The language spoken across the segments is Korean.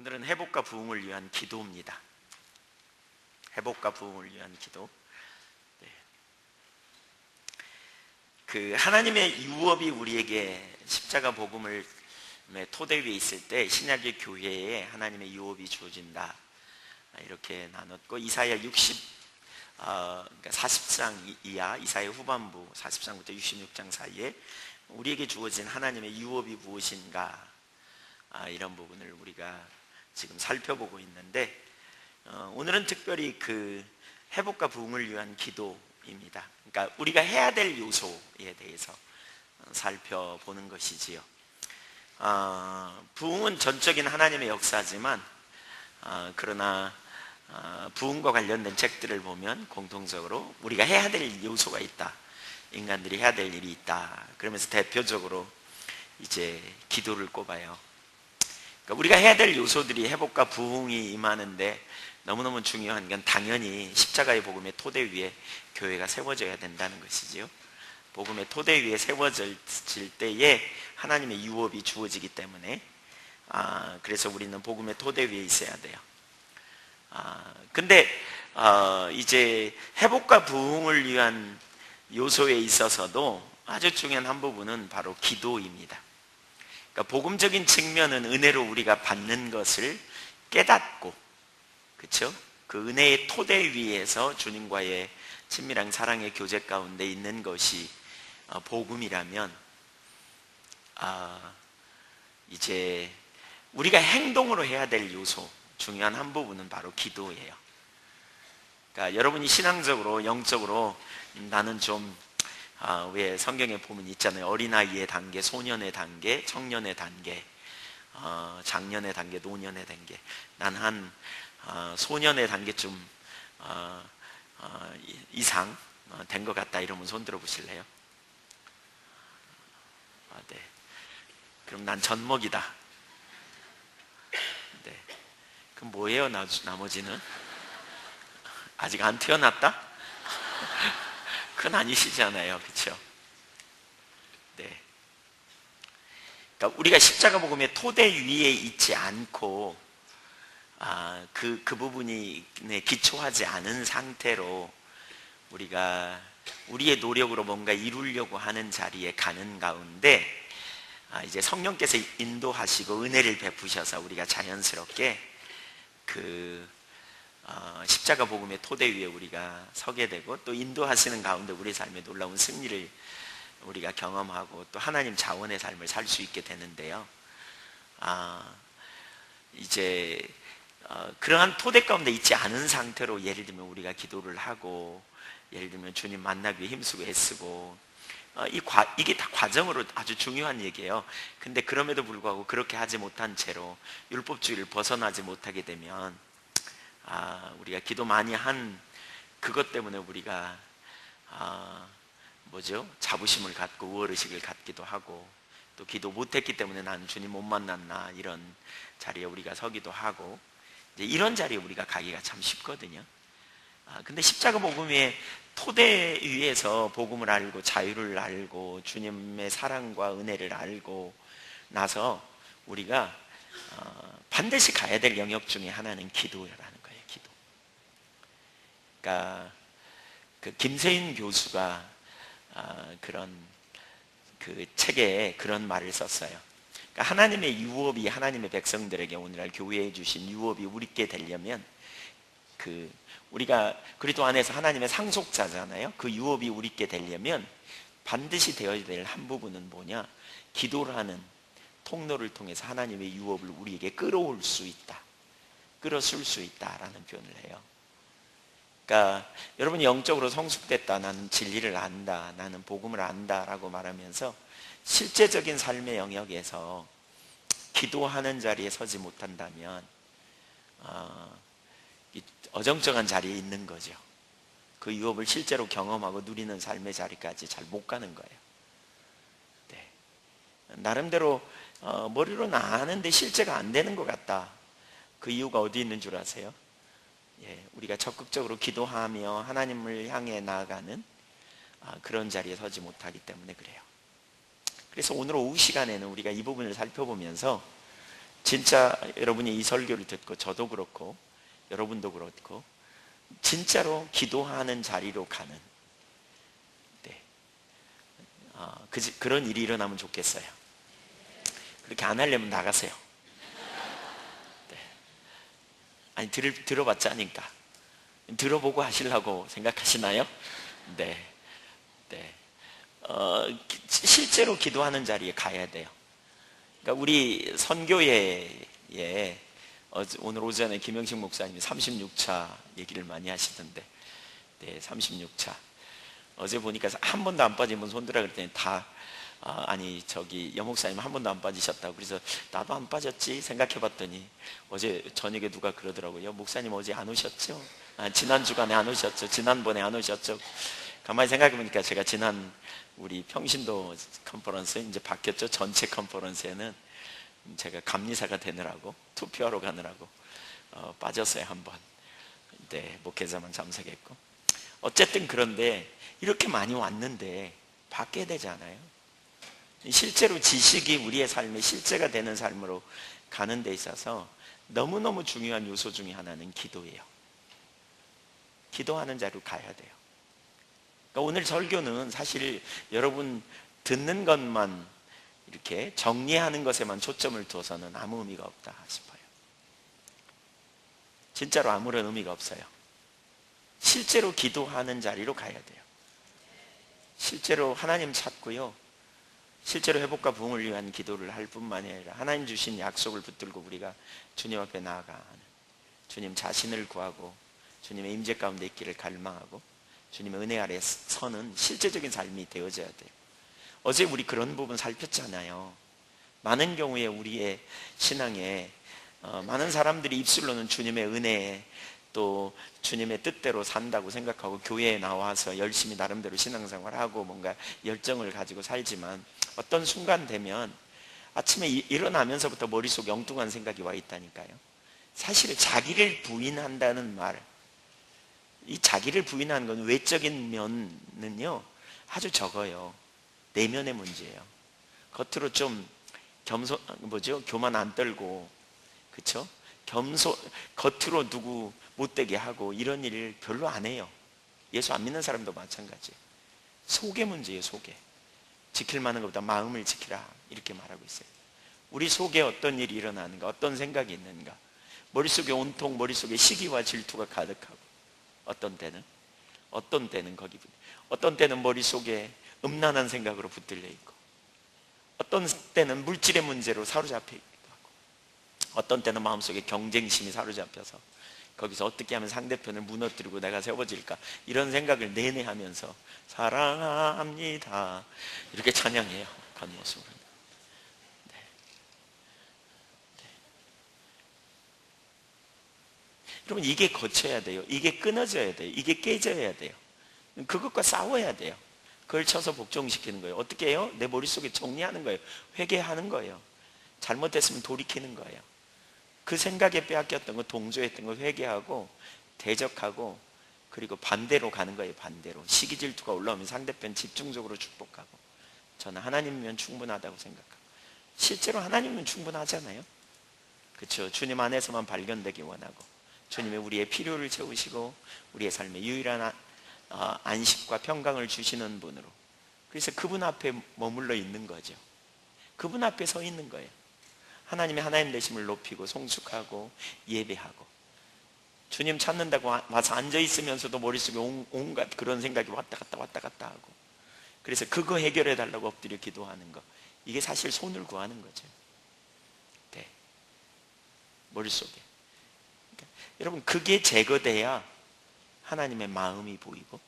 오늘은 회복과 부흥을 위한 기도입니다. 회복과 부흥을 위한 기도. 하나님의 유업이 우리에게 십자가 복음을 토대 위에 있을 때 신약의 교회에 하나님의 유업이 주어진다, 이렇게 나눴고, 이사야 40장 이하, 이사야 후반부 40장부터 66장 사이에 우리에게 주어진 하나님의 유업이 무엇인가, 이런 부분을 우리가 지금 살펴보고 있는데, 오늘은 특별히 회복과 부흥을 위한 기도입니다. 그러니까 우리가 해야 될 요소에 대해서 살펴보는 것이지요. 부흥은 전적인 하나님의 역사지만, 그러나 부흥과 관련된 책들을 보면 공통적으로 우리가 해야 될 요소가 있다, 인간들이 해야 될 일이 있다. 그러면서 대표적으로 이제 기도를 꼽아요. 그러니까 우리가 해야 될 요소들이 회복과 부흥이 임하는데 너무너무 중요한 건 당연히 십자가의 복음의 토대 위에 교회가 세워져야 된다는 것이지요. 복음의 토대 위에 세워질 때에 하나님의 유업이 주어지기 때문에, 그래서 우리는 복음의 토대 위에 있어야 돼요. 근데 이제 회복과 부흥을 위한 요소에 있어서도 아주 중요한 한 부분은 바로 기도입니다. 그러니까 복음적인 측면은 은혜로 우리가 받는 것을 깨닫고, 그렇죠? 그 은혜의 토대 위에서 주님과의 친밀한 사랑의 교제 가운데 있는 것이 복음이라면, 이제 우리가 행동으로 해야 될 요소 중요한 한 부분은 바로 기도예요. 그러니까 여러분이 신앙적으로, 영적으로 나는 좀 왜 성경에 보면 있잖아요. 어린아이의 단계, 소년의 단계, 청년의 단계, 장년의 단계, 노년의 단계. 난 한 소년의 단계쯤 이상 된 것 같다, 이러면 손 들어 보실래요? 네. 그럼 난 젖먹이다. 네. 그럼 뭐예요, 나머지는? 아직 안 태어났다? 그건 아니시잖아요, 그렇죠? 네. 그러니까 우리가 십자가 복음의 토대 위에 있지 않고, 그 부분이 기초하지 않은 상태로 우리가 우리의 노력으로 뭔가 이루려고 하는 자리에 가는 가운데, 이제 성령께서 인도하시고 은혜를 베푸셔서 우리가 자연스럽게 십자가 복음의 토대 위에 우리가 서게 되고, 또 인도하시는 가운데 우리 삶에 놀라운 승리를 우리가 경험하고 또 하나님 자원의 삶을 살 수 있게 되는데요. 이제 그러한 토대 가운데 있지 않은 상태로, 예를 들면 우리가 기도를 하고, 예를 들면 주님 만나기 위해 힘쓰고 애쓰고, 이게 다 과정으로 아주 중요한 얘기예요. 근데 그럼에도 불구하고 그렇게 하지 못한 채로 율법주의를 벗어나지 못하게 되면, 우리가 기도 많이 한 그것 때문에 우리가 자부심을 갖고 우월의식을 갖기도 하고, 또 기도 못했기 때문에 난 주님 못 만났나, 이런 자리에 우리가 서기도 하고, 이제 이런 자리에 우리가 가기가 참 쉽거든요. 근데 십자가 복음의 토대 위에서 복음을 알고 자유를 알고 주님의 사랑과 은혜를 알고 나서 우리가 반드시 가야 될 영역 중에 하나는 기도라는 거예요. 기도. 그러니까 김세인 교수가 그런 책에 그런 말을 썼어요. 그러니까 하나님의 유업이, 하나님의 백성들에게 오늘날 교회에 주신 유업이 우리께 되려면, 우리가 그리스도 안에서 하나님의 상속자잖아요. 그 유업이 우리께 되려면 반드시 되어야 될 한 부분은 뭐냐? 기도라는 통로를 통해서 하나님의 유업을 우리에게 끌어올 수 있다, 끌어쓸 수 있다라는 표현을 해요. 그러니까 여러분이 영적으로 성숙됐다, 나는 진리를 안다, 나는 복음을 안다라고 말하면서 실제적인 삶의 영역에서 기도하는 자리에 서지 못한다면 어정쩡한 자리에 있는 거죠. 그 유업을 실제로 경험하고 누리는 삶의 자리까지 잘 못 가는 거예요. 네. 나름대로 머리로는 아는데 실제가 안 되는 것 같다. 그 이유가 어디 있는 줄 아세요? 우리가 적극적으로 기도하며 하나님을 향해 나아가는 그런 자리에 서지 못하기 때문에 그래요. 그래서 오늘 오후 시간에는 우리가 이 부분을 살펴보면서 진짜 여러분이 이 설교를 듣고 저도 그렇고 여러분도 그렇고 진짜로 기도하는 자리로 가는, 네. 그런 일이 일어나면 좋겠어요. 그렇게 안 하려면 나가세요. 네. 아니 들어봤자니까. 들어보고 하시려고 생각하시나요? 네. 네. 실제로 기도하는 자리에 가야 돼요. 그러니까 우리 선교회에 오늘 오전에 김영식 목사님이 36차 얘기를 많이 하시던데, 네, 36차. 어제 보니까 한 번도 안 빠진 분 손들어 그랬더니 다, 아니 저기 여목사님 한 번도 안 빠지셨다고. 그래서 나도 안 빠졌지 생각해 봤더니 어제 저녁에 누가 그러더라고요. 목사님 어제 안 오셨죠? 지난 주간에 안 오셨죠? 지난번에 안 오셨죠? 가만히 생각해 보니까 제가 지난 우리 평신도 컨퍼런스 이제 바뀌었죠. 전체 컨퍼런스에는 제가 감리사가 되느라고 투표하러 가느라고 빠졌어요 한번. 네, 목회자만 참석했고. 어쨌든 그런데 이렇게 많이 왔는데 바뀌어야 되잖아요. 실제로 지식이 우리의 삶의 실제가 되는 삶으로 가는 데 있어서 너무너무 중요한 요소 중에 하나는 기도예요. 기도하는 자리로 가야 돼요. 그러니까 오늘 설교는 사실 여러분 듣는 것만 이렇게 정리하는 것에만 초점을 둬서는 아무 의미가 없다 싶어요. 진짜로 아무런 의미가 없어요. 실제로 기도하는 자리로 가야 돼요. 실제로 하나님 찾고요, 실제로 회복과 부흥을 위한 기도를 할 뿐만이 아니라 하나님 주신 약속을 붙들고 우리가 주님 앞에 나아가는, 주님 자신을 구하고 주님의 임재 가운데 있기를 갈망하고 주님의 은혜 아래 서는 실제적인 삶이 되어져야 돼요. 어제 우리 그런 부분 살폈잖아요. 많은 경우에 우리의 신앙에 많은 사람들이 입술로는 주님의 은혜에 또 주님의 뜻대로 산다고 생각하고 교회에 나와서 열심히 나름대로 신앙생활하고 뭔가 열정을 가지고 살지만 어떤 순간 되면 아침에 일어나면서부터 머릿속에 엉뚱한 생각이 와 있다니까요. 사실 자기를 부인한다는 말, 이 자기를 부인하는 건 외적인 면은요 아주 적어요. 내면의 문제예요. 겉으로 좀 교만 안 떨고, 그쵸? 겉으로 누구 못되게 하고 이런 일 별로 안 해요. 예수 안 믿는 사람도 마찬가지예요. 속의 문제예요. 속에 지킬 만한 것보다 마음을 지키라 이렇게 말하고 있어요. 우리 속에 어떤 일이 일어나는가, 어떤 생각이 있는가. 머릿속에 온통 머릿속에 시기와 질투가 가득하고, 어떤 때는 거기, 어떤 때는 머릿속에 음란한 생각으로 붙들려 있고, 어떤 때는 물질의 문제로 사로잡혀 있기도 하고, 어떤 때는 마음속에 경쟁심이 사로잡혀서 거기서 어떻게 하면 상대편을 무너뜨리고 내가 세워질까 이런 생각을 내내 하면서 사랑합니다 이렇게 찬양해요. 겉모습으로. 네. 네. 여러분 이게 거쳐야 돼요. 이게 끊어져야 돼요. 이게 깨져야 돼요. 그것과 싸워야 돼요. 그걸 쳐서 복종시키는 거예요. 어떻게 해요? 내 머릿속에 정리하는 거예요. 회개하는 거예요. 잘못됐으면 돌이키는 거예요. 그 생각에 빼앗겼던 거, 동조했던 거 회개하고 대적하고, 그리고 반대로 가는 거예요. 반대로 시기 질투가 올라오면 상대편 집중적으로 축복하고. 저는 하나님이면 충분하다고 생각하고, 실제로 하나님은 충분하잖아요. 그렇죠? 주님 안에서만 발견되기 원하고, 주님의 우리의 필요를 채우시고 우리의 삶에 유일한 안식과 평강을 주시는 분으로, 그래서 그분 앞에 머물러 있는 거죠. 그분 앞에 서 있는 거예요. 하나님의 하나님 되심을 높이고 송축하고 예배하고, 주님 찾는다고 와서 앉아있으면서도 머릿속에 온갖 그런 생각이 왔다 갔다 하고, 그래서 그거 해결해 달라고 엎드려 기도하는 거, 이게 사실 손을 구하는 거죠. 네. 머릿속에. 그러니까 여러분 그게 제거돼야 하나님의 마음이 보이고,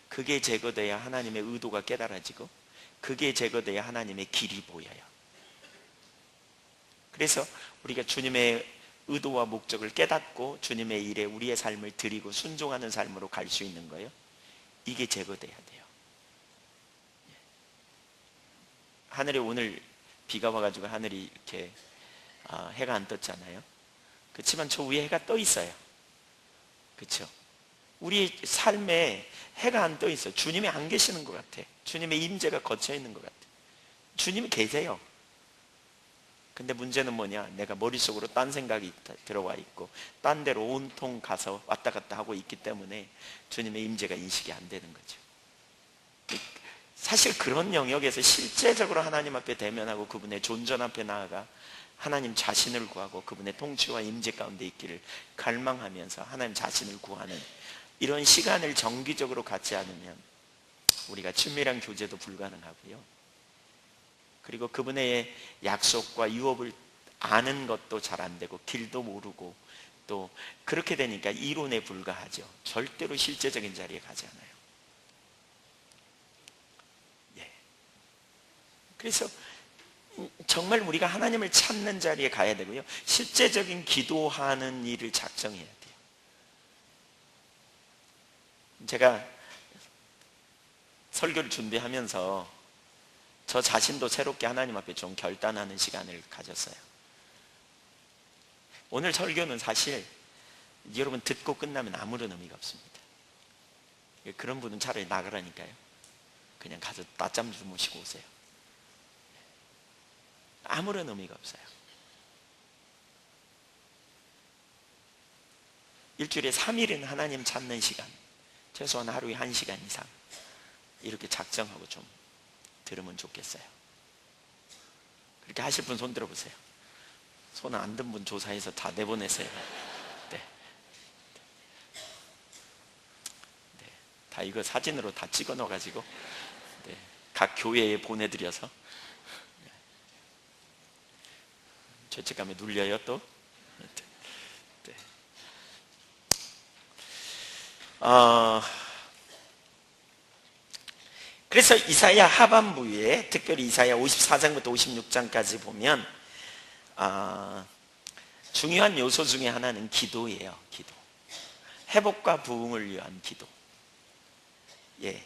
그게 제거돼야 하나님의 의도가 깨달아지고, 그게 제거돼야 하나님의 길이 보여요. 그래서 우리가 주님의 의도와 목적을 깨닫고 주님의 일에 우리의 삶을 드리고 순종하는 삶으로 갈 수 있는 거예요. 이게 제거돼야 돼요. 하늘에 오늘 비가 와가지고 하늘이 이렇게 해가 안 떴잖아요. 그렇지만 저 위에 해가 떠 있어요. 그렇죠? 우리 삶에 해가 안 떠 있어요. 주님이 안 계시는 것 같아. 주님의 임재가 거쳐 있는 것 같아. 주님이 계세요. 근데 문제는 뭐냐? 내가 머릿속으로 딴 생각이 들어와 있고 딴 데로 온통 가서 왔다 갔다 하고 있기 때문에 주님의 임재가 인식이 안 되는 거죠. 사실 그런 영역에서 실제적으로 하나님 앞에 대면하고 그분의 존전 앞에 나아가 하나님 자신을 구하고 그분의 통치와 임재 가운데 있기를 갈망하면서 하나님 자신을 구하는 이런 시간을 정기적으로 갖지 않으면 우리가 친밀한 교제도 불가능하고요. 그리고 그분의 약속과 유업을 아는 것도 잘 안 되고 길도 모르고 또 그렇게 되니까 이론에 불과하죠. 절대로 실제적인 자리에 가지 않아요. 예. 그래서 정말 우리가 하나님을 찾는 자리에 가야 되고요. 실제적인 기도하는 일을 작정해야 돼요. 제가 설교를 준비하면서 저 자신도 새롭게 하나님 앞에 좀 결단하는 시간을 가졌어요. 오늘 설교는 사실 여러분 듣고 끝나면 아무런 의미가 없습니다. 그런 분은 차라리 나가라니까요. 그냥 가서 낮잠 주무시고 오세요. 아무런 의미가 없어요. 일주일에 3일은 하나님 찾는 시간, 최소한 하루에 1시간 이상 이렇게 작정하고 좀 들으면 좋겠어요. 그렇게 하실 분 손 들어보세요. 손 안 든 분 조사해서 다 내보내세요. 네. 네. 다 이거 사진으로 다 찍어 넣어가지고 네. 각 교회에 보내드려서 네. 죄책감에 눌려요 또. 네. 그래서 이사야 하반부에 특별히 이사야 54장부터 56장까지 보면 중요한 요소 중에 하나는 기도예요. 기도. 회복과 부흥을 위한 기도. 예.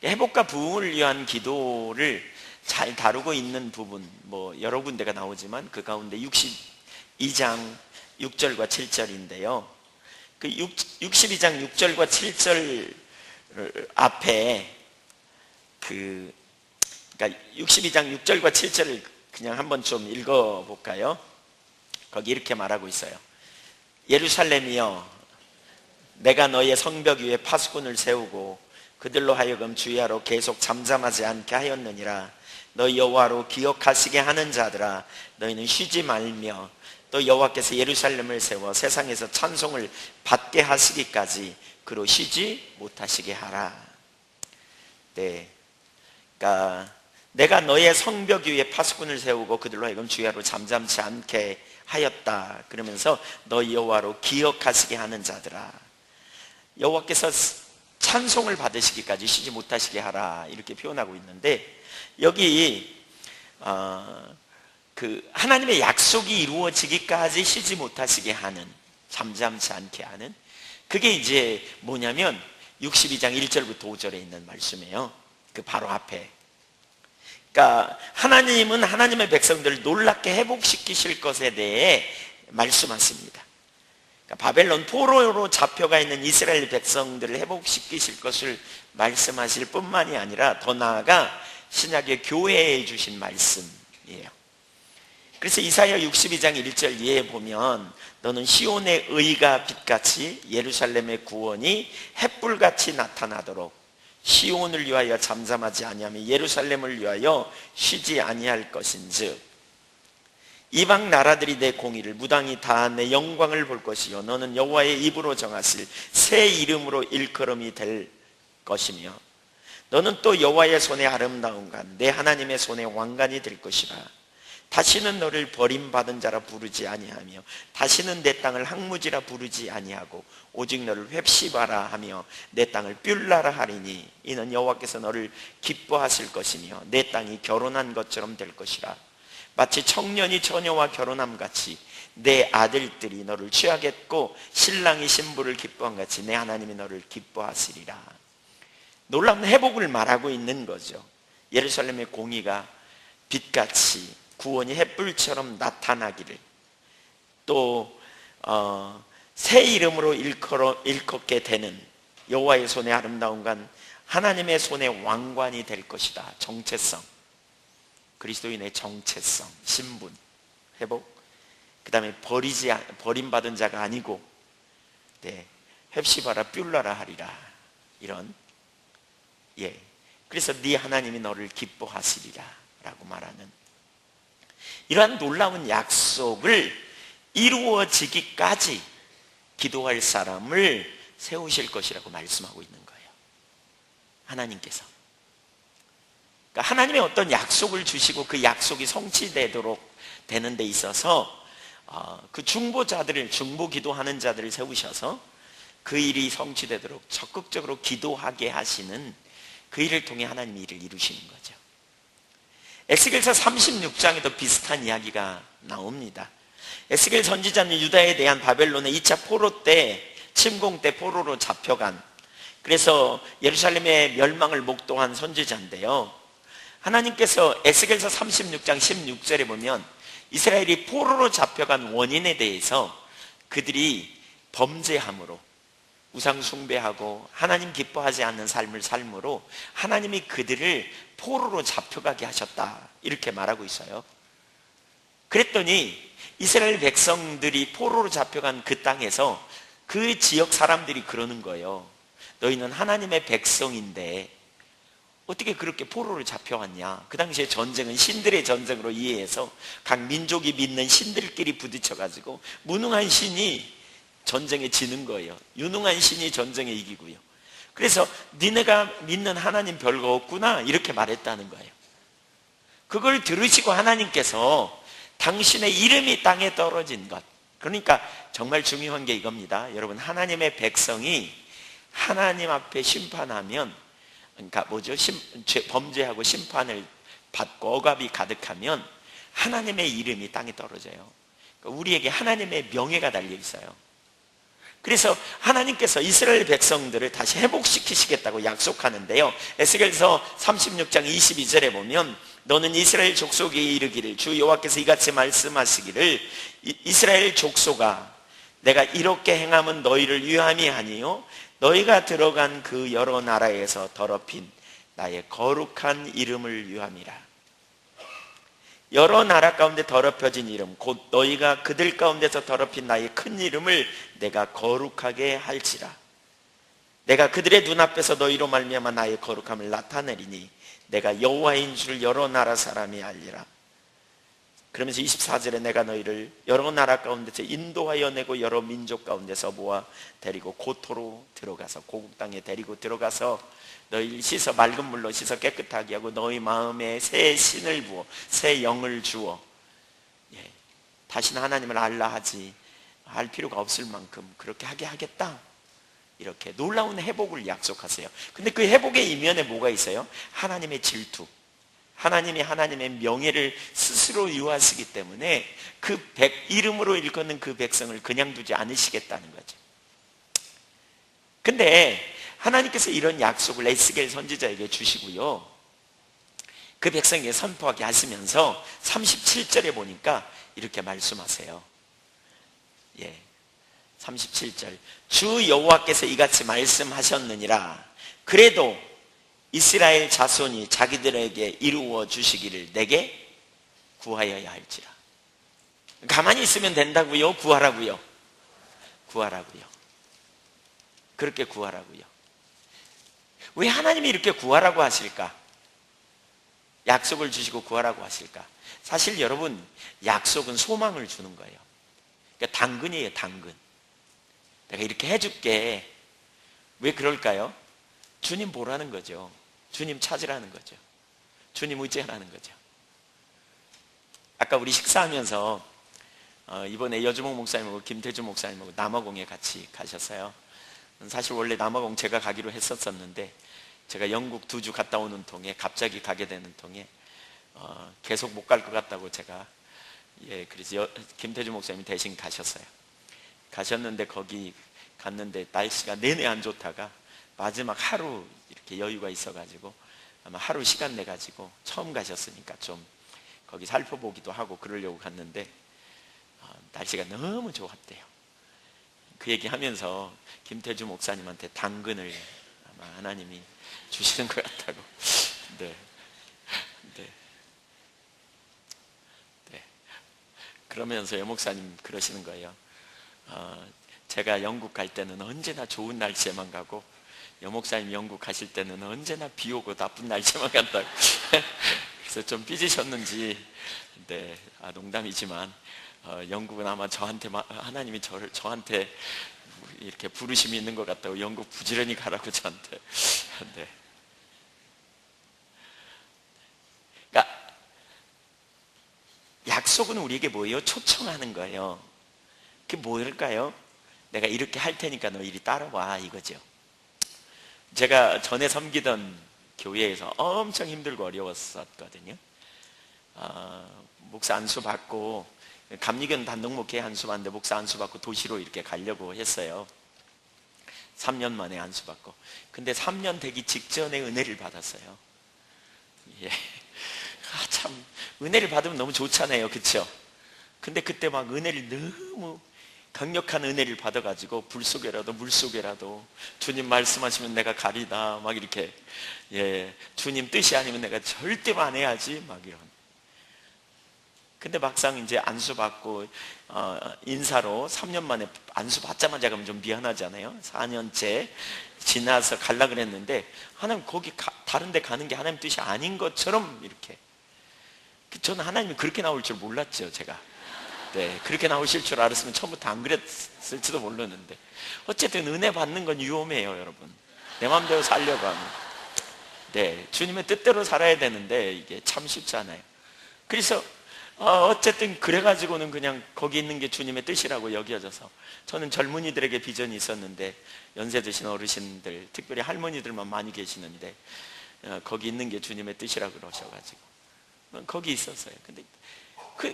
회복과 부흥을 위한 기도를 잘 다루고 있는 부분 뭐 여러 군데가 나오지만 그 가운데 62장 6절과 7절인데요. 그 62장 6절과 7절 앞에 그러니까 62장 6절과 7절을 그냥 한번 좀 읽어볼까요? 거기 이렇게 말하고 있어요. 예루살렘이여 내가 너의 성벽 위에 파수꾼을 세우고 그들로 하여금 주야로 계속 잠잠하지 않게 하였느니라. 너희 여호와로 기억하시게 하는 자들아 너희는 쉬지 말며 또 여호와께서 예루살렘을 세워 세상에서 찬송을 받게 하시기까지 그로 쉬지 못하시게 하라. 네. 그러니까 내가 너의 성벽 위에 파수꾼을 세우고 그들로 하여금 주야로 잠잠치 않게 하였다. 그러면서 너희 여호와로 기억하시게 하는 자들아 여호와께서 찬송을 받으시기까지 쉬지 못하시게 하라 이렇게 표현하고 있는데 여기 그 하나님의 약속이 이루어지기까지 쉬지 못하시게 하는 잠잠치 않게 하는 그게 이제 뭐냐면 62장 1절부터 5절에 있는 말씀이에요. 그 바로 앞에. 그러니까 하나님은 하나님의 백성들을 놀랍게 회복시키실 것에 대해 말씀하십니다. 그러니까 바벨론 포로로 잡혀가 있는 이스라엘 백성들을 회복시키실 것을 말씀하실 뿐만이 아니라 더 나아가 신약의 교회에 주신 말씀이에요. 그래서 이사야 62장 1절 이해에 보면 너는 시온의 의가 빛같이 예루살렘의 구원이 햇불같이 나타나도록 시온을 위하여 잠잠하지 아니하며 예루살렘을 위하여 쉬지 아니할 것인즉 이방 나라들이 내 공의를 무당이 다 내 영광을 볼 것이요 너는 여호와의 입으로 정하실 새 이름으로 일컬음이 될 것이며 너는 또 여호와의 손의 아름다운 관 내 하나님의 손의 왕관이 될 것이라. 다시는 너를 버림받은 자라 부르지 아니하며 다시는 내 땅을 항무지라 부르지 아니하고 오직 너를 홑시바라 하며 내 땅을 뷸라라 하리니 이는 여호와께서 너를 기뻐하실 것이며 내 땅이 결혼한 것처럼 될 것이라. 마치 청년이 처녀와 결혼함같이 내 아들들이 너를 취하겠고 신랑이 신부를 기뻐한 같이 내 하나님이 너를 기뻐하시리라. 놀라운 회복을 말하고 있는 거죠. 예루살렘의 공의가 빛같이 구원이 햇불처럼 나타나기를 또 새 이름으로 일컫게 되는 여호와의 손의 아름다운 관 하나님의 손의 왕관이 될 것이다. 정체성, 그리스도인의 정체성, 신분 회복. 그 다음에 버림받은 자가 아니고, 헵시바라 뷸라라 하리라. 이런, 그래서 네 하나님이 너를 기뻐하시리라 라고 말하는 이러한 놀라운 약속을 이루어지기까지 기도할 사람을 세우실 것이라고 말씀하고 있는 거예요. 하나님께서. 그러니까 하나님의 어떤 약속을 주시고 그 약속이 성취되도록 되는 데 있어서 그 중보 기도하는 자들을 세우셔서 그 일이 성취되도록 적극적으로 기도하게 하시는 그 일을 통해 하나님이 일을 이루시는 거죠. 에스겔서 36장에도 비슷한 이야기가 나옵니다. 에스겔 선지자는 유다에 대한 바벨론의 2차 포로 때, 침공 때 포로로 잡혀간, 그래서 예루살렘의 멸망을 목도한 선지자인데요, 하나님께서 에스겔서 36장 16절에 보면 이스라엘이 포로로 잡혀간 원인에 대해서 그들이 범죄함으로, 우상 숭배하고 하나님 기뻐하지 않는 삶을 삶으로 하나님이 그들을 포로로 잡혀가게 하셨다, 이렇게 말하고 있어요. 그랬더니 이스라엘 백성들이 포로로 잡혀간 그 땅에서 그 지역 사람들이 그러는 거예요. 너희는 하나님의 백성인데 어떻게 그렇게 포로로 잡혀왔냐. 그 당시에 전쟁은 신들의 전쟁으로 이해해서 각 민족이 믿는 신들끼리 부딪혀가지고 무능한 신이 전쟁에 지는 거예요. 유능한 신이 전쟁에 이기고요. 그래서 니네가 믿는 하나님 별거 없구나, 이렇게 말했다는 거예요. 그걸 들으시고 하나님께서 당신의 이름이 땅에 떨어진 것, 그러니까 정말 중요한 게 이겁니다. 여러분, 하나님의 백성이 하나님 앞에 심판하면, 그러니까 범죄하고 심판을 받고 억압이 가득하면 하나님의 이름이 땅에 떨어져요. 그러니까 우리에게 하나님의 명예가 달려 있어요. 그래서 하나님께서 이스라엘 백성들을 다시 회복시키시겠다고 약속하는데요, 에스겔서 36장 22절에 보면 너는 이스라엘 족속에 이르기를 주 여호와께서 이같이 말씀하시기를 이스라엘 족속아, 내가 이렇게 행함은 너희를 위함이 아니요 너희가 들어간 그 여러 나라에서 더럽힌 나의 거룩한 이름을 위함이라. 여러 나라 가운데 더럽혀진 이름, 곧 너희가 그들 가운데서 더럽힌 나의 큰 이름을 내가 거룩하게 할지라. 내가 그들의 눈앞에서 너희로 말미암아 나의 거룩함을 나타내리니 내가 여호와인 줄 여러 나라 사람이 알리라. 그러면서 24절에 내가 너희를 여러 나라 가운데서 인도하여 내고 여러 민족 가운데서 모아 데리고 고토로 들어가서, 고국 땅에 데리고 들어가서 너희를 씻어 맑은 물로 씻어 깨끗하게 하고 너희 마음에 새 신을 부어 새 영을 주어, 다시는 하나님을 알라 하지 할 필요가 없을 만큼 그렇게 하게 하겠다, 이렇게 놀라운 회복을 약속하세요. 근데 그 회복의 이면에 뭐가 있어요? 하나님의 질투. 하나님이 하나님의 명예를 스스로 유하시기 때문에 그 이름으로 일컫는 그 백성을 그냥 두지 않으시겠다는 거죠. 근데 하나님께서 이런 약속을 에스겔 선지자에게 주시고요, 그 백성에게 선포하게 하시면서 37절에 보니까 이렇게 말씀하세요. 37절, 주 여호와께서 이같이 말씀하셨느니라. 그래도 이스라엘 자손이 자기들에게 이루어 주시기를 내게 구하여야 할지라. 가만히 있으면 된다고요? 구하라고요? 구하라고요. 그렇게 구하라고요. 왜 하나님이 이렇게 구하라고 하실까? 약속을 주시고 구하라고 하실까? 사실 여러분, 약속은 소망을 주는 거예요. 그러니까 당근이에요, 당근. 내가 이렇게 해줄게. 왜 그럴까요? 주님 보라는 거죠. 주님 찾으라는 거죠. 주님 의지하라는 거죠. 아까 우리 식사하면서 이번에 여주목 목사님하고 김태주 목사님하고 남아공에 같이 가셨어요. 사실 원래 남아공 제가 가기로 했었는데 제가 영국 2주 갔다 오는 통에 갑자기 가게 되는 통에 계속 못 갈 것 같다고 제가, 그래서 김태주 목사님이 대신 가셨어요. 가셨는데 거기 갔는데 날씨가 내내 안 좋다가 마지막 하루 이렇게 여유가 있어가지고 아마 하루 시간 내가지고 처음 가셨으니까 좀 거기 살펴보기도 하고 그러려고 갔는데 날씨가 너무 좋았대요. 그 얘기하면서 김태주 목사님한테 당근을 아마 하나님이 주시는 것 같다고. 그러면서 여목사님 그러시는 거예요. 제가 영국 갈 때는 언제나 좋은 날씨에만 가고 여목사님 영국 가실 때는 언제나 비 오고 나쁜 날씨에만 간다고. 그래서 좀 삐지셨는지, 네, 농담이지만 영국은 아마 하나님이 저한테 이렇게 부르심이 있는 것 같다고 영국 부지런히 가라고 저한테. 네. 그러니까 약속은 우리에게 뭐예요? 초청하는 거예요. 그게 뭘까요? 내가 이렇게 할 테니까 너 이리 따라와, 이거죠. 제가 전에 섬기던 교회에서 엄청 힘들고 어려웠었거든요. 목사 안수 받고, 감리교는 단독목회 안수 받는데 목사 안수 받고 도시로 이렇게 가려고 했어요. 3년 만에 안수 받고. 근데 3년 되기 직전에 은혜를 받았어요. 예. 참 은혜를 받으면 너무 좋잖아요, 그렇죠? 근데 그때 막 은혜를 너무 강력한 은혜를 받아가지고 불 속에라도 물 속에라도 주님 말씀하시면 내가 가리다 막 이렇게, 예, 주님 뜻이 아니면 내가 절대로 안 해야지 막 이런. 근데 막상 이제 안수 받고 인사로 3년 만에 안수 받자마자 가면 좀 미안하잖아요. 4년째 지나서 갈라 그랬는데 하나님 거기 다른 데 가는 게 하나님 뜻이 아닌 것처럼 이렇게. 저는 하나님이 그렇게 나올 줄 몰랐죠, 제가. 네, 그렇게 나오실 줄 알았으면 처음부터 안 그랬을지도 모르는데, 어쨌든 은혜 받는 건 위험해요, 여러분. 내 마음대로 살려고 하면. 네, 주님의 뜻대로 살아야 되는데 이게 참 쉽지 않아요. 그래서 어쨌든 그래가지고는 그냥 거기 있는 게 주님의 뜻이라고 여겨져서, 저는 젊은이들에게 비전이 있었는데, 연세 드신 어르신들, 특별히 할머니들만 많이 계시는데 거기 있는 게 주님의 뜻이라고 그러셔가지고 거기 있었어요. 근데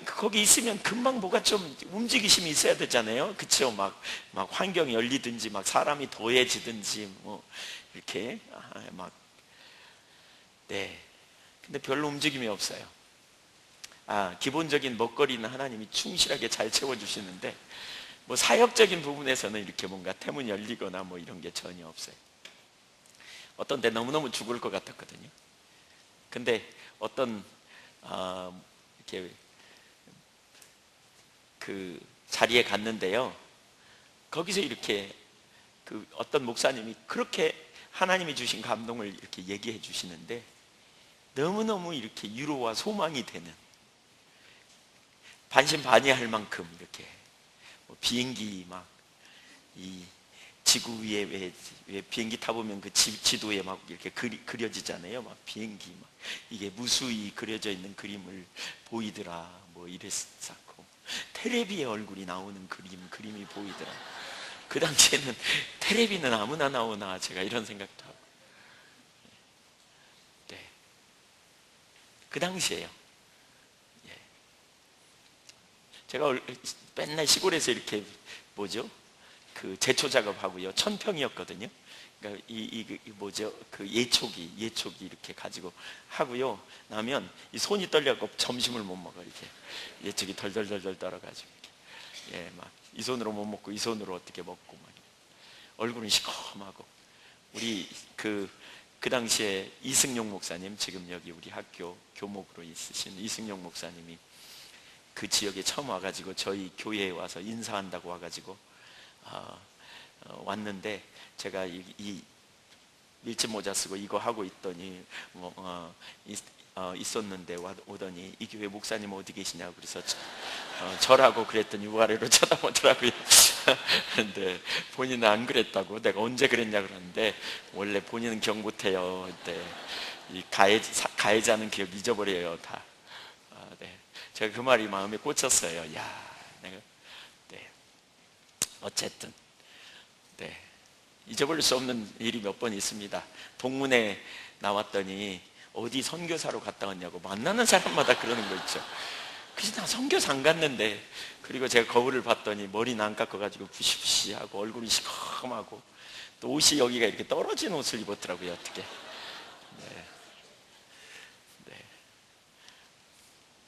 거기 있으면 금방 뭐가 좀 움직이심이 있어야 되잖아요, 그쵸? 막 환경이 열리든지 막 사람이 더해지든지 뭐 이렇게 막. 네, 근데 별로 움직임이 없어요. 기본적인 먹거리는 하나님이 충실하게 잘 채워주시는데 뭐 사역적인 부분에서는 이렇게 뭔가 태문이 열리거나 뭐 이런 게 전혀 없어요. 어떤 때 너무너무 죽을 것 같았거든요. 근데 어떤 이렇게 그 자리에 갔는데요, 거기서 이렇게 그 어떤 목사님이 그렇게 하나님이 주신 감동을 이렇게 얘기해 주시는데 너무너무 이렇게 위로와 소망이 되는, 반신반의할 만큼 이렇게 뭐 비행기 막 이 지구 위에 왜 비행기 타보면 그 지도에 막 이렇게 그려지잖아요. 막 비행기 막 이게 무수히 그려져 있는 그림을 보이더라 뭐 이랬었고, 테레비의 얼굴이 나오는 그림이 보이더라. 그 당시에는 테레비는 아무나 나오나 제가 이런 생각도 하고. 네, 그 당시에요. 예. 제가 맨날 시골에서 이렇게 뭐죠? 그 제초 작업하고요. 1000평이었거든요. 그러니까 뭐죠? 그 예초기 이렇게 가지고 하고요. 나면 이 손이 떨려갖고 점심을 못 먹어, 이렇게 예초기 덜덜덜덜 떨어가지고 이렇게. 예, 막 이 손으로 못 먹고 이 손으로 어떻게 먹고 막. 얼굴은 시커멓고. 우리 그 당시에 이승용 목사님, 지금 여기 우리 학교 교목으로 있으신 이승용 목사님이 그 지역에 처음 와가지고 저희 교회에 와서 인사한다고 와가지고 왔는데, 제가 이 밀짚 모자 쓰고 이거 하고 있더니 있었는데 오더니 이 교회 목사님 어디 계시냐고 그래서 절하고 그랬더니 위아래로 쳐다보더라고요. 근데 본인은 안 그랬다고. 내가 언제 그랬냐 그러는데 원래 본인은 기억 못해요. 이 가해자는 기억 잊어버려요 다. 네. 제가 그 말이 마음에 꽂혔어요. 야, 내가. 네. 어쨌든 네, 잊어버릴 수 없는 일이 몇 번 있습니다. 동문회 나왔더니 어디 선교사로 갔다 왔냐고 만나는 사람마다 그러는 거 있죠. 그래서 나 선교사 안 갔는데, 그리고 제가 거울을 봤더니 머리는 안 깎아가지고 부시부시하고 얼굴이 시커멓고 또 옷이 여기가 이렇게 떨어진 옷을 입었더라고요. 어떻게. 네. 네.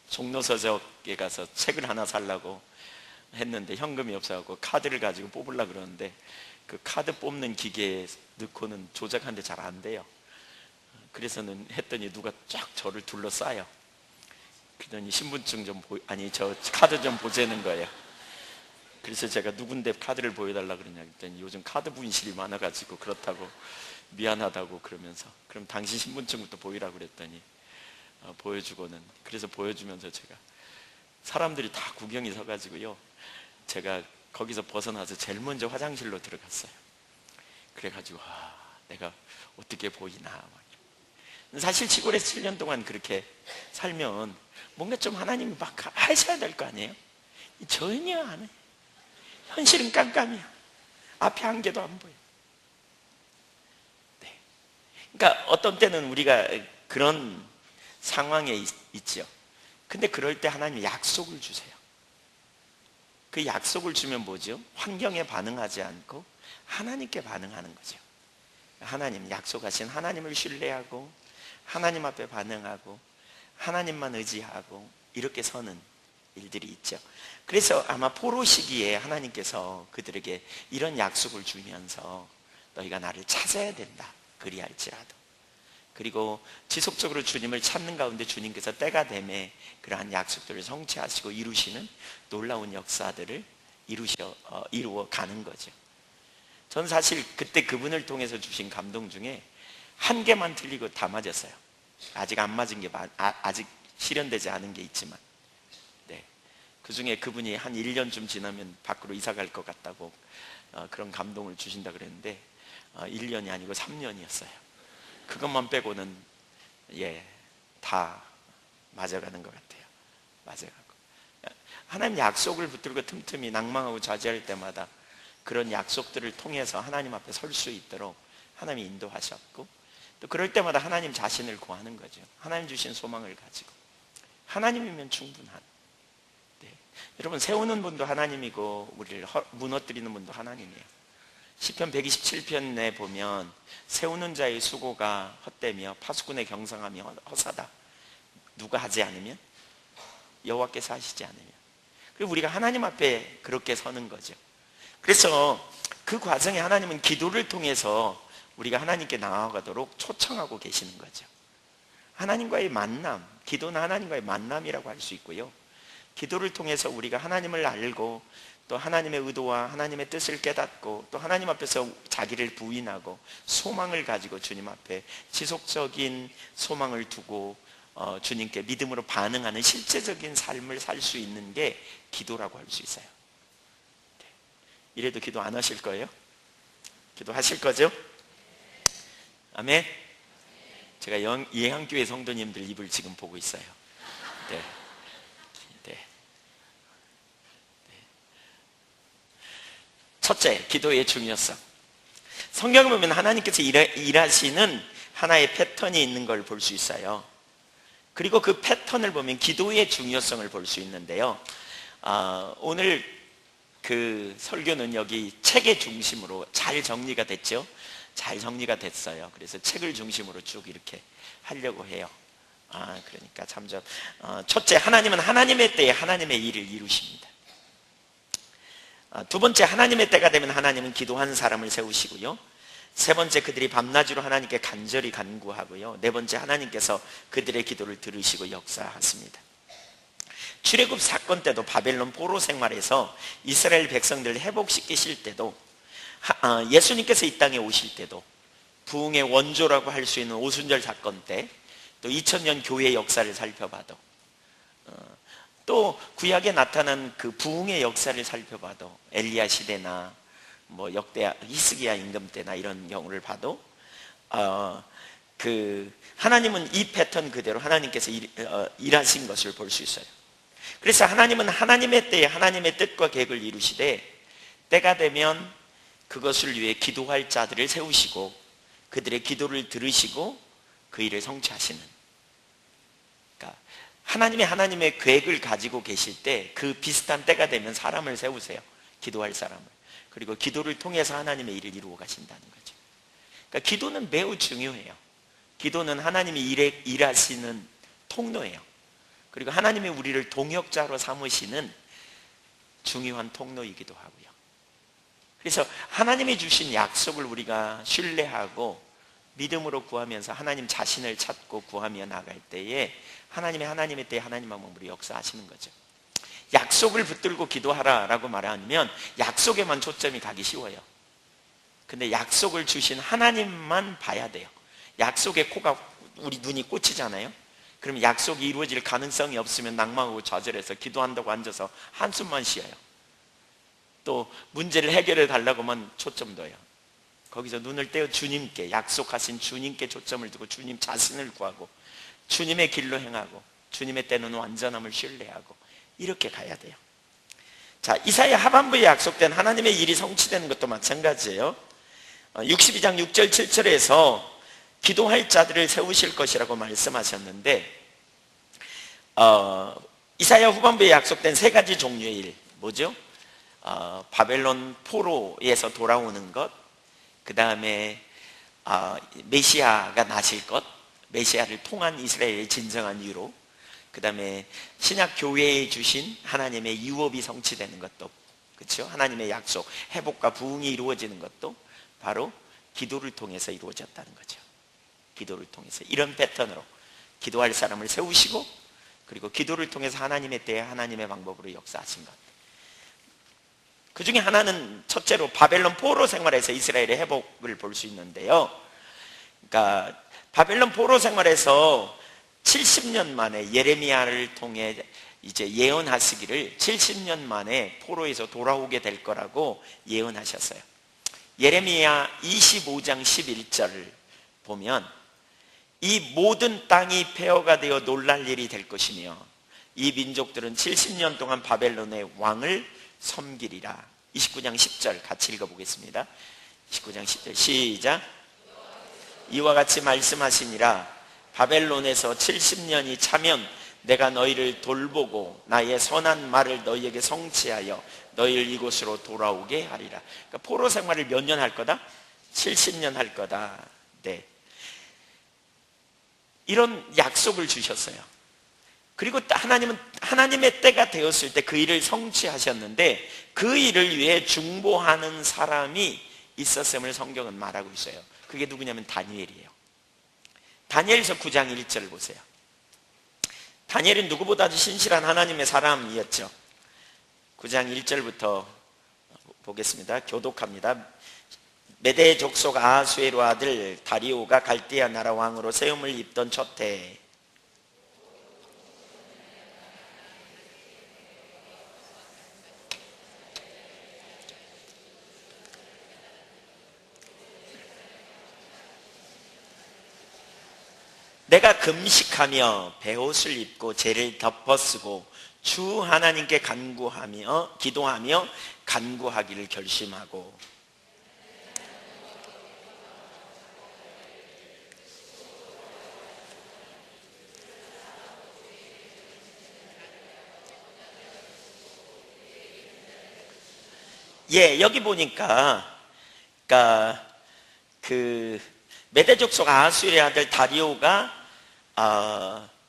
종로서적에 가서 책을 하나 살라고 했는데 현금이 없어갖고 카드를 가지고 뽑으려고 그러는데 그 카드 뽑는 기계에 넣고는 조작하는데 잘 안 돼요. 그래서는 했더니 누가 쫙 저를 둘러싸요. 그러더니 신분증 좀 아니 저 카드 좀 보자는 거예요. 그래서 제가 누군데 카드를 보여달라 그러냐 그랬더니 요즘 카드 분실이 많아가지고 그렇다고 미안하다고 그러면서 그럼 당신 신분증부터 보이라고 그랬더니 보여주고는 그래서 보여주면서 제가 사람들이 다 구경이 서가지고요. 제가 거기서 벗어나서 제일 먼저 화장실로 들어갔어요. 그래가지고 내가 어떻게 보이나. 사실 시골에서 7년 동안 그렇게 살면 뭔가 좀 하나님이 막 하셔야 될 거 아니에요? 전혀 안 해요. 현실은 깜깜이야. 앞에 한 개도 안 보여. 네. 그러니까 어떤 때는 우리가 그런 상황에 있죠. 근데 그럴 때 하나님이 약속을 주세요. 그 약속을 주면 뭐죠? 환경에 반응하지 않고 하나님께 반응하는 거죠. 하나님, 약속하신 하나님을 신뢰하고 하나님 앞에 반응하고 하나님만 의지하고 이렇게 서는 일들이 있죠. 그래서 아마 포로 시기에 하나님께서 그들에게 이런 약속을 주면서 너희가 나를 찾아야 된다. 그리할지라도. 그리고 지속적으로 주님을 찾는 가운데 주님께서 때가 되매 그러한 약속들을 성취하시고 이루시는 놀라운 역사들을 이루어 가는 거죠. 전 사실 그때 그분을 통해서 주신 감동 중에 한 개만 틀리고 다 맞았어요. 아직 안 맞은 게 아직 실현되지 않은 게 있지만 그 중에 그분이 한 1년쯤 지나면 밖으로 이사 갈 것 같다고 그런 감동을 주신다 그랬는데 1년이 아니고 3년이었어요. 그것만 빼고는 다 맞아가는 것 같아요. 맞아가고 하나님 약속을 붙들고 틈틈이 낭망하고 좌절할 때마다 그런 약속들을 통해서 하나님 앞에 설 수 있도록 하나님이 인도하셨고 또 그럴 때마다 하나님 자신을 구하는 거죠. 하나님 주신 소망을 가지고 하나님이면 충분한. 여러분 세우는 분도 하나님이고 우리를 무너뜨리는 분도 하나님이에요. 시편 127편에 보면 세우는 자의 수고가 헛되며 파수꾼의 경성함이 허사다. 누가 하지 않으면? 여호와께서 하시지 않으면. 그리고 우리가 하나님 앞에 그렇게 서는 거죠. 그래서 그 과정에 하나님은 기도를 통해서 우리가 하나님께 나아가도록 초청하고 계시는 거죠. 하나님과의 만남, 기도는 하나님과의 만남이라고 할 수 있고요. 기도를 통해서 우리가 하나님을 알고 또 하나님의 의도와 하나님의 뜻을 깨닫고 또 하나님 앞에서 자기를 부인하고 소망을 가지고 주님 앞에 지속적인 소망을 두고 주님께 믿음으로 반응하는 실제적인 삶을 살 수 있는 게 기도라고 할 수 있어요. 이래도 기도 안 하실 거예요? 기도하실 거죠? 아멘. 제가 예향교회 성도님들 입을 지금 보고 있어요. 네. 첫째, 기도의 중요성. 성경을 보면 하나님께서 일하시는 하나의 패턴이 있는 걸 볼 수 있어요. 그리고 그 패턴을 보면 기도의 중요성을 볼 수 있는데요. 오늘 그 설교는 여기 책의 중심으로 잘 정리가 됐죠. 잘 정리가 됐어요. 그래서 책을 중심으로 쭉 이렇게 하려고 해요. 그러니까 참죠. 첫째, 하나님은 하나님의 때에 하나님의 일을 이루십니다. 두 번째, 하나님의 때가 되면 하나님은 기도하는 사람을 세우시고요. 세 번째, 그들이 밤낮으로 하나님께 간절히 간구하고요. 네 번째, 하나님께서 그들의 기도를 들으시고 역사하십니다. 출애굽 사건 때도 바벨론 포로 생활에서 이스라엘 백성들을 회복시키실 때도 예수님께서 이 땅에 오실 때도 부흥의 원조라고 할 수 있는 오순절 사건 때 또 2000년 교회 역사를 살펴봐도 또 구약에 나타난 그 부흥의 역사를 살펴봐도 엘리야 시대나 뭐 역대 히스기야 임금 때나 이런 경우를 봐도 그 하나님은 이 패턴 그대로 하나님께서 일하신 것을 볼 수 있어요. 그래서 하나님은 하나님의 때에 하나님의 뜻과 계획을 이루시되 때가 되면 그것을 위해 기도할 자들을 세우시고 그들의 기도를 들으시고 그 일을 성취하시는, 그러니까 하나님의 계획을 가지고 계실 때 그 비슷한 때가 되면 사람을 세우세요. 기도할 사람을. 그리고 기도를 통해서 하나님의 일을 이루어 가신다는 거죠. 그러니까 기도는 매우 중요해요. 기도는 하나님이 일하시는 통로예요. 그리고 하나님이 우리를 동역자로 삼으시는 중요한 통로이기도 하고요. 그래서 하나님이 주신 약속을 우리가 신뢰하고 믿음으로 구하면서 하나님 자신을 찾고 구하며 나갈 때에 하나님의 때에 하나님만 몸으로 역사하시는 거죠. 약속을 붙들고 기도하라라고 말하면 약속에만 초점이 가기 쉬워요. 근데 약속을 주신 하나님만 봐야 돼요. 약속에 우리 눈이 꽂히잖아요. 그럼 약속이 이루어질 가능성이 없으면 낭망하고 좌절해서 기도한다고 앉아서 한숨만 쉬어요. 또 문제를 해결해 달라고만 초점 둬요. 거기서 눈을 떼어 주님께, 약속하신 주님께 초점을 두고 주님 자신을 구하고 주님의 길로 행하고 주님의 때는 완전함을 신뢰하고 이렇게 가야 돼요. 자, 이사야 하반부에 약속된 하나님의 일이 성취되는 것도 마찬가지예요. 62장 6절 7절에서 기도할 자들을 세우실 것이라고 말씀하셨는데 이사야 후반부에 약속된 세 가지 종류의 일 뭐죠? 바벨론 포로에서 돌아오는 것, 그 다음에 메시아가 나실 것, 메시아를 통한 이스라엘의 진정한 위로, 그 다음에 신약 교회에 주신 하나님의 유업이 성취되는 것도, 그렇죠? 하나님의 약속, 회복과 부흥이 이루어지는 것도 바로 기도를 통해서 이루어졌다는 거죠. 기도를 통해서 이런 패턴으로 기도할 사람을 세우시고 그리고 기도를 통해서 하나님의 때에 하나님의 방법으로 역사하신 것. 그 중에 하나는 첫째로 바벨론 포로 생활에서 이스라엘의 회복을 볼 수 있는데요. 그러니까 바벨론 포로 생활에서 70년 만에 예레미야를 통해 이제 예언하시기를 70년 만에 포로에서 돌아오게 될 거라고 예언하셨어요. 예레미야 25장 11절을 보면 이 모든 땅이 폐허가 되어 놀랄 일이 될 것이며 이 민족들은 70년 동안 바벨론의 왕을 섬기리라. 29장 10절 같이 읽어보겠습니다. 29장 10절 시작. 이와 같이 말씀하시니라. 바벨론에서 70년이 차면 내가 너희를 돌보고 나의 선한 말을 너희에게 성취하여 너희를 이곳으로 돌아오게 하리라. 그러니까 포로 생활을 몇 년 할 거다? 70년 할 거다. 네. 이런 약속을 주셨어요. 그리고 하나님은 하나님의 때가 되었을 때 그 일을 성취하셨는데 그 일을 위해 중보하는 사람이 있었음을 성경은 말하고 있어요. 그게 누구냐면 다니엘이에요. 다니엘서 9장 1절을 보세요. 다니엘은 누구보다도 신실한 하나님의 사람이었죠. 9장 1절부터 보겠습니다. 교독합니다. 메대 족속 아하수에로 아들 다리오가 갈대아 나라 왕으로 세움을 입던 첫 해 내가 금식하며 베옷을 입고 죄를 덮어쓰고 주 하나님께 간구하며 기도하며 간구하기를 결심하고 여기 보니까 그러니까 그 메대 족속 아하수엘의 아들 다리오가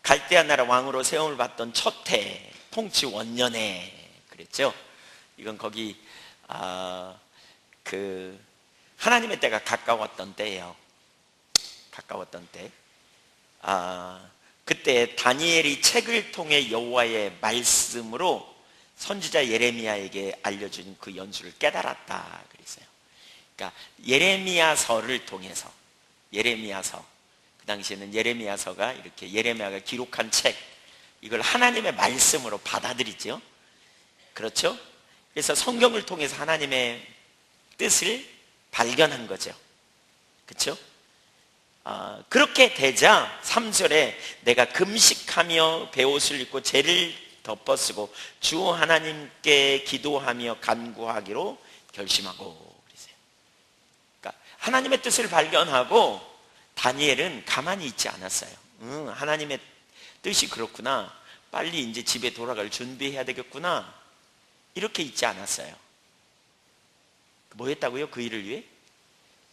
갈대아 나라 왕으로 세움을 받던 첫 해 통치 원년에 그랬죠. 이건 거기 그 하나님의 때가 가까웠던 때예요. 가까웠던 때. 그때 다니엘이 책을 통해 여호와의 말씀으로 선지자 예레미야에게 알려준 그 연수를 깨달았다 그랬어요. 그러니까 예레미야서를 통해서 예레미야서, 그 당시에는 예레미야서가 이렇게 예레미야가 기록한 책, 이걸 하나님의 말씀으로 받아들이죠. 그렇죠? 그래서 성경을 통해서 하나님의 뜻을 발견한 거죠. 그렇죠? 그렇게 되자 3절에 내가 금식하며 베옷을 입고 죄를 덮어쓰고 주 하나님께 기도하며 간구하기로 결심하고 그러세요. 그러니까 하나님의 뜻을 발견하고 다니엘은 가만히 있지 않았어요. 하나님의 뜻이 그렇구나. 빨리 이제 집에 돌아갈 준비해야 되겠구나. 이렇게 있지 않았어요. 뭐 했다고요? 그 일을 위해?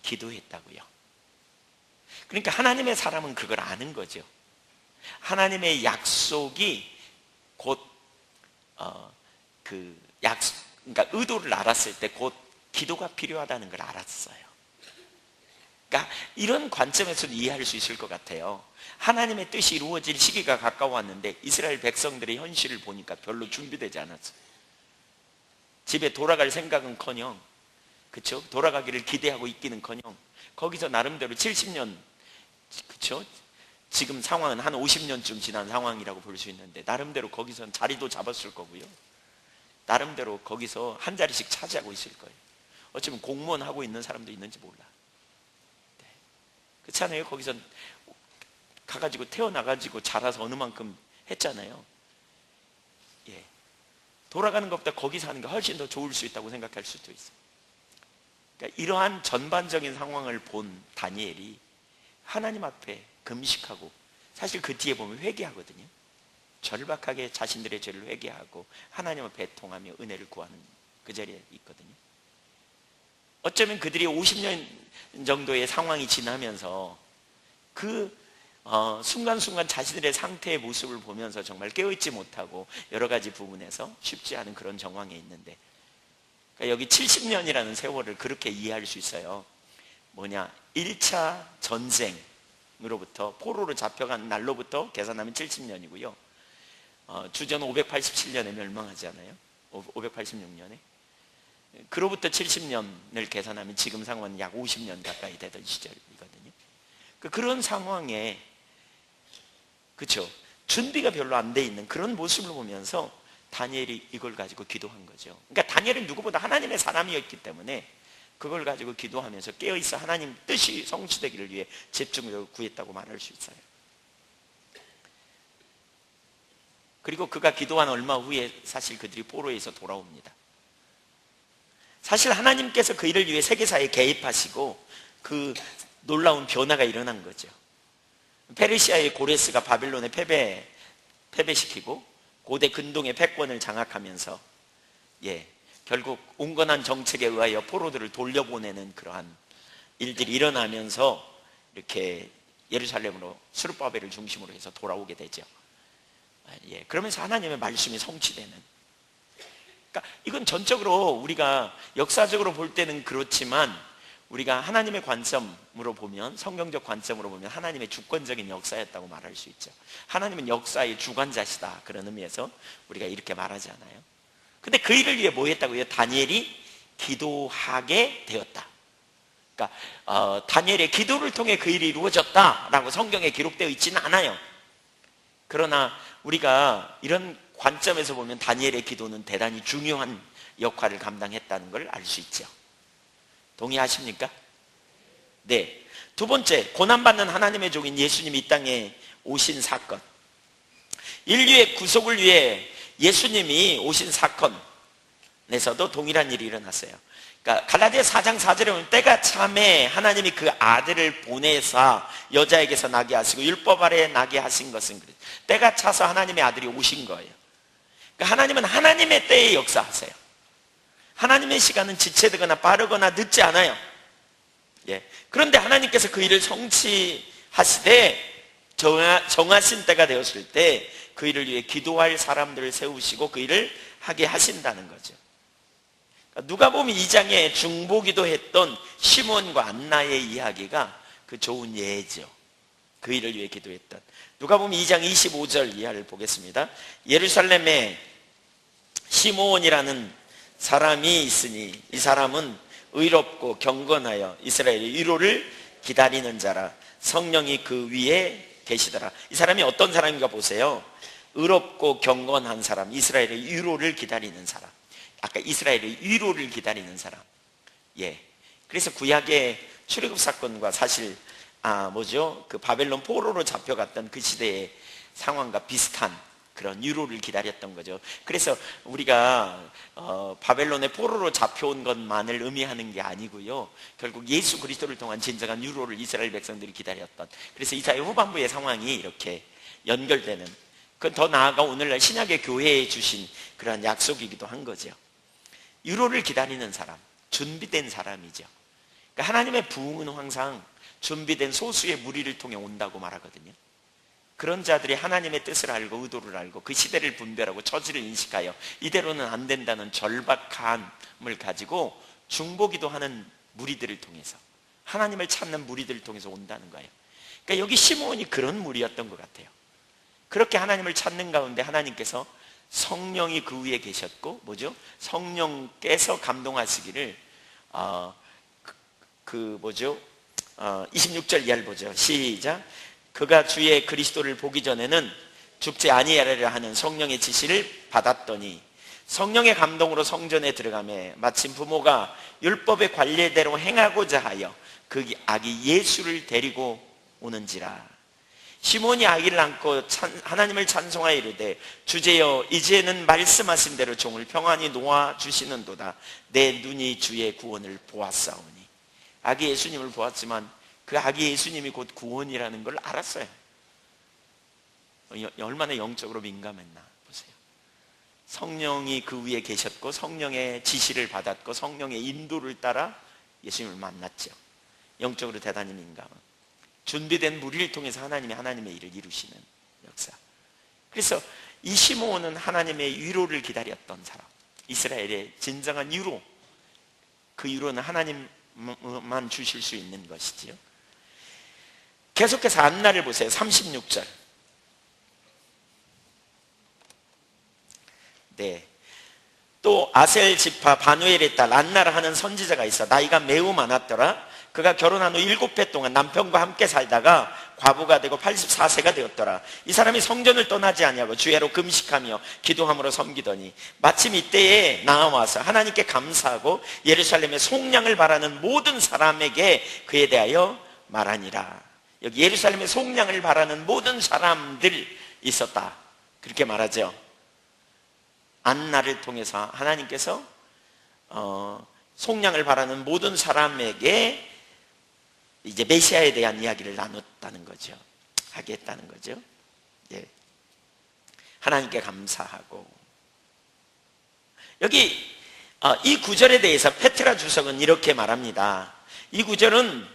기도했다고요. 그러니까 하나님의 사람은 그걸 아는 거죠. 하나님의 약속이 곧 그러니까 의도를 알았을 때 곧 기도가 필요하다는 걸 알았어요. 그러니까 이런 관점에서도 이해할 수 있을 것 같아요. 하나님의 뜻이 이루어질 시기가 가까웠는데 이스라엘 백성들의 현실을 보니까 별로 준비되지 않았어요. 집에 돌아갈 생각은커녕, 그렇죠? 돌아가기를 기대하고 있기는커녕 거기서 나름대로 70년, 그렇죠? 지금 상황은 한 50년쯤 지난 상황이라고 볼 수 있는데 나름대로 거기서 자리도 잡았을 거고요. 나름대로 거기서 한 자리씩 차지하고 있을 거예요. 어쩌면 공무원 하고 있는 사람도 있는지 몰라. 네. 그렇잖아요. 거기서 가가지고 태어나가지고 자라서 어느 만큼 했잖아요. 예. 돌아가는 것보다 거기서 하는 게 훨씬 더 좋을 수 있다고 생각할 수도 있어요. 그러니까 이러한 전반적인 상황을 본 다니엘이 하나님 앞에 금식하고, 사실 그 뒤에 보면 회개하거든요. 절박하게 자신들의 죄를 회개하고 하나님을 배통하며 은혜를 구하는 그 자리에 있거든요. 어쩌면 그들이 50년 정도의 상황이 지나면서 그 순간순간 자신들의 상태의 모습을 보면서 정말 깨어있지 못하고 여러 가지 부분에서 쉽지 않은 그런 정황에 있는데, 그러니까 여기 70년이라는 세월을 그렇게 이해할 수 있어요. 뭐냐, 1차 전쟁으로부터 포로로 잡혀간 날로부터 계산하면 70년이고요. 주전 587년에 멸망하지 않아요? 586년에. 그로부터 70년을 계산하면 지금 상황은 약 50년 가까이 되던 시절이거든요. 그런 상황에, 그렇죠? 준비가 별로 안 돼 있는 그런 모습을 보면서 다니엘이 이걸 가지고 기도한 거죠. 그러니까 다니엘은 누구보다 하나님의 사람이었기 때문에 그걸 가지고 기도하면서 깨어있어 하나님 뜻이 성취되기를 위해 집중력을 구했다고 말할 수 있어요. 그리고 그가 기도한 얼마 후에 사실 그들이 포로에서 돌아옵니다. 사실 하나님께서 그 일을 위해 세계사에 개입하시고 그 놀라운 변화가 일어난 거죠. 페르시아의 고레스가 바빌론에 패배시키고 고대 근동의 패권을 장악하면서 결국 온건한 정책에 의하여 포로들을 돌려보내는 그러한 일들이 일어나면서 이렇게 예루살렘으로 스룹바벨을 중심으로 해서 돌아오게 되죠. 그러면서 하나님의 말씀이 성취되는, 그러니까 이건 전적으로 우리가 역사적으로 볼 때는 그렇지만 우리가 하나님의 관점으로 보면, 성경적 관점으로 보면 하나님의 주권적인 역사였다고 말할 수 있죠. 하나님은 역사의 주관자시다, 그런 의미에서 우리가 이렇게 말하지 않아요? 근데 그 일을 위해 뭐 했다고요? 다니엘이 기도하게 되었다. 그러니까 다니엘의 기도를 통해 그 일이 이루어졌다라고 성경에 기록되어 있지는 않아요. 그러나 우리가 이런 관점에서 보면 다니엘의 기도는 대단히 중요한 역할을 감당했다는 걸 알 수 있죠. 동의하십니까? 네. 두 번째, 고난받는 하나님의 종인 예수님이 이 땅에 오신 사건, 인류의 구속을 위해 예수님이 오신 사건에서도 동일한 일이 일어났어요. 그러니까 갈라디아 4장 4절에 보면 때가 참에 하나님이 그 아들을 보내사 여자에게서 나게 하시고 율법 아래 나게 하신 것은 그래요. 때가 차서 하나님의 아들이 오신 거예요. 그러니까 하나님은 하나님의 때에 역사하세요. 하나님의 시간은 지체되거나 빠르거나 늦지 않아요. 그런데 하나님께서 그 일을 성취하시되 정하신 때가 되었을 때 그 일을 위해 기도할 사람들을 세우시고 그 일을 하게 하신다는 거죠. 누가복음 2장에 중보기도 했던 시몬과 안나의 이야기가 그 좋은 예죠. 그 일을 위해 기도했던. 누가복음 2장 25절 이하를 보겠습니다. 예루살렘에 시몬이라는 사람이 있으니 이 사람은 의롭고 경건하여 이스라엘의 위로를 기다리는 자라. 성령이 그 위에 계시더라. 이 사람이 어떤 사람인가 보세요. 의롭고 경건한 사람, 이스라엘의 위로를 기다리는 사람. 아까 이스라엘의 위로를 기다리는 사람. 그래서 구약의 출애굽 사건과 사실 그 바벨론 포로로 잡혀갔던 그 시대의 상황과 비슷한 그런 위로를 기다렸던 거죠. 그래서 우리가 바벨론의 포로로 잡혀온 것만을 의미하는 게 아니고요, 결국 예수 그리스도를 통한 진정한 위로를 이스라엘 백성들이 기다렸던, 그래서 이사야 후반부의 상황이 이렇게 연결되는, 그건 더 나아가 오늘날 신약의 교회에 주신 그런 약속이기도 한 거죠. 위로를 기다리는 사람, 준비된 사람이죠. 그러니까 하나님의 부흥은 항상 준비된 소수의 무리를 통해 온다고 말하거든요. 그런 자들이 하나님의 뜻을 알고 의도를 알고 그 시대를 분별하고 처지를 인식하여 이대로는 안 된다는 절박함을 가지고 중보기도 하는 무리들을 통해서 하나님을 찾는 무리들을 통해서 온다는 거예요. 그러니까 여기 시므온이 그런 무리였던 것 같아요. 그렇게 하나님을 찾는 가운데 하나님께서 성령이 그 위에 계셨고, 뭐죠? 성령께서 감동하시기를 26절 이하를 보죠. 시작. 그가 주의 그리스도를 보기 전에는 죽지 아니하리라 하는 성령의 지시를 받았더니 성령의 감동으로 성전에 들어가매 마침 부모가 율법의 관례대로 행하고자 하여 그 아기 예수를 데리고 오는지라. 시몬이 아기를 안고 하나님을 찬송하여 이르되 주제여 이제는 말씀하신 대로 종을 평안히 놓아 주시는도다. 내 눈이 주의 구원을 보았사오니. 아기 예수님을 보았지만 그 아기 예수님이 곧 구원이라는 걸 알았어요. 얼마나 영적으로 민감했나 보세요. 성령이 그 위에 계셨고 성령의 지시를 받았고 성령의 인도를 따라 예수님을 만났죠. 영적으로 대단히 민감한 준비된 무리를 통해서 하나님의 일을 이루시는 역사. 그래서 이 시므온은 하나님의 위로를 기다렸던 사람, 이스라엘의 진정한 위로. 그 위로는 하나님만 주실 수 있는 것이지요. 계속해서 안나를 보세요. 36절. 네. 또 아셀 지파 바누엘의 딸 안나라 하는 선지자가 있어 나이가 매우 많았더라. 그가 결혼한 후 7해 동안 남편과 함께 살다가 과부가 되고 84세가 되었더라. 이 사람이 성전을 떠나지 아니하고 주야로 금식하며 기도함으로 섬기더니 마침 이때에 나와서 하나님께 감사하고 예루살렘의 속량을 바라는 모든 사람에게 그에 대하여 말하니라. 여기 예루살렘의 속량을 바라는 모든 사람들 있었다, 그렇게 말하죠. 안나를 통해서 하나님께서 속량을 바라는 모든 사람에게 이제 메시아에 대한 이야기를 나눴다는 거죠. 하겠다는 거죠. 예. 하나님께 감사하고. 여기 이 구절에 대해서 페트라 주석은 이렇게 말합니다. 이 구절은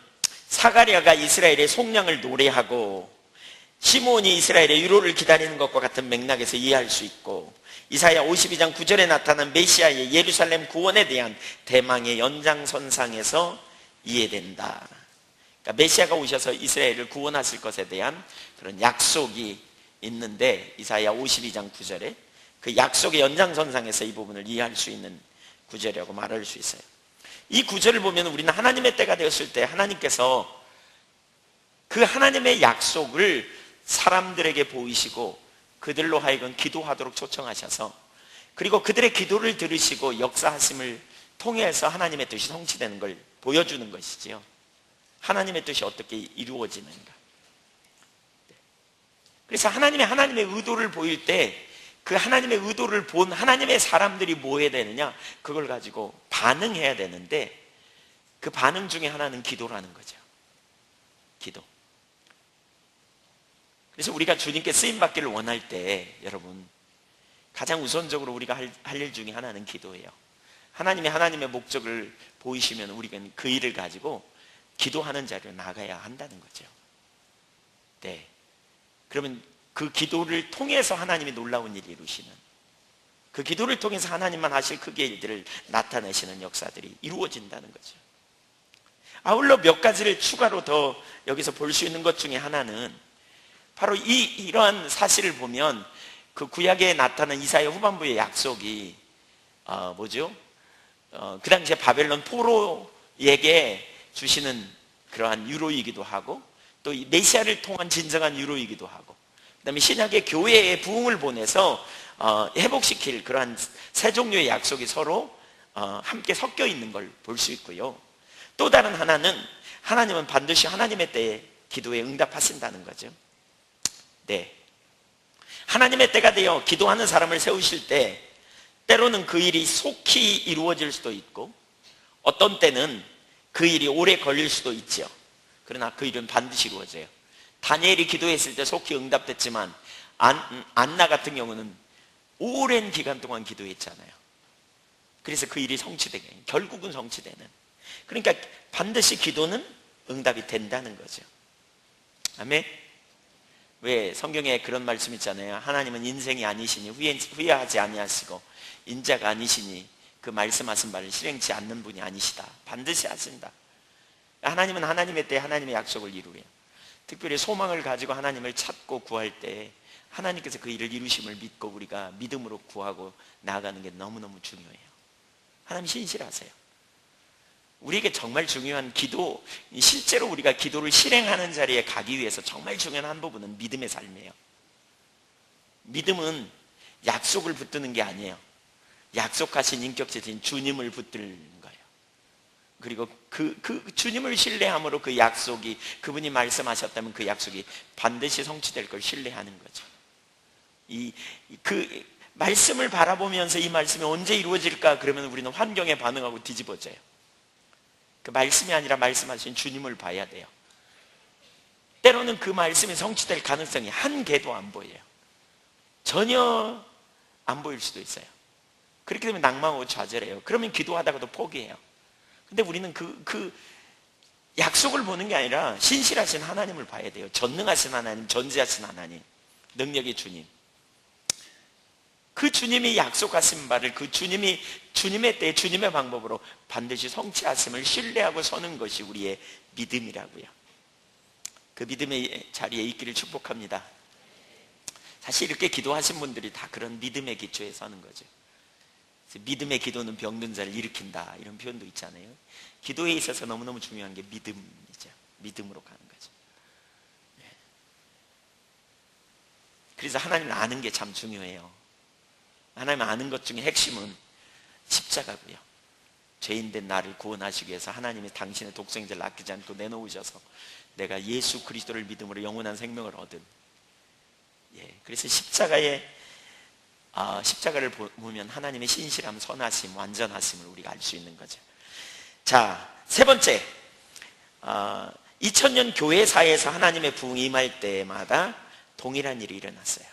사가랴가 이스라엘의 속량을 노래하고 시므온이 이스라엘의 위로를 기다리는 것과 같은 맥락에서 이해할 수 있고, 이사야 52장 9절에 나타난 메시아의 예루살렘 구원에 대한 대망의 연장선상에서 이해된다. 그러니까 메시아가 오셔서 이스라엘을 구원하실 것에 대한 그런 약속이 있는데, 이사야 52장 9절에 그 약속의 연장선상에서 이 부분을 이해할 수 있는 구절이라고 말할 수 있어요. 이 구절을 보면 우리는 하나님의 때가 되었을 때 하나님께서 그 하나님의 약속을 사람들에게 보이시고 그들로 하여금 기도하도록 초청하셔서, 그리고 그들의 기도를 들으시고 역사하심을 통해서 하나님의 뜻이 성취되는 걸 보여주는 것이지요. 하나님의 뜻이 어떻게 이루어지는가. 그래서 하나님의 의도를 보일 때 그 하나님의 의도를 본 하나님의 사람들이 뭐 해야 되느냐, 그걸 가지고 반응해야 되는데, 그 반응 중에 하나는 기도라는 거죠. 기도. 그래서 우리가 주님께 쓰임받기를 원할 때 여러분, 가장 우선적으로 우리가 할 일 중에 하나는 기도예요. 하나님의 목적을 보이시면 우리가 그 일을 가지고 기도하는 자리로 나가야 한다는 거죠. 네. 그러면 그 기도를 통해서 하나님이 놀라운 일을 이루시는, 그 기도를 통해서 하나님만 하실 크기의 일들을 나타내시는 역사들이 이루어진다는 거죠. 아울러 몇 가지를 추가로 더 여기서 볼 수 있는 것 중에 하나는 바로 이러한 사실을 보면 그 구약에 나타난 이사야 후반부의 약속이 그 당시에 바벨론 포로에게 주시는 그러한 위로이기도 하고, 또 이 메시아를 통한 진정한 위로이기도 하고, 그 다음에 신약의 교회에 부흥을 보내서 회복시킬 그러한 세 종류의 약속이 서로 함께 섞여 있는 걸 볼 수 있고요. 또 다른 하나는 하나님은 반드시 하나님의 때에 기도에 응답하신다는 거죠. 네. 하나님의 때가 되어 기도하는 사람을 세우실 때 때로는 그 일이 속히 이루어질 수도 있고, 어떤 때는 그 일이 오래 걸릴 수도 있죠. 그러나 그 일은 반드시 이루어져요. 다니엘이 기도했을 때 속히 응답됐지만 안나 같은 경우는 오랜 기간 동안 기도했잖아요. 그래서 그 일이 성취되게, 결국은 성취되는. 그러니까 반드시 기도는 응답이 된다는 거죠. 아멘. 왜 성경에 그런 말씀 있잖아요. 하나님은 인생이 아니시니 후회하지 아니하시고 인자가 아니시니 그 말씀하신 바를 실행치 않는 분이 아니시다. 반드시 하신다. 하나님은 하나님의 때에 하나님의 약속을 이루래요. 특별히 소망을 가지고 하나님을 찾고 구할 때 하나님께서 그 일을 이루심을 믿고 우리가 믿음으로 구하고 나아가는 게 너무너무 중요해요. 하나님 신실하세요. 우리에게 정말 중요한 기도, 실제로 우리가 기도를 실행하는 자리에 가기 위해서 정말 중요한 한 부분은 믿음의 삶이에요. 믿음은 약속을 붙드는 게 아니에요. 약속하신 인격체신 주님을 붙드는 거예요. 그리고 그 주님을 신뢰함으로 그 약속이, 그분이 말씀하셨다면 그 약속이 반드시 성취될 걸 신뢰하는 거죠. 그 말씀을 바라보면서 이 말씀이 언제 이루어질까? 그러면 우리는 환경에 반응하고 뒤집어져요. 그 말씀이 아니라 말씀하신 주님을 봐야 돼요. 때로는 그 말씀이 성취될 가능성이 한 개도 안 보여요. 전혀 안 보일 수도 있어요. 그렇게 되면 낭망하고 좌절해요. 그러면 기도하다가도 포기해요. 근데 우리는 그 약속을 보는 게 아니라 신실하신 하나님을 봐야 돼요. 전능하신 하나님, 전지하신 하나님, 능력의 주님. 그 주님이 약속하신 바를 그 주님이 주님의 때에 주님의 방법으로 반드시 성취하심을 신뢰하고 서는 것이 우리의 믿음이라고요. 그 믿음의 자리에 있기를 축복합니다. 사실 이렇게 기도하신 분들이 다 그런 믿음의 기초에 서는 거죠. 믿음의 기도는 병든 자를 일으킨다, 이런 표현도 있잖아요. 기도에 있어서 너무너무 중요한 게 믿음이죠. 믿음으로 가는 거죠. 그래서 하나님을 아는 게 참 중요해요. 하나님 아는 것 중에 핵심은 십자가고요. 죄인된 나를 구원하시기 위해서 하나님이 당신의 독생자를 아끼지 않고 내놓으셔서 내가 예수 그리스도를 믿음으로 영원한 생명을 얻은, 그래서 십자가를 보면 하나님의 신실함, 선하심, 완전하심을 우리가 알 수 있는 거죠. 자, 세 번째, 2000년 교회사에서 하나님의 부흥이 임할 때마다 동일한 일이 일어났어요.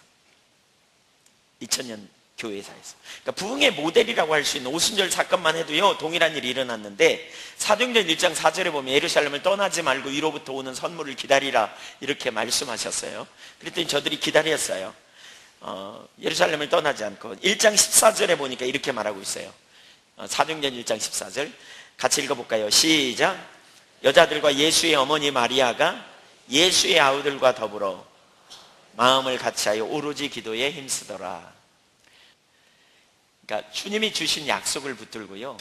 2000년 교회사에서. 그러니까 부흥의 모델이라고 할 수 있는 오순절 사건만 해도요, 동일한 일이 일어났는데, 사도행전 1장 4절에 보면 예루살렘을 떠나지 말고 위로부터 오는 선물을 기다리라, 이렇게 말씀하셨어요. 그랬더니 저들이 기다렸어요. 예루살렘을 떠나지 않고. 1장 14절에 보니까 이렇게 말하고 있어요. 사도행전 1장 14절 같이 읽어볼까요? 시작. 여자들과 예수의 어머니 마리아가 예수의 아우들과 더불어 마음을 같이하여 오로지 기도에 힘쓰더라. 그러니까 주님이 주신 약속을 붙들고요,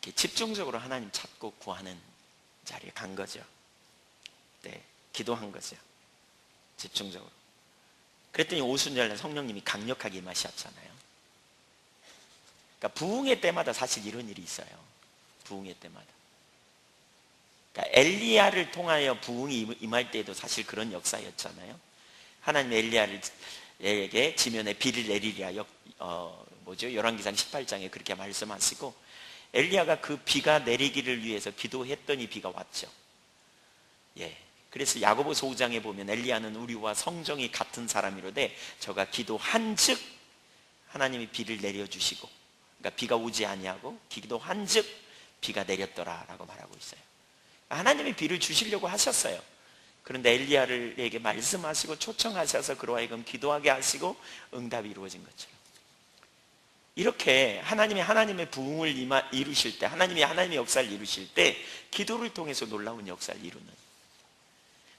이렇게 집중적으로 하나님 찾고 구하는 자리에 간 거죠. 네, 기도한 거죠. 집중적으로. 그랬더니 오순절날 성령님이 강력하게 임하셨잖아요. 그러니까 부흥의 때마다 사실 이런 일이 있어요. 부흥의 때마다. 그러니까 엘리야를 통하여 부흥이 임할 때에도 사실 그런 역사였잖아요. 하나님 엘리야에게 지면에 비를 내리리라, 열왕기상 18장에 그렇게 말씀하시고, 엘리야가 그 비가 내리기를 위해서 기도했더니 비가 왔죠. 그래서 야고보서 5장에 보면 엘리야는 우리와 성정이 같은 사람이로되 저가 기도한즉 하나님이 비를 내려주시고, 그러니까 비가 오지 아니하고 기도한즉 비가 내렸더라라고 말하고 있어요. 하나님이 비를 주시려고 하셨어요. 그런데 엘리야에게 말씀하시고 초청하셔서 그로 하여금 기도하게 하시고 응답이 이루어진 것처럼, 이렇게 하나님의 부흥을 이루실 때, 하나님의 역사를 이루실 때 기도를 통해서 놀라운 역사를 이루는,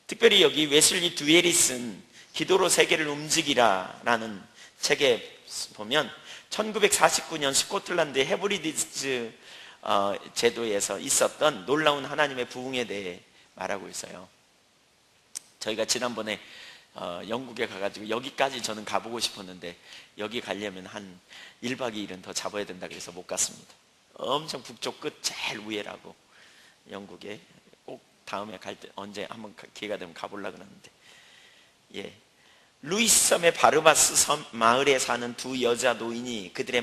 특별히 여기 웨슬리 듀엘이 쓴 기도로 세계를 움직이라라는 책에 보면 1949년 스코틀랜드 헤브리디즈 제도에서 있었던 놀라운 하나님의 부흥에 대해 말하고 있어요. 저희가 지난번에 영국에 가가지고 여기까지 저는 가보고 싶었는데 여기 가려면 한 1박 2일은 더 잡아야 된다 그래서 못 갔습니다. 엄청 북쪽 끝 제일 위에라고, 영국에. 꼭 다음에 갈 때 언제 한번 기회가 되면 가보려고 그러는데, 루이스 섬의 바르바스 섬 마을에 사는 두 여자 노인이 그들의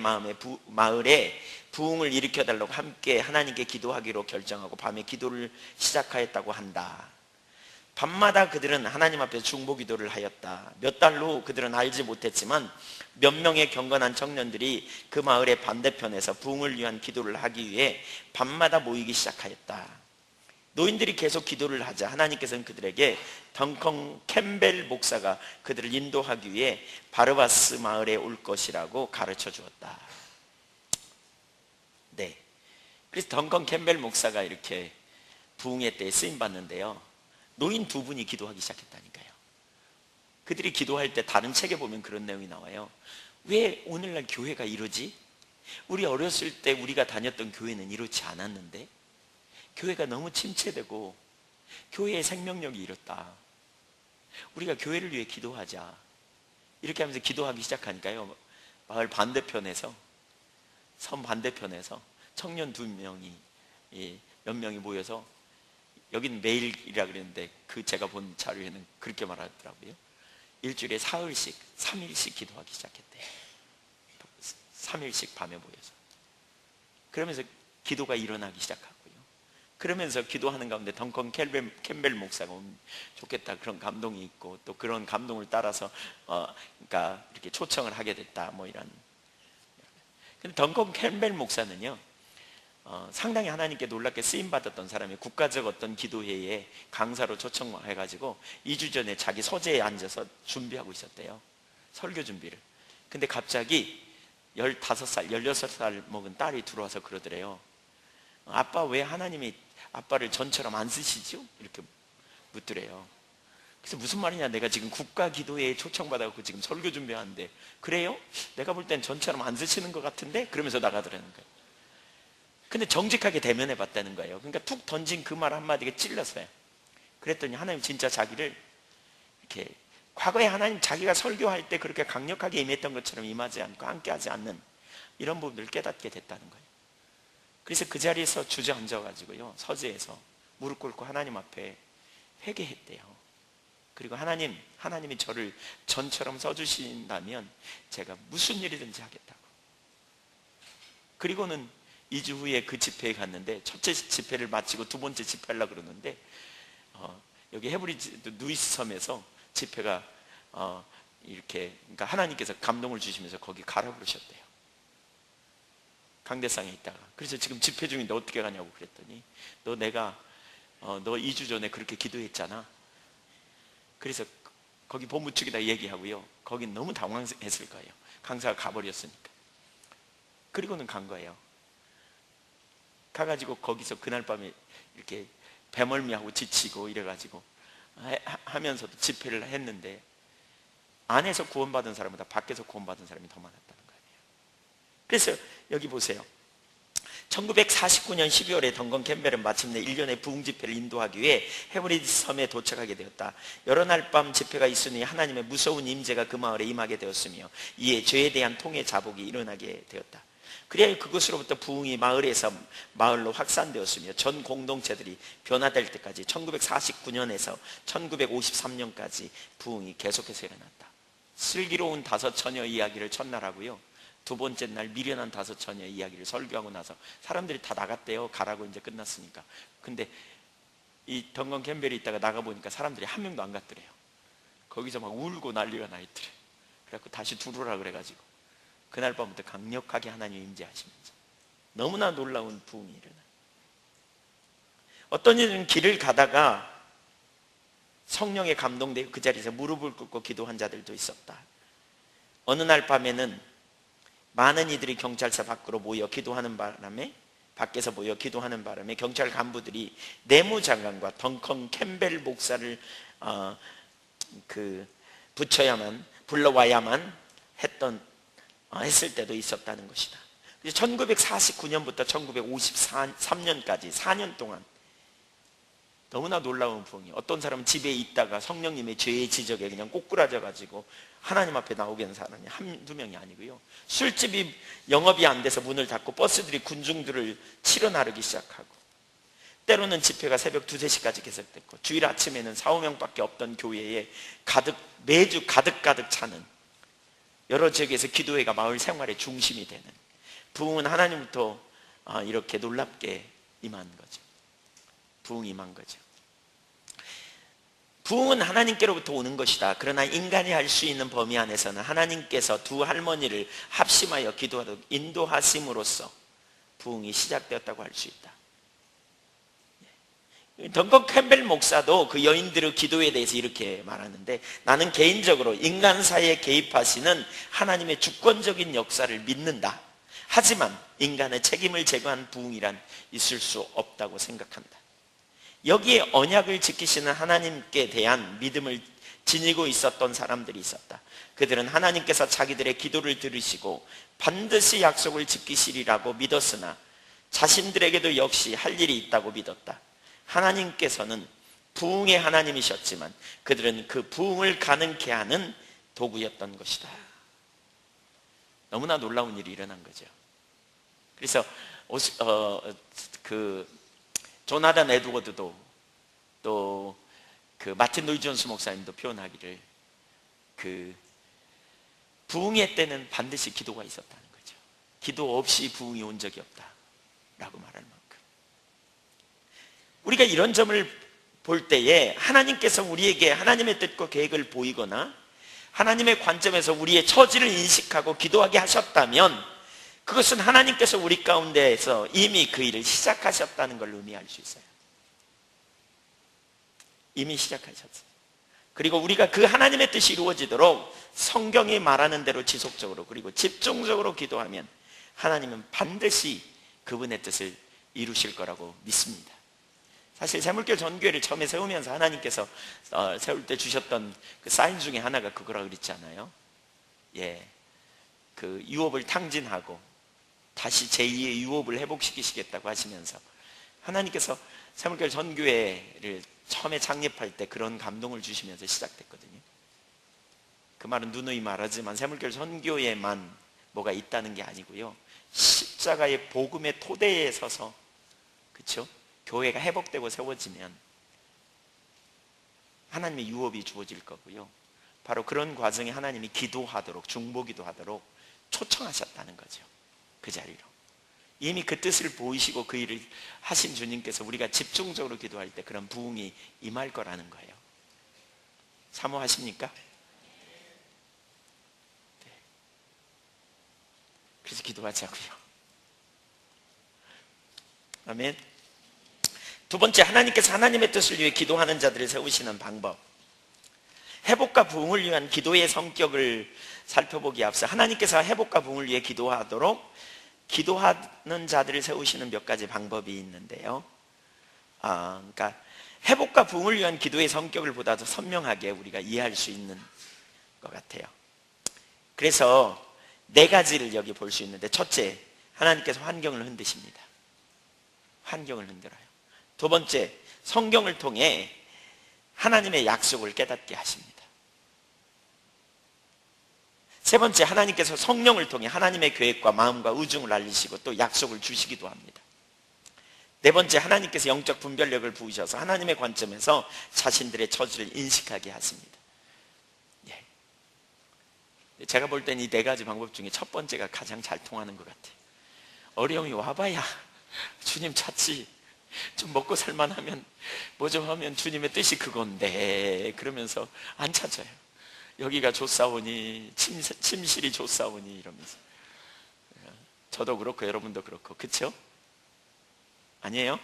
마을에 부흥을 일으켜달라고 함께 하나님께 기도하기로 결정하고 밤에 기도를 시작하였다고 한다. 밤마다 그들은 하나님 앞에 중보기도를 하였다. 몇 달로 그들은 알지 못했지만 몇 명의 경건한 청년들이 그 마을의 반대편에서 부흥을 위한 기도를 하기 위해 밤마다 모이기 시작하였다. 노인들이 계속 기도를 하자 하나님께서는 그들에게 덩컨 캠벨 목사가 그들을 인도하기 위해 바르바스 마을에 올 것이라고 가르쳐 주었다. 그래서 덩컨 캠벨 목사가 이렇게 부흥회 때 쓰임 받는데요, 노인 두 분이 기도하기 시작했다니까요. 그들이 기도할 때 다른 책에 보면 그런 내용이 나와요. 왜 오늘날 교회가 이러지? 우리 어렸을 때 우리가 다녔던 교회는 이렇지 않았는데, 교회가 너무 침체되고 교회의 생명력이 이렇다. 우리가 교회를 위해 기도하자. 이렇게 하면서 기도하기 시작하니까요, 마을 반대편에서, 섬 반대편에서 청년 두 명이, 몇 명이 모여서, 여기는 매일이라 그랬는데 그 제가 본 자료에는 그렇게 말하더라고요. 일주일에 사흘씩, 3일씩 기도하기 시작했대요. 3일씩 밤에 모여서. 그러면서 기도가 일어나기 시작하고요. 그러면서 기도하는 가운데 덩컨 캠벨 목사가 오면 좋겠다, 그런 감동이 있고, 또 그런 감동을 따라서 그러니까 이렇게 초청을 하게 됐다, 뭐 이런. 근데 덩컨 캠벨 목사는요, 상당히 하나님께 놀랍게 쓰임받았던 사람이 국가적 어떤 기도회에 강사로 초청해가지고 2주 전에 자기 서재에 앉아서 준비하고 있었대요, 설교 준비를. 근데 갑자기 15살, 16살 먹은 딸이 들어와서 그러더래요. 아빠, 왜 하나님이 아빠를 전처럼 안 쓰시죠? 이렇게 묻더래요. 그래서 무슨 말이냐, 내가 지금 국가 기도회에 초청받아서 지금 설교 준비하는데. 그래요? 내가 볼 땐 전처럼 안 쓰시는 것 같은데? 그러면서 나가더라는 거예요. 근데 정직하게 대면해 봤다는 거예요. 그러니까 툭 던진 그 말 한마디가 찔렀어요. 그랬더니 하나님 진짜 자기를 이렇게, 과거에 하나님 자기가 설교할 때 그렇게 강력하게 임했던 것처럼 임하지 않고 함께하지 않는 이런 부분들을 깨닫게 됐다는 거예요. 그래서 그 자리에서 주저앉아 가지고요, 서재에서 무릎 꿇고 하나님 앞에 회개했대요. 그리고 하나님이 저를 전처럼 써주신다면 제가 무슨 일이든지 하겠다고. 그리고는 2주 후에 그 집회에 갔는데, 첫째 집회를 마치고 두 번째 집회하려고 그러는데, 여기 헤브리지 누이스 섬에서 집회가 이렇게, 그러니까 하나님께서 감동을 주시면서 거기 가라고 그러셨대요, 강대상에 있다가. 그래서 지금 집회 중인데 어떻게 가냐고 그랬더니, 너 2주 전에 그렇게 기도했잖아. 그래서 거기 본부 측에다 얘기하고요, 거긴 너무 당황했을 거예요, 강사가 가버렸으니까. 그리고는 간 거예요. 가가지고 거기서 그날 밤에 이렇게 배멀미하고 지치고 이래가지고 하면서도 집회를 했는데, 안에서 구원받은 사람보다 밖에서 구원받은 사람이 더 많았다는 거예요. 그래서 여기 보세요. 1949년 12월에 덩컨 캠벨은 마침내 1년의 부흥 집회를 인도하기 위해 헤브리지 섬에 도착하게 되었다. 여러 날 밤 집회가 있으니 하나님의 무서운 임재가 그 마을에 임하게 되었으며, 이에 죄에 대한 통해 자복이 일어나게 되었다. 그래야 그것으로부터 부흥이 마을에서 마을로 확산되었으며, 전 공동체들이 변화될 때까지 1949년에서 1953년까지 부흥이 계속해서 일어났다. 슬기로운 5처녀 이야기를 첫날 하고요, 두 번째 날 미련한 5처녀 이야기를 설교하고 나서 사람들이 다 나갔대요. 가라고 이제 끝났으니까. 근데 이 덩컨 캠벨이 있다가 나가보니까 사람들이 한 명도 안 갔더래요. 거기서 막 울고 난리가 나 있더래요. 그래갖고 다시 들어오라 그래가지고 그날 밤부터 강력하게 하나님이 임재하시면서 너무나 놀라운 부흥이 일어나요. 어떤 이들은 길을 가다가 성령에 감동되어 그 자리에서 무릎을 꿇고 기도한 자들도 있었다. 어느 날 밤에는 많은 이들이 경찰서 밖으로 모여 기도하는 바람에, 밖에서 모여 기도하는 바람에 경찰 간부들이 내무장관과 덩컨 캠벨 목사를 불러와야만 했을 때도 있었다는 것이다. 1949년부터 1953년까지 4년 동안 너무나 놀라운 부흥이, 어떤 사람은 집에 있다가 성령님의 죄의 지적에 그냥 꼬꾸라져 가지고 하나님 앞에 나오게 된 사람이 한두 명이 아니고요, 술집이 영업이 안 돼서 문을 닫고 버스들이 군중들을 치러 나르기 시작하고, 때로는 집회가 새벽 2, 3시까지 계속됐고, 주일 아침에는 4, 5명밖에 없던 교회에 매주 가득 차는, 여러 지역에서 기도회가 마을 생활의 중심이 되는 부흥은 하나님부터 이렇게 놀랍게 임한 거죠. 부흥이 임한 거죠. 부흥은 하나님께로부터 오는 것이다. 그러나 인간이 할 수 있는 범위 안에서는 하나님께서 두 할머니를 합심하여 기도하도록 인도하심으로써 부흥이 시작되었다고 할 수 있다. 덩컨 캠벨 목사도 그 여인들의 기도에 대해서 이렇게 말하는데, 나는 개인적으로 인간 사이에 개입하시는 하나님의 주권적인 역사를 믿는다. 하지만 인간의 책임을 제거한 부흥이란 있을 수 없다고 생각한다. 여기에 언약을 지키시는 하나님께 대한 믿음을 지니고 있었던 사람들이 있었다. 그들은 하나님께서 자기들의 기도를 들으시고 반드시 약속을 지키시리라고 믿었으나 자신들에게도 역시 할 일이 있다고 믿었다. 하나님께서는 부흥의 하나님이셨지만 그들은 그 부흥을 가능케 하는 도구였던 것이다. 너무나 놀라운 일이 일어난 거죠. 그래서 조나단 에드워드도 또 마틴 로이드 존스 목사님도 표현하기를 부흥의 때는 반드시 기도가 있었다는 거죠. 기도 없이 부흥이 온 적이 없다라고 말할 만큼, 우리가 이런 점을 볼 때에 하나님께서 우리에게 하나님의 뜻과 계획을 보이거나 하나님의 관점에서 우리의 처지를 인식하고 기도하게 하셨다면 그것은 하나님께서 우리 가운데에서 이미 그 일을 시작하셨다는 걸 의미할 수 있어요. 이미 시작하셨어요. 그리고 우리가 그 하나님의 뜻이 이루어지도록 성경이 말하는 대로 지속적으로 그리고 집중적으로 기도하면 하나님은 반드시 그분의 뜻을 이루실 거라고 믿습니다. 사실 새물교 전교회를 처음에 세우면서 하나님께서 세울 때 주셨던 그 사인 중에 하나가 그거라고 그랬잖아요. 그 유업을 탕진하고 다시 제2의 유업을 회복시키시겠다고 하시면서 하나님께서 새물교 전교회를 처음에 창립할 때 그런 감동을 주시면서 시작됐거든요. 그 말은 누누이 말하지만 새물교 전교회만 뭐가 있다는 게 아니고요, 십자가의 복음의 토대에 서서, 그렇죠? 교회가 회복되고 세워지면 하나님의 유업이 주어질 거고요, 바로 그런 과정에 하나님이 기도하도록, 중보기도하도록 초청하셨다는 거죠. 그 자리로 이미 그 뜻을 보이시고 그 일을 하신 주님께서 우리가 집중적으로 기도할 때 그런 부흥이 임할 거라는 거예요. 사모하십니까? 네. 그래서 기도하자고요. 아멘. 두 번째, 하나님께서 하나님의 뜻을 위해 기도하는 자들을 세우시는 방법. 회복과 부흥을 위한 기도의 성격을 살펴보기에 앞서 하나님께서 회복과 부흥을 위해 기도하도록 기도하는 자들을 세우시는 몇 가지 방법이 있는데요. 그러니까 회복과 부흥을 위한 기도의 성격을 보다 더 선명하게 우리가 이해할 수 있는 것 같아요. 그래서 네 가지를 여기 볼 수 있는데, 첫째, 하나님께서 환경을 흔드십니다. 환경을 흔들어요. 두 번째, 성경을 통해 하나님의 약속을 깨닫게 하십니다. 세 번째, 하나님께서 성령을 통해 하나님의 계획과 마음과 의중을 알리시고 또 약속을 주시기도 합니다. 네 번째, 하나님께서 영적 분별력을 부으셔서 하나님의 관점에서 자신들의 처지를 인식하게 하십니다. 제가 볼 때는 이 네 가지 방법 중에 첫 번째가 가장 잘 통하는 것 같아요. 어려움이 와봐야 주님 찾지, 좀 먹고 살만하면 뭐 좀 하면 주님의 뜻이 그건데 그러면서 안 찾아요. 여기가 좋사오니, 침실이 좋사오니 이러면서. 저도 그렇고 여러분도 그렇고, 그렇죠? 아니에요?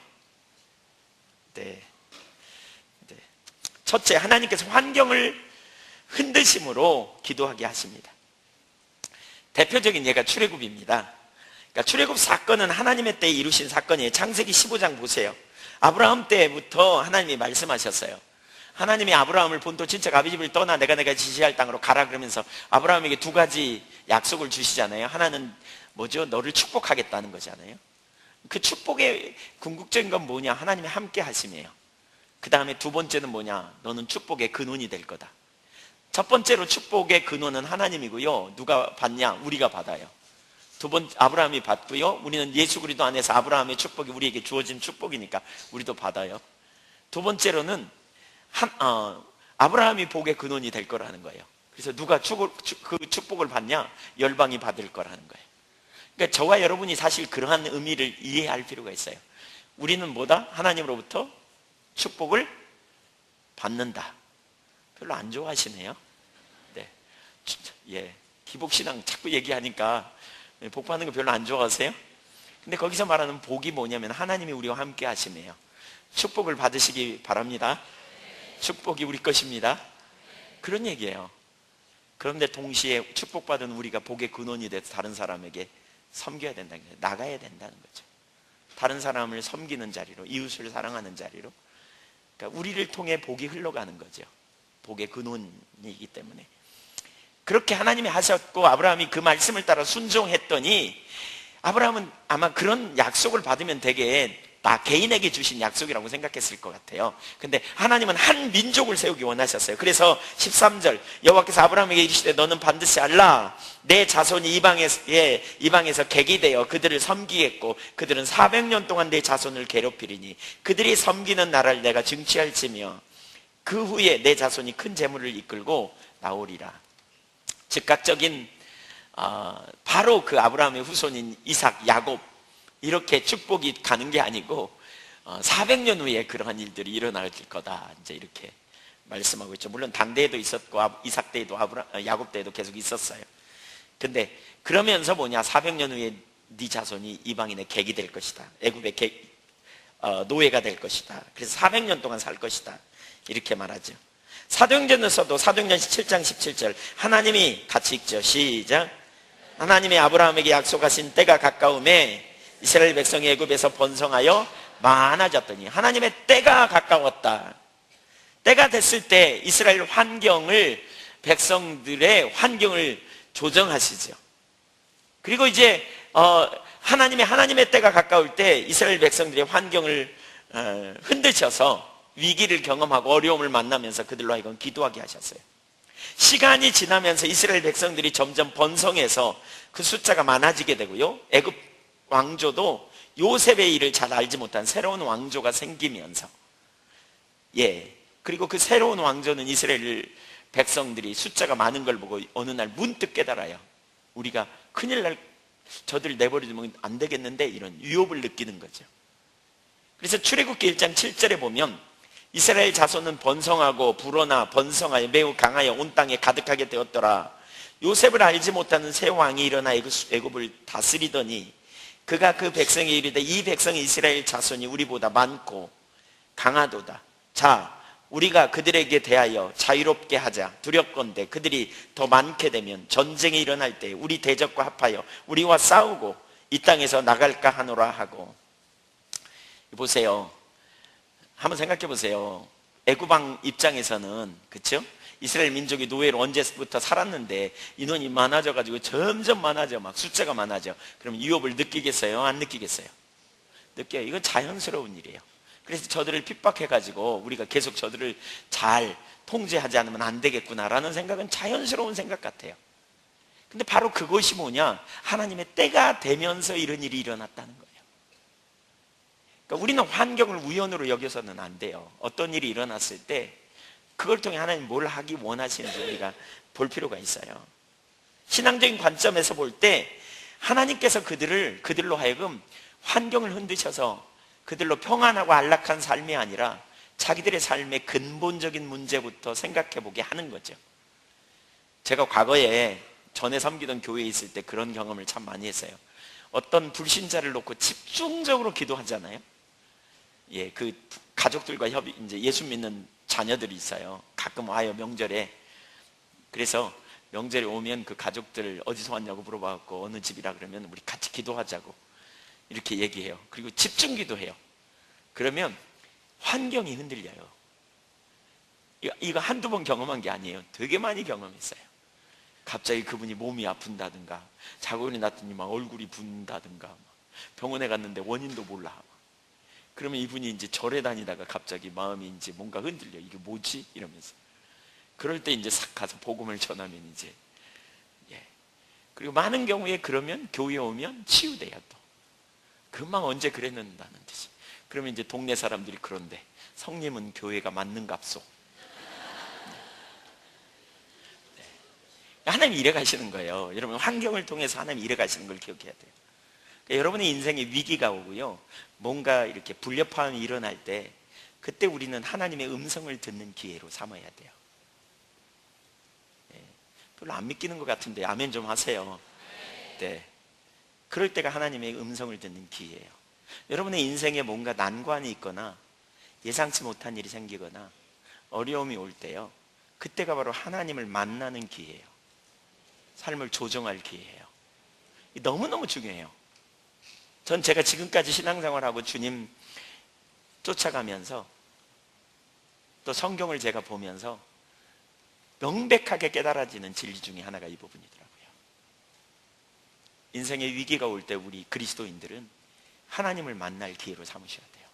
네. 첫째, 하나님께서 환경을 흔드심으로 기도하게 하십니다. 대표적인 예가 출애굽입니다. 그러니까 출애굽 사건은 하나님의 때에 이루신 사건이에요. 창세기 15장 보세요. 아브라함 때부터 하나님이 말씀하셨어요. 하나님이 아브라함을 본토 친척 아비집을 떠나 내가 지시할 땅으로 가라 그러면서 아브라함에게 두 가지 약속을 주시잖아요. 하나는 뭐죠? 너를 축복하겠다는 거잖아요. 그 축복의 궁극적인 건 뭐냐? 하나님이 함께 하심이에요. 그 다음에 두 번째는 뭐냐? 너는 축복의 근원이 될 거다. 첫 번째로 축복의 근원은 하나님이고요, 누가 받냐? 우리가 받아요. 두 번째, 아브라함이 받고요, 우리는 예수 그리스도 안에서 아브라함의 축복이 우리에게 주어진 축복이니까 우리도 받아요. 두 번째로는 아브라함이 복의 근원이 될 거라는 거예요. 그래서 누가 그 축복을 받냐? 열방이 받을 거라는 거예요. 그러니까 저와 여러분이 사실 그러한 의미를 이해할 필요가 있어요. 우리는 뭐다? 하나님으로부터 축복을 받는다. 별로 안 좋아하시네요. 네. 기복신앙 자꾸 얘기하니까 복 받는 거 별로 안 좋아하세요? 근데 거기서 말하는 복이 뭐냐면 하나님이 우리와 함께 하심이에요. 축복을 받으시기 바랍니다. 축복이 우리 것입니다. 그런 얘기예요. 그런데 동시에 축복받은 우리가 복의 근원이 돼서 다른 사람에게 섬겨야 된다는 거예요. 나가야 된다는 거죠. 다른 사람을 섬기는 자리로, 이웃을 사랑하는 자리로, 그러니까 우리를 통해 복이 흘러가는 거죠. 복의 근원이기 때문에. 그렇게 하나님이 하셨고 아브라함이 그 말씀을 따라 순종했더니, 아브라함은 아마 그런 약속을 받으면 되게 나 개인에게 주신 약속이라고 생각했을 것 같아요. 근데 하나님은 한 민족을 세우기 원하셨어요. 그래서 13절 여호와께서 아브라함에게 이르시되 너는 반드시 알라, 내 자손이 이방에서 객이 되어 그들을 섬기겠고 그들은 400년 동안 내 자손을 괴롭히리니 그들이 섬기는 나라를 내가 증취할지며 그 후에 내 자손이 큰 재물을 이끌고 나오리라. 즉각적인 바로 그 아브라함의 후손인 이삭, 야곱 이렇게 축복이 가는 게 아니고 400년 후에 그러한 일들이 일어날 거다, 이제 이렇게 말씀하고 있죠. 물론 당대에도 있었고 이삭 때에도 야곱 때에도 계속 있었어요. 근데 그러면서 뭐냐, 400년 후에 네 자손이 이방인의 객이 될 것이다, 애굽의 노예가 될 것이다. 그래서 400년 동안 살 것이다, 이렇게 말하죠. 사도행전에서도 사도행전 7장 17절 하나님이, 같이 읽죠, 시작. 하나님이 아브라함에게 약속하신 때가 가까움에 이스라엘 백성이 애굽에서 번성하여 많아졌더니, 하나님의 때가 가까웠다. 때가 됐을 때 이스라엘 환경을, 백성들의 환경을 조정하시죠. 그리고 이제 하나님의 때가 가까울 때 이스라엘 백성들의 환경을 흔드셔서 위기를 경험하고 어려움을 만나면서 그들로 하여금 기도하게 하셨어요. 시간이 지나면서 이스라엘 백성들이 점점 번성해서 그 숫자가 많아지게 되고요, 애굽 왕조도 요셉의 일을 잘 알지 못한 새로운 왕조가 생기면서, 그리고 그 새로운 왕조는 이스라엘 백성들이 숫자가 많은 걸 보고 어느 날 문득 깨달아요. 우리가 큰일 날, 저들 내버려두면 안 되겠는데, 이런 위협을 느끼는 거죠. 그래서 출애굽기 1장 7절에 보면 이스라엘 자손은 번성하고 불어나 번성하여 매우 강하여 온 땅에 가득하게 되었더라. 요셉을 알지 못하는 새 왕이 일어나 애굽을 다스리더니 그가 그 백성에 이르되 이 백성이 이스라엘 자손이 우리보다 많고 강하도다. 자, 우리가 그들에게 대하여 자유롭게 하자. 두렵건대 그들이 더 많게 되면 전쟁이 일어날 때 우리 대적과 합하여 우리와 싸우고 이 땅에서 나갈까 하노라 하고. 보세요, 한번 생각해 보세요. 애굽 왕 입장에서는, 그렇죠? 이스라엘 민족이 노예로 언제부터 살았는데 인원이 많아져 가지고 점점 많아져, 막 숫자가 많아져. 그럼 위협을 느끼겠어요? 안 느끼겠어요? 느껴요. 이건 자연스러운 일이에요. 그래서 저들을 핍박해 가지고 우리가 계속 저들을 잘 통제하지 않으면 안 되겠구나라는 생각은 자연스러운 생각 같아요. 근데 바로 그것이 뭐냐, 하나님의 때가 되면서 이런 일이 일어났다는 거예요. 그러니까 우리는 환경을 우연으로 여겨서는 안 돼요. 어떤 일이 일어났을 때 그걸 통해 하나님 뭘 하기 원하시는지 우리가 볼 필요가 있어요. 신앙적인 관점에서 볼 때 하나님께서 그들로 하여금 환경을 흔드셔서 그들로 평안하고 안락한 삶이 아니라 자기들의 삶의 근본적인 문제부터 생각해 보게 하는 거죠. 제가 과거에 전에 섬기던 교회에 있을 때 그런 경험을 참 많이 했어요. 어떤 불신자를 놓고 집중적으로 기도하잖아요. 그 가족들과 이제 예수 믿는 자녀들이 있어요. 가끔 와요, 명절에. 그래서 명절에 오면 그 가족들 어디서 왔냐고 물어봐갖고 어느 집이라 그러면 우리 같이 기도하자고 이렇게 얘기해요. 그리고 집중 기도해요. 그러면 환경이 흔들려요. 이거 한두 번 경험한 게 아니에요. 되게 많이 경험했어요. 갑자기 그분이 몸이 아픈다든가 자고일어났더니 났더니 막 얼굴이 붓는다든가, 병원에 갔는데 원인도 몰라. 그러면 이분이 이제 절에 다니다가 갑자기 마음이 이제 뭔가 흔들려. 이게 뭐지? 이러면서. 그럴 때 이제 싹 가서 복음을 전하면 이제, 그리고 많은 경우에 그러면 교회에 오면 치유돼요 또. 금방 언제 그랬는다는 듯이. 그러면 이제 동네 사람들이 그런데 성님은 교회가 맞는갑소. 하나님이 이래 가시는 거예요. 여러분, 환경을 통해서 하나님이 이래 가시는 걸 기억해야 돼요. 그러니까 여러분의 인생에 위기가 오고요, 뭔가 이렇게 불협화음이 일어날 때 그때 우리는 하나님의 음성을 듣는 기회로 삼아야 돼요. 별로 안 믿기는 것 같은데 아멘 좀 하세요. 네, 그럴 때가 하나님의 음성을 듣는 기회예요. 여러분의 인생에 뭔가 난관이 있거나 예상치 못한 일이 생기거나 어려움이 올 때요, 그때가 바로 하나님을 만나는 기회예요. 삶을 조정할 기회예요. 너무너무 중요해요. 전 제가 지금까지 신앙생활하고 주님 쫓아가면서 또 성경을 제가 보면서 명백하게 깨달아지는 진리 중에 하나가 이 부분이더라고요. 인생의 위기가 올 때 우리 그리스도인들은 하나님을 만날 기회로 삼으셔야 돼요.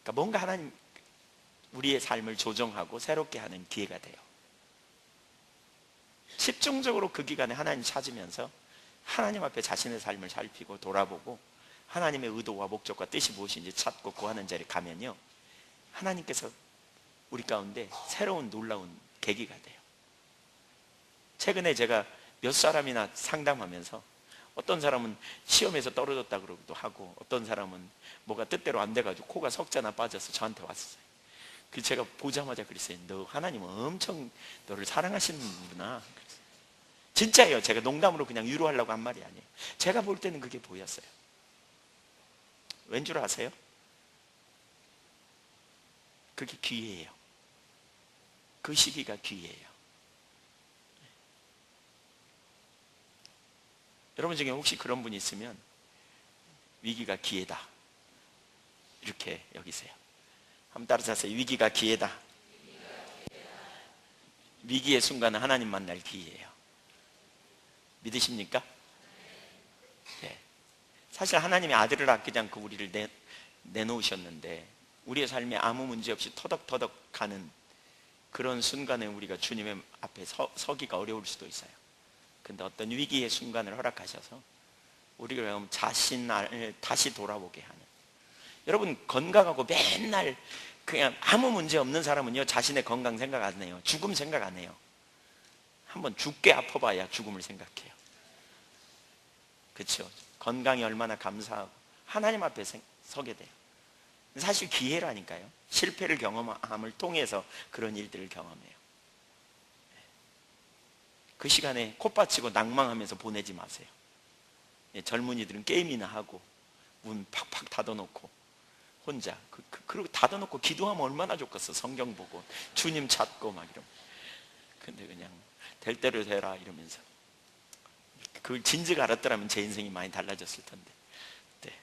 그러니까 뭔가 하나님 우리의 삶을 조정하고 새롭게 하는 기회가 돼요. 집중적으로 그 기간에 하나님 찾으면서 하나님 앞에 자신의 삶을 살피고 돌아보고 하나님의 의도와 목적과 뜻이 무엇인지 찾고 구하는 자리에 가면요, 하나님께서 우리 가운데 새로운 놀라운 계기가 돼요. 최근에 제가 몇 사람이나 상담하면서 어떤 사람은 시험에서 떨어졌다 그러기도 하고, 어떤 사람은 뭐가 뜻대로 안 돼가지고 코가 석자나 빠져서 저한테 왔어요. 그 제가 보자마자 그랬어요. 너 하나님은 엄청 너를 사랑하시는구나. 진짜예요. 제가 농담으로 그냥 위로하려고 한 말이 아니에요. 제가 볼 때는 그게 보였어요. 왠 줄 아세요? 그게 기회예요. 그 시기가 기회예요. 여러분 중에 혹시 그런 분이 있으면 위기가 기회다 이렇게 여기세요. 한번 따라하세요. 위기가 기회다. 위기의 순간은 하나님 만날 기회예요. 믿으십니까? 네. 사실 하나님의 아들을 아끼지 않고 우리를 내놓으셨는데 우리의 삶에 아무 문제 없이 터덕터덕 가는 그런 순간에 우리가 주님의 앞에 서기가 어려울 수도 있어요. 근데 어떤 위기의 순간을 허락하셔서 우리가 자신을 다시 돌아보게 하는, 여러분 건강하고 맨날 그냥 아무 문제 없는 사람은요 자신의 건강 생각 안 해요. 죽음 생각 안 해요. 한번 죽게 아파봐야 죽음을 생각해요. 그렇죠? 건강이 얼마나 감사하고 하나님 앞에 서게 돼요. 사실 기회라니까요. 실패를 경험함을 통해서 그런 일들을 경험해요. 그 시간에 콧받치고 낭망하면서 보내지 마세요. 젊은이들은 게임이나 하고 문 팍팍 닫아놓고 혼자 그리고 닫아놓고 기도하면 얼마나 좋겠어. 성경 보고 주님 찾고 막 이러면. 근데 그냥 될 대로 되라 이러면서 그걸 진즉 알았더라면 제 인생이 많이 달라졌을 텐데. 네.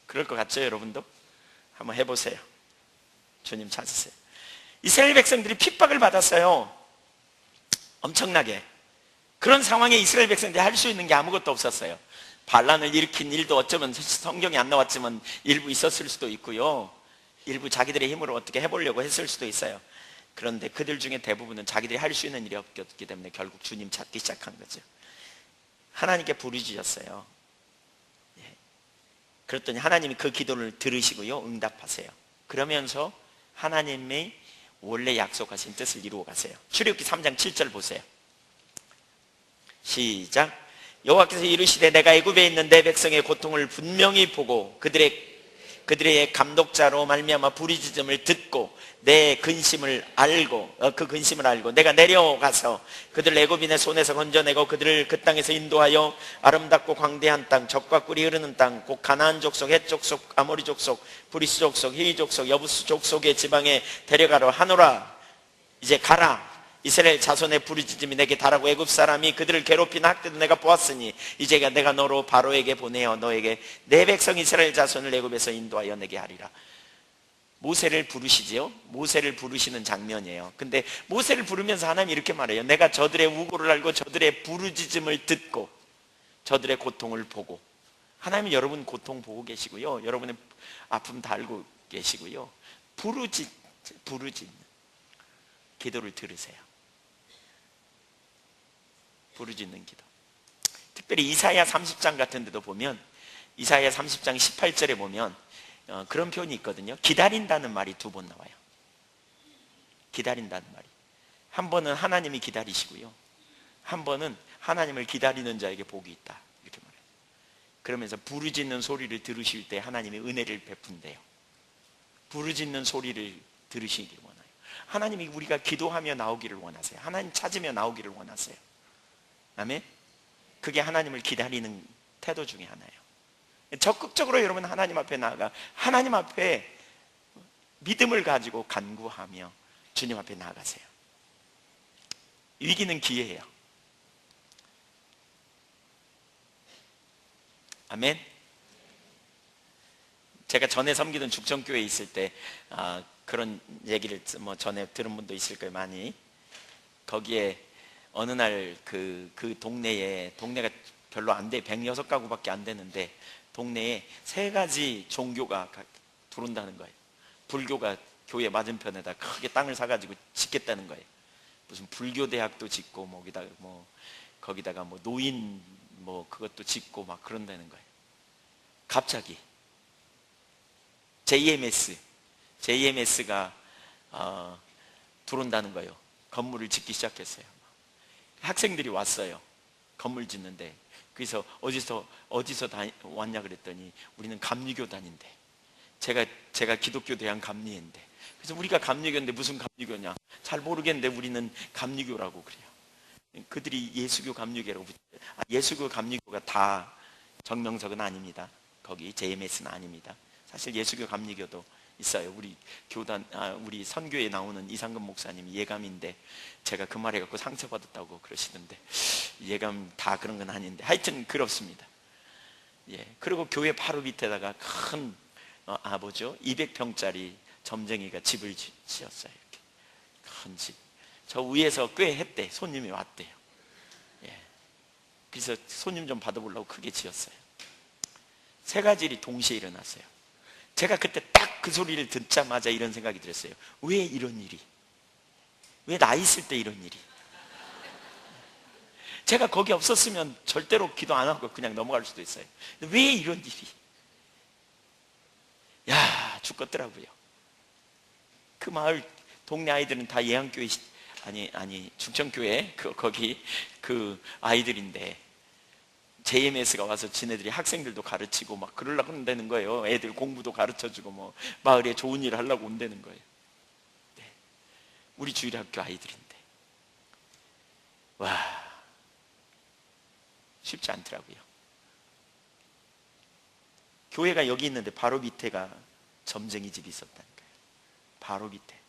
그럴 것 같죠? 여러분도 한번 해보세요. 주님 찾으세요. 이스라엘 백성들이 핍박을 받았어요. 엄청나게. 그런 상황에 이스라엘 백성들이 할 수 있는 게 아무것도 없었어요. 반란을 일으킨 일도 어쩌면 성경이 안 나왔지만 일부 있었을 수도 있고요, 일부 자기들의 힘으로 어떻게 해보려고 했을 수도 있어요. 그런데 그들 중에 대부분은 자기들이 할 수 있는 일이 없기 때문에 결국 주님 찾기 시작한 거죠. 하나님께 부르짖었어요. 예. 그랬더니 하나님이 그 기도를 들으시고요 응답하세요. 그러면서 하나님의 원래 약속하신 뜻을 이루어 가세요. 출애굽기 3장 7절 보세요. 시작. 여호와께서 이르시되 내가 애굽에 있는 내 백성의 고통을 분명히 보고 그들의 감독자로 말미암아 부르짖음을 듣고 내 근심을 알고 그 근심을 알고 내가 내려가서 그들을 애굽인의 손에서 건져내고 그들을 그 땅에서 인도하여 아름답고 광대한 땅, 젖과 꿀이 흐르는 땅, 곧 가나안 족속, 헷 족속, 아모리 족속, 브리스 족속, 히위 족속, 여부스 족속의 지방에 데려가려 하노라. 이제 가라. 이스라엘 자손의 부르짖음이 내게 달하고 애굽 사람이 그들을 괴롭힌 학대도 내가 보았으니 이제 내가 너로 바로에게 보내어 너에게 내 백성 이스라엘 자손을 애굽에서 인도하여 내게 하리라. 모세를 부르시지요. 모세를 부르시는 장면이에요. 근데 모세를 부르면서 하나님이 이렇게 말해요. 내가 저들의 우고를 알고 저들의 부르짖음을 듣고 저들의 고통을 보고. 하나님은 여러분 고통 보고 계시고요, 여러분의 아픔 다 알고 계시고요, 부르짖는 기도를 들으세요. 부르짖는 기도. 특별히 이사야 30장 같은 데도 보면, 이사야 30장 18절에 보면 그런 표현이 있거든요. 기다린다는 말이 2번 나와요. 기다린다는 말이. 한 번은 하나님이 기다리시고요, 한 번은 하나님을 기다리는 자에게 복이 있다 이렇게 말해요. 그러면서 부르짖는 소리를 들으실 때 하나님의 은혜를 베푼대요. 부르짖는 소리를 들으시기를 원해요. 하나님이 우리가 기도하며 나오기를 원하세요. 하나님 찾으며 나오기를 원하세요. 아멘. 그게 하나님을 기다리는 태도 중에 하나예요. 적극적으로 여러분 하나님 앞에 나아가 하나님 앞에 믿음을 가지고 간구하며 주님 앞에 나아가세요. 위기는 기회예요. 아멘. 제가 전에 섬기던 죽전교회에 있을 때 그런 얘기를 뭐 전에 들은 분도 있을 거예요, 많이. 거기에 어느 날 그 동네가 별로 안 돼, 106가구밖에 안 되는데 동네에 3가지 종교가 들어온다는 거예요. 불교가 교회 맞은편에다 크게 땅을 사가지고 짓겠다는 거예요. 무슨 불교 대학도 짓고 거기다가 뭐 노인 뭐 그것도 짓고 막 그런다는 거예요. 갑자기 JMS가 들어온다는 거예요. 건물을 짓기 시작했어요. 학생들이 왔어요. 건물 짓는데. 그래서 어디서 왔냐 그랬더니 우리는 감리교 다닌대. 제가 기독교 대학 감리인데. 그래서 우리가 감리교인데 무슨 감리교냐? 잘 모르겠는데 우리는 감리교라고 그래요. 그들이 예수교 감리교라고 붙여요. 예수교 감리교가 다 정명석은 아닙니다. 거기 JMS는 아닙니다. 사실 예수교 감리교도 있어요. 우리 선교에 나오는 이상근 목사님이 예감인데 제가 그 말 해갖고 상처받았다고 그러시던데 예감 다 그런 건 아닌데 하여튼 그렇습니다. 예. 그리고 교회 바로 밑에다가 큰 200평짜리 점쟁이가 집을 지었어요. 이렇게 큰 집. 저 위에서 꽤 했대. 손님이 왔대요. 예. 그래서 손님 좀 받아보려고 크게 지었어요. 3가지 일이 동시에 일어났어요. 제가 그때 딱 그 소리를 듣자마자 이런 생각이 들었어요. 왜 이런 일이? 왜 나 있을 때 이런 일이? 제가 거기 없었으면 절대로 기도 안 하고 그냥 넘어갈 수도 있어요. 왜 이런 일이? 야, 죽겠더라고요. 그 마을 동네 아이들은 다 예안교회 죽전교회 거기 그 아이들인데 JMS가 와서 지네들이 학생들도 가르치고 막 그러려고 한다는 거예요. 애들 공부도 가르쳐주고 뭐 마을에 좋은 일을 하려고 온다는 거예요. 네. 우리 주일학교 아이들인데 와, 쉽지 않더라고요. 교회가 여기 있는데 바로 밑에가 점쟁이 집이 있었다는 거예요. 바로 밑에.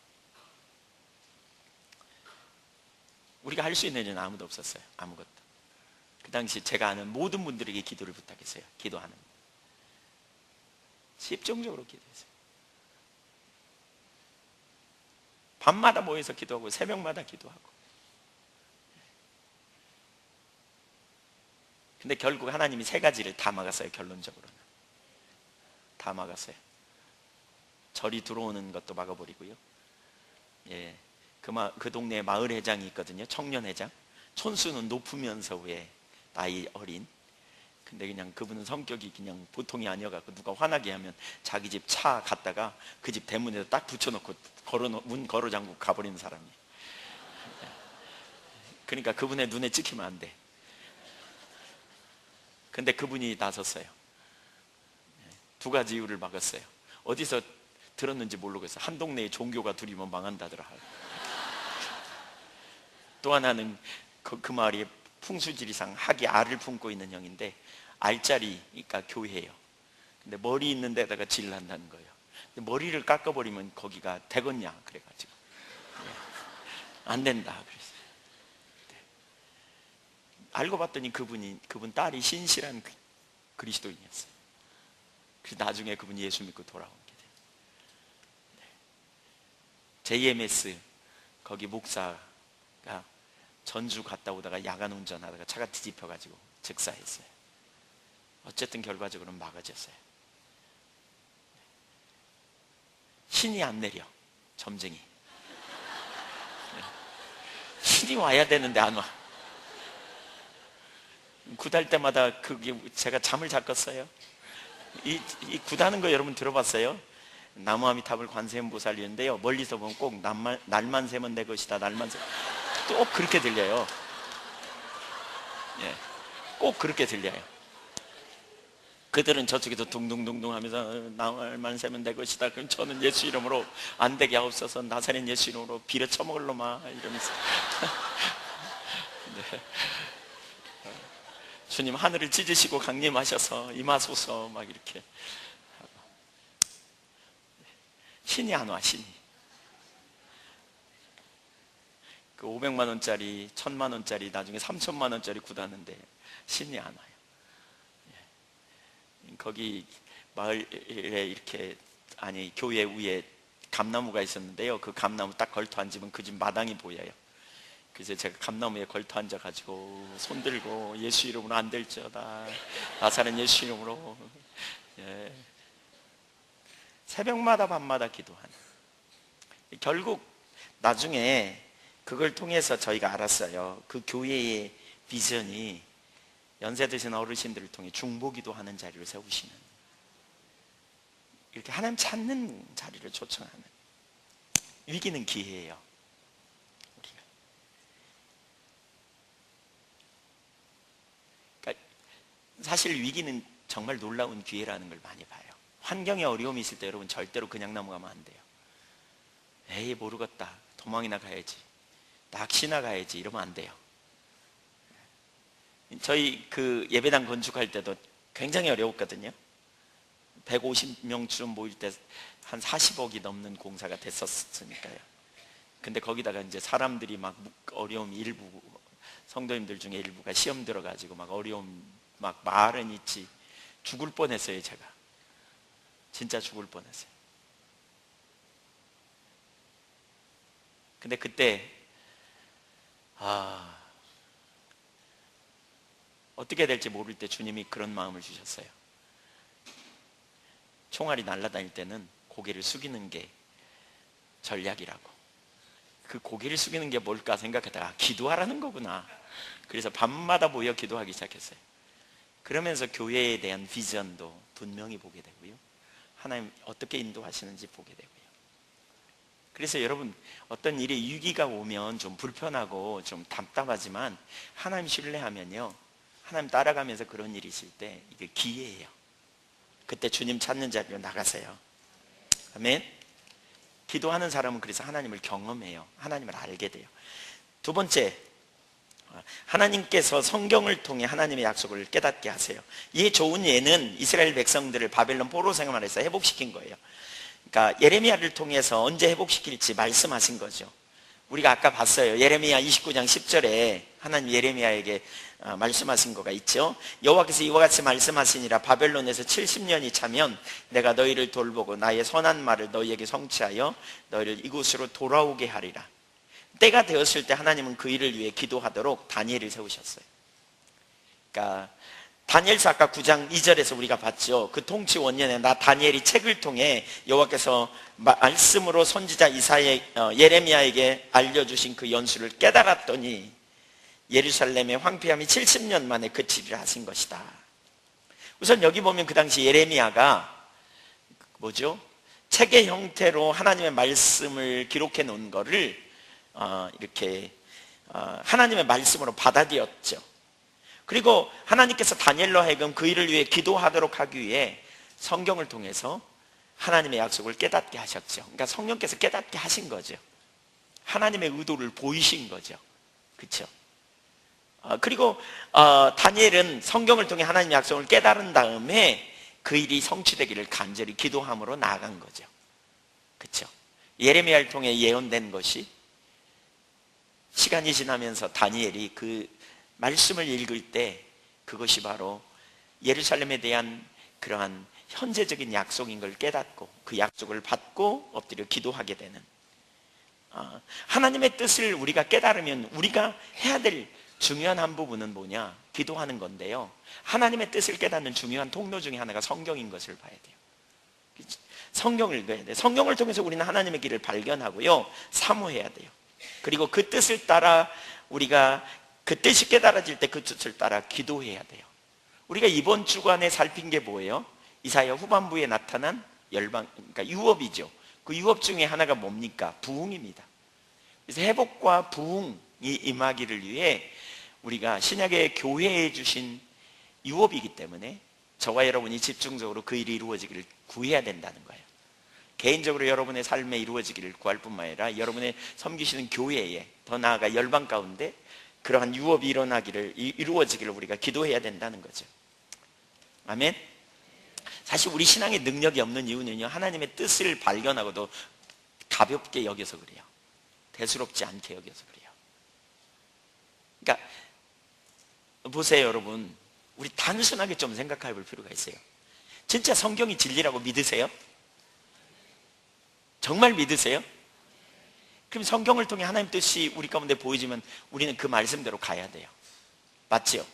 우리가 할 수 있는 일은 아무도 없었어요. 아무것도. 그 당시 제가 아는 모든 분들에게 기도를 부탁했어요. 기도하는. 집중적으로 기도했어요. 밤마다 모여서 기도하고 새벽마다 기도하고. 근데 결국 하나님이 3가지를 다 막았어요. 결론적으로는 다 막았어요. 절이 들어오는 것도 막아버리고요. 예, 그 동네에 마을 회장이 있거든요. 청년 회장. 촌수는 높으면서 왜 나이 어린. 근데 그냥 그분은 성격이 그냥 보통이 아니어갖고 누가 화나게 하면 자기 집 차 갔다가 그 집 대문에다 딱 붙여놓고 문 걸어 잠그고 가버리는 사람이에요. 그러니까 그분의 눈에 찍히면 안 돼. 근데 그분이 나섰어요. 2가지 이유를 막았어요. 어디서 들었는지 모르겠어요. 한 동네에 종교가 둘이면 망한다더라. 또 하나는 그 마을이 풍수지리상 학이 알을 품고 있는 형인데 알짜리니까 교회예요. 근데 머리 있는 데다가 질을 한다는 거예요. 근데 머리를 깎아버리면 거기가 되겠냐 그래가지고 안 된다 그랬어요. 네. 알고 봤더니 그분 딸이 신실한 그리스도인이었어요. 그래서 나중에 그분이 예수 믿고 돌아오게 돼요. 네. JMS 거기 목사가 전주 갔다 오다가 야간 운전하다가 차가 뒤집혀가지고 즉사했어요. 어쨌든 결과적으로는 막아졌어요. 신이 안 내려. 점쟁이. 신이 와야 되는데 안 와. 굿할 때마다 그게 제가 잠을 잤겠어요. 이 굿하는 거 여러분 들어봤어요? 나무아미탑을 관세음보살이는데요. 멀리서 보면 꼭 날만 새면 내 것이다. 날만 새. 꼭 그렇게 들려요. 예, 꼭 그렇게 들려요. 그들은 저쪽에서 둥둥둥둥 하면서 날만 새면 내 것이다. 그럼 저는 예수 이름으로 안 되게 하옵소서. 나사렛 예수 이름으로 비려 처먹을 놈아 이러면서 네. 주님 하늘을 찢으시고 강림하셔서 임하소서 막 이렇게 하고. 신이 안 와. 신이. 그 500만 원짜리 1000만 원짜리 나중에 3000만 원짜리 굿하는데 신이 안 와요. 거기 마을에 이렇게, 아니 교회 위에 감나무가 있었는데요. 그 감나무 딱 걸터 앉으면 그 집 마당이 보여요. 그래서 제가 감나무에 걸터 앉아가지고 손 들고 예수 이름으로 안 될지어다, 나사렛 예수 이름으로, 예. 새벽마다 밤마다 기도하는. 결국 나중에 그걸 통해서 저희가 알았어요. 그 교회의 비전이 연세 드신 어르신들을 통해 중보기도 하는 자리를 세우시는, 이렇게 하나님 찾는 자리를 초청하는. 위기는 기회예요. 우리가. 그러니까 사실 위기는 정말 놀라운 기회라는 걸 많이 봐요. 환경에 어려움이 있을 때 여러분 절대로 그냥 넘어가면 안 돼요. 에이 모르겠다, 도망이나 가야지, 낚시나 가야지, 이러면 안 돼요. 저희 그 예배당 건축할 때도 굉장히 어려웠거든요. 150명쯤 모일 때 한 40억이 넘는 공사가 됐었으니까요. 근데 거기다가 이제 사람들이 막 어려움, 일부 성도님들 중에 일부가 시험 들어가지고 막 어려움, 막 말은 있지 죽을 뻔했어요. 제가 진짜 죽을 뻔했어요. 근데 그때 어떻게 될지 모를 때 주님이 그런 마음을 주셨어요. 총알이 날아다닐 때는 고개를 숙이는 게 전략이라고. 그 고개를 숙이는 게 뭘까 생각하다가 기도하라는 거구나. 그래서 밤마다 모여 기도하기 시작했어요. 그러면서 교회에 대한 비전도 분명히 보게 되고요, 하나님 어떻게 인도하시는지 보게 되고요. 그래서 여러분, 어떤 일에 위기가 오면 좀 불편하고 좀 답답하지만 하나님 신뢰하면요, 하나님 따라가면서 그런 일이 있을 때 이게 기회예요. 그때 주님 찾는 자리로 나가세요. 아멘. 기도하는 사람은 그래서 하나님을 경험해요. 하나님을 알게 돼요. 두 번째, 하나님께서 성경을 통해 하나님의 약속을 깨닫게 하세요. 이 좋은 예는 이스라엘 백성들을 바벨론 포로 생활에서 회복시킨 거예요. 그러니까 예레미야를 통해서 언제 회복시킬지 말씀하신 거죠. 우리가 아까 봤어요. 예레미야 29장 10절에 하나님 예레미야에게 말씀하신 거가 있죠. 여호와께서 이와 같이 말씀하시니라, 바벨론에서 70년이 차면 내가 너희를 돌보고 나의 선한 말을 너희에게 성취하여 너희를 이곳으로 돌아오게 하리라. 때가 되었을 때 하나님은 그 일을 위해 기도하도록 다니엘을 세우셨어요. 그러니까 다니엘서 아까 9장 2절에서 우리가 봤죠. 그 통치 원년에 나 다니엘이 책을 통해 여호와께서 말씀으로 선지자 예레미야에게 알려주신 그 연수를 깨달았더니 예루살렘의 황폐함이 70년 만에 그치리라 하신 것이다. 우선 여기 보면 그 당시 예레미야가 뭐죠? 책의 형태로 하나님의 말씀을 기록해 놓은 거를 이렇게 하나님의 말씀으로 받아들였죠. 그리고 하나님께서 다니엘로 하여금 그 일을 위해 기도하도록 하기 위해 성경을 통해서 하나님의 약속을 깨닫게 하셨죠. 그러니까 성령께서 깨닫게 하신 거죠. 하나님의 의도를 보이신 거죠. 그렇죠? 그리고 다니엘은 성경을 통해 하나님의 약속을 깨달은 다음에 그 일이 성취되기를 간절히 기도함으로 나아간 거죠. 그렇죠? 예레미야를 통해 예언된 것이 시간이 지나면서 다니엘이 그 말씀을 읽을 때 그것이 바로 예루살렘에 대한 그러한 현재적인 약속인 걸 깨닫고 그 약속을 받고 엎드려 기도하게 되는, 하나님의 뜻을 우리가 깨달으면 우리가 해야 될 중요한 한 부분은 뭐냐? 기도하는 건데요, 하나님의 뜻을 깨닫는 중요한 통로 중에 하나가 성경인 것을 봐야 돼요. 성경을 읽어야 돼요. 성경을 통해서 우리는 하나님의 길을 발견하고요, 사모해야 돼요. 그리고 그 뜻을 따라 우리가 그 뜻이 깨달아질 때 그 뜻을 따라 기도해야 돼요. 우리가 이번 주간에 살핀 게 뭐예요? 이사야 후반부에 나타난 열방, 그러니까 유업이죠. 그 유업 중에 하나가 뭡니까? 부흥입니다. 그래서 회복과 부흥이 임하기를 위해 우리가 신약의 교회에 주신 유업이기 때문에 저와 여러분이 집중적으로 그 일이 이루어지기를 구해야 된다는 거예요. 개인적으로 여러분의 삶에 이루어지기를 구할 뿐만 아니라 여러분의 섬기시는 교회에, 더 나아가 열방 가운데 그러한 유업이 이루어지기를 우리가 기도해야 된다는 거죠. 아멘. 사실 우리 신앙에 능력이 없는 이유는요, 하나님의 뜻을 발견하고도 가볍게 여겨서 그래요. 대수롭지 않게 여겨서 그래요. 그러니까 보세요 여러분, 우리 단순하게 좀 생각해 볼 필요가 있어요. 진짜 성경이 진리라고 믿으세요? 정말 믿으세요? 그럼 성경을 통해 하나님 뜻이 우리 가운데 보이지만 우리는 그 말씀대로 가야 돼요. 맞지요?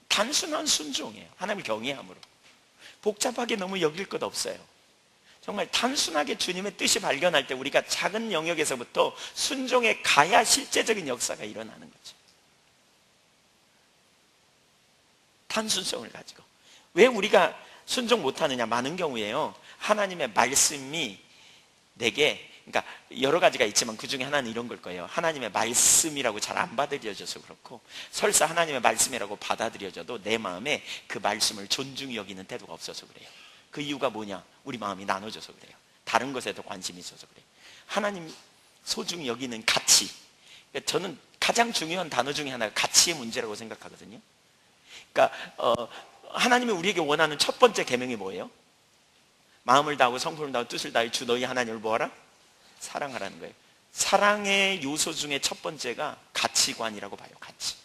단순한 순종이에요. 하나님을 경외함으로. 복잡하게 너무 여길 것 없어요. 정말 단순하게 주님의 뜻이 발견할 때 우리가 작은 영역에서부터 순종에 가야 실제적인 역사가 일어나는 거죠. 단순성을 가지고. 왜 우리가 순종 못하느냐? 많은 경우에요, 하나님의 말씀이 내게, 그러니까 여러 가지가 있지만 그 중에 하나는 이런 걸 거예요. 하나님의 말씀이라고 잘 안 받아들여져서 그렇고, 설사 하나님의 말씀이라고 받아들여져도 내 마음에 그 말씀을 존중히 여기는 태도가 없어서 그래요. 그 이유가 뭐냐? 우리 마음이 나눠져서 그래요. 다른 것에 더 관심이 있어서 그래요. 하나님 소중히 여기는 가치, 그러니까 저는 가장 중요한 단어 중에 하나가 가치의 문제라고 생각하거든요. 그러니까 하나님이 우리에게 원하는 첫 번째 계명이 뭐예요? 마음을 다하고 성품을 다하고 뜻을 다해 주 너희 하나님을 뭐하라? 사랑하라는 거예요. 사랑의 요소 중에 첫 번째가 가치관이라고 봐요. 가치.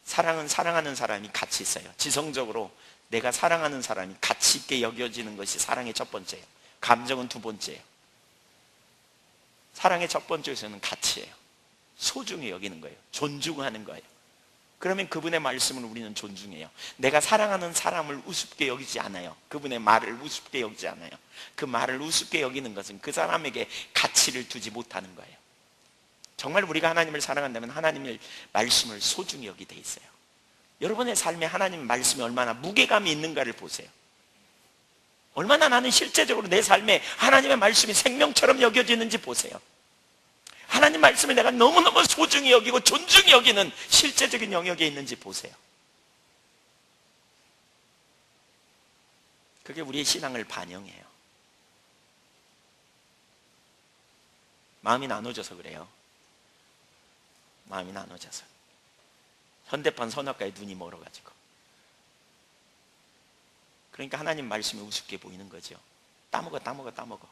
사랑은 사랑하는 사람이 가치 있어요. 지성적으로 내가 사랑하는 사람이 가치 있게 여겨지는 것이 사랑의 첫 번째예요. 감정은 두 번째예요. 사랑의 첫 번째에서는 가치예요. 소중히 여기는 거예요. 존중하는 거예요. 그러면 그분의 말씀을 우리는 존중해요. 내가 사랑하는 사람을 우습게 여기지 않아요. 그분의 말을 우습게 여기지 않아요. 그 말을 우습게 여기는 것은 그 사람에게 가치를 두지 못하는 거예요. 정말 우리가 하나님을 사랑한다면 하나님의 말씀을 소중히 여기게 돼 있어요. 여러분의 삶에 하나님의 말씀이 얼마나 무게감이 있는가를 보세요. 얼마나 나는 실제적으로 내 삶에 하나님의 말씀이 생명처럼 여겨지는지 보세요. 하나님 말씀을 내가 너무너무 소중히 여기고 존중히 여기는 실제적인 영역에 있는지 보세요. 그게 우리의 신앙을 반영해요. 마음이 나눠져서 그래요. 마음이 나눠져서. 현대판 선악과에 눈이 멀어가지고. 그러니까 하나님 말씀이 우습게 보이는 거죠. 따먹어.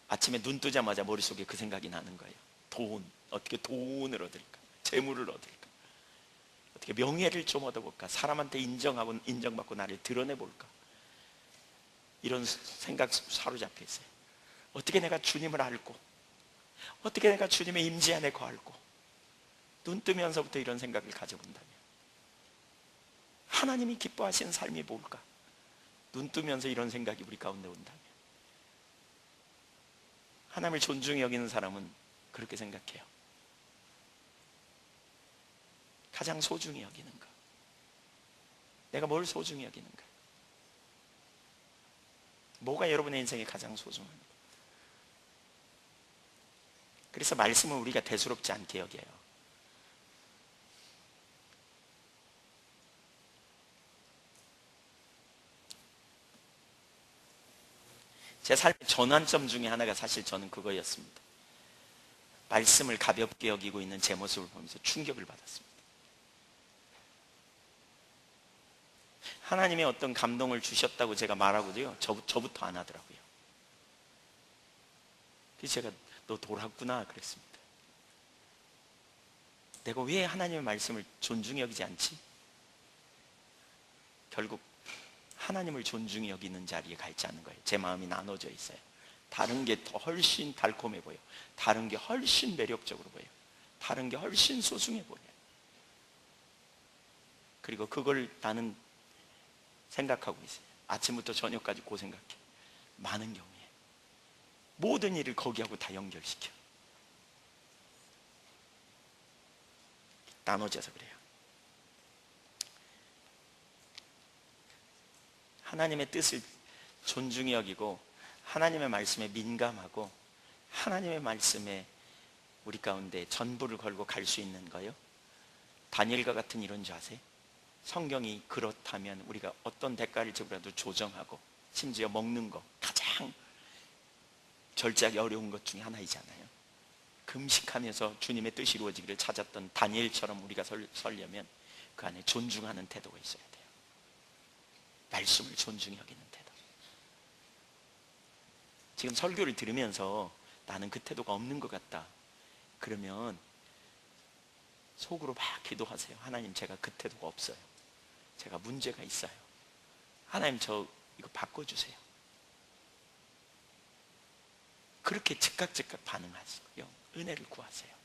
아침에 눈 뜨자마자 머릿속에 그 생각이 나는 거예요. 어떻게 돈을 얻을까? 재물을 얻을까? 어떻게 명예를 좀 얻어볼까? 사람한테 인정받고 나를 드러내볼까? 이런 생각 사로잡혀 있어요. 어떻게 내가 주님을 알고, 어떻게 내가 주님의 임재 안에 거할고, 눈 뜨면서부터 이런 생각을 가져본다면 하나님이 기뻐하시는 삶이 뭘까? 눈 뜨면서 이런 생각이 우리 가운데 온다면 하나님을 존중히 여기는 사람은 그렇게 생각해요. 가장 소중히 여기는 것. 내가 뭘 소중히 여기는가? 뭐가 여러분의 인생에 가장 소중한가? 그래서 말씀을 우리가 대수롭지 않게 여겨요. 제 삶의 전환점 중에 하나가 사실 저는 그거였습니다. 말씀을 가볍게 여기고 있는 제 모습을 보면서 충격을 받았습니다. 하나님의 어떤 감동을 주셨다고 제가 말하고도요, 저부터 안 하더라고요. 그래서 제가 너 돌았구나 그랬습니다. 내가 왜 하나님의 말씀을 존중히 여기지 않지? 결국 하나님을 존중히 여기는 자리에 가 있지 않는 거예요. 제 마음이 나눠져 있어요. 다른 게 더 훨씬 달콤해 보여. 다른 게 훨씬 매력적으로 보여. 다른 게 훨씬 소중해 보여. 그리고 그걸 나는 생각하고 있어요. 아침부터 저녁까지 그 생각해. 많은 경우에 모든 일을 거기하고 다 연결시켜. 나눠져서 그래요. 하나님의 뜻을 존중히 여기고 하나님의 말씀에 민감하고 하나님의 말씀에 우리 가운데 전부를 걸고 갈 수 있는 거요. 다니엘과 같은 이런 자세. 성경이 그렇다면 우리가 어떤 대가를 지불해도 조정하고 심지어 먹는 거 가장 절제하기 어려운 것 중에 하나이잖아요. 금식하면서 주님의 뜻이 이루어지기를 찾았던 다니엘처럼 우리가 서려면 그 안에 존중하는 태도가 있어야 돼요. 말씀을 존중히 여기는 태도. 지금 설교를 들으면서 나는 그 태도가 없는 것 같다. 그러면 속으로 막 기도하세요. 하나님, 제가 그 태도가 없어요. 제가 문제가 있어요. 하나님 저 이거 바꿔주세요. 그렇게 즉각 반응하시고요. 은혜를 구하세요.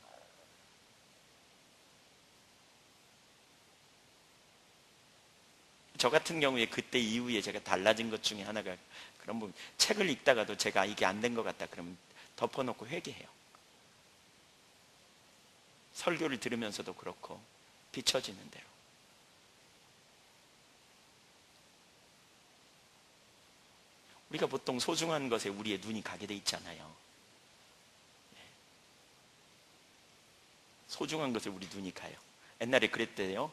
저 같은 경우에 그때 이후에 제가 달라진 것 중에 하나가 그런 부분, 책을 읽다가도 제가 이게 안 된 것 같다 그러면 덮어놓고 회개해요. 설교를 들으면서도 그렇고 비춰지는 대로. 우리가 보통 소중한 것에 우리의 눈이 가게 돼 있잖아요. 소중한 것에 우리 눈이 가요. 옛날에 그랬대요.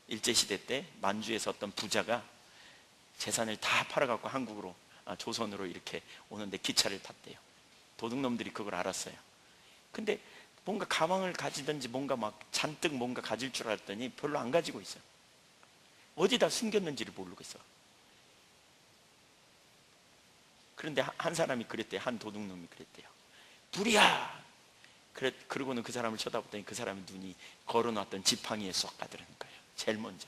일제시대 때 만주에서 어떤 부자가 재산을 다 팔아갖고 한국으로, 조선으로 이렇게 오는데 기차를 탔대요. 도둑놈들이 그걸 알았어요. 근데 뭔가 가방을 가지든지 뭔가 막 잔뜩 뭔가 가질 줄 알았더니 별로 안 가지고 있어요. 어디다 숨겼는지를 모르겠어. 그런데 한 사람이 그랬대요. 한 도둑놈이 그랬대요. 불이야! 그러고는 그 사람을 쳐다보더니 그 사람의 눈이 걸어놨던 지팡이에 쏙 가더라는 거예요. 제일 먼저.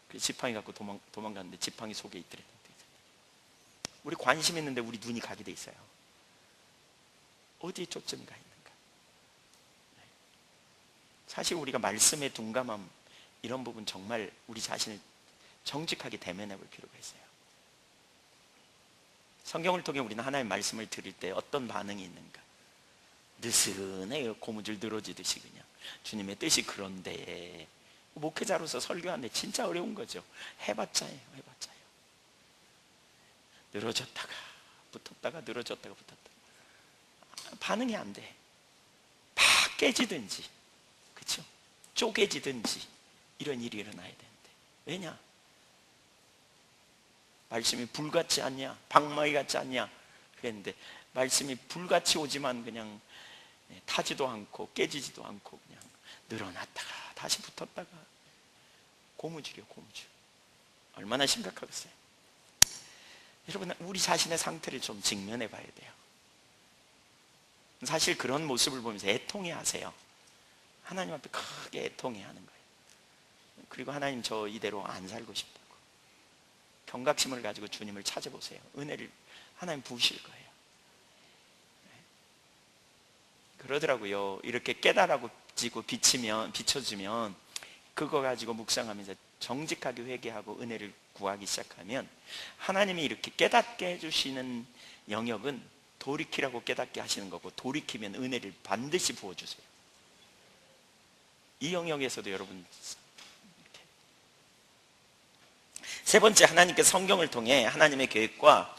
그 지팡이 갖고 도망갔는데 지팡이 속에 있더래. 우리 관심 있는데 우리 눈이 가게 돼 있어요. 어디에 초점이 가 있는가? 사실 우리가 말씀에 둔감함, 이런 부분 정말 우리 자신을 정직하게 대면해 볼 필요가 있어요. 성경을 통해 우리는 하나님의 말씀을 들을 때 어떤 반응이 있는가? 느슨해요. 고무줄 늘어지듯이 그냥. 주님의 뜻이 그런데. 목회자로서 설교하는데 진짜 어려운 거죠. 해봤자예요. 늘어졌다가 붙었다가 늘어졌다가 붙었다가. 반응이 안 돼. 팍 깨지든지, 그렇죠? 쪼개지든지 이런 일이 일어나야 되는데. 왜냐? 말씀이 불같지 않냐? 방망이 같지 않냐? 그랬는데 말씀이 불같이 오지만 그냥 타지도 않고 깨지지도 않고 그냥 늘어났다가 다시 붙었다가. 고무줄이요, 고무줄. 얼마나 심각하겠어요. 여러분, 우리 자신의 상태를 좀 직면해 봐야 돼요. 사실 그런 모습을 보면서 애통해 하세요. 하나님 앞에 크게 애통해 하는 거예요. 그리고 하나님 저 이대로 안 살고 싶다고 경각심을 가지고 주님을 찾아보세요. 은혜를 하나님 부으실 거예요. 그러더라고요. 이렇게 깨달아지고 비춰지면 그거 가지고 묵상하면서 정직하게 회개하고 은혜를 구하기 시작하면 하나님이 이렇게 깨닫게 해주시는 영역은 돌이키라고 깨닫게 하시는 거고, 돌이키면 은혜를 반드시 부어주세요. 이 영역에서도 여러분, 세 번째, 하나님께서 성경을 통해 하나님의 계획과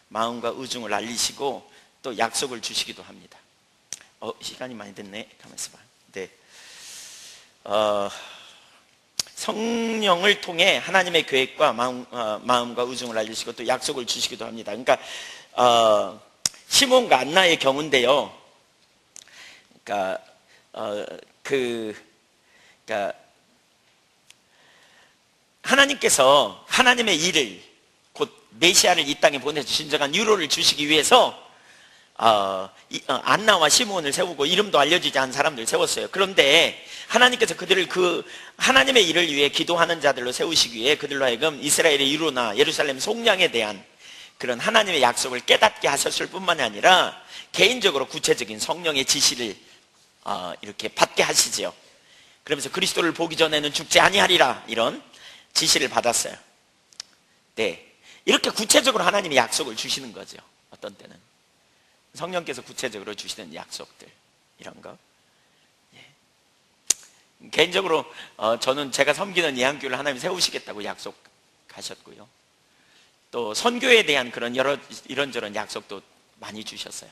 마음과 의중을 알리시고 또 약속을 주시기도 합니다. 시간이 많이 됐네. 가만있어 봐. 네. 성령을 통해 하나님의 계획과 마음과 의중을 알리시고 또 약속을 주시기도 합니다. 그러니까 시몬과 안나의 경우인데요. 그러니까 하나님께서 하나님의 일을, 곧 메시아를 이 땅에 보내서 진정한 유로를 주시기 위해서 안나와 시몬을 세우고 이름도 알려지지 않은 사람들 세웠어요. 그런데 하나님께서 그들을 그 하나님의 일을 위해 기도하는 자들로 세우시기 위해 그들로 하여금 이스라엘의 유로나 예루살렘 속량에 대한 그런 하나님의 약속을 깨닫게 하셨을 뿐만 아니라 개인적으로 구체적인 성령의 지시를 이렇게 받게 하시지요. 그러면서 그리스도를 보기 전에는 죽지 아니하리라, 이런 지시를 받았어요. 네, 이렇게 구체적으로 하나님이 약속을 주시는 거죠. 어떤 때는 성령께서 구체적으로 주시는 약속들, 이런 거. 예. 개인적으로 저는 제가 섬기는 예한교회를 하나님이 세우시겠다고 약속하셨고요. 또 선교에 대한 그런 이런저런 약속도 많이 주셨어요.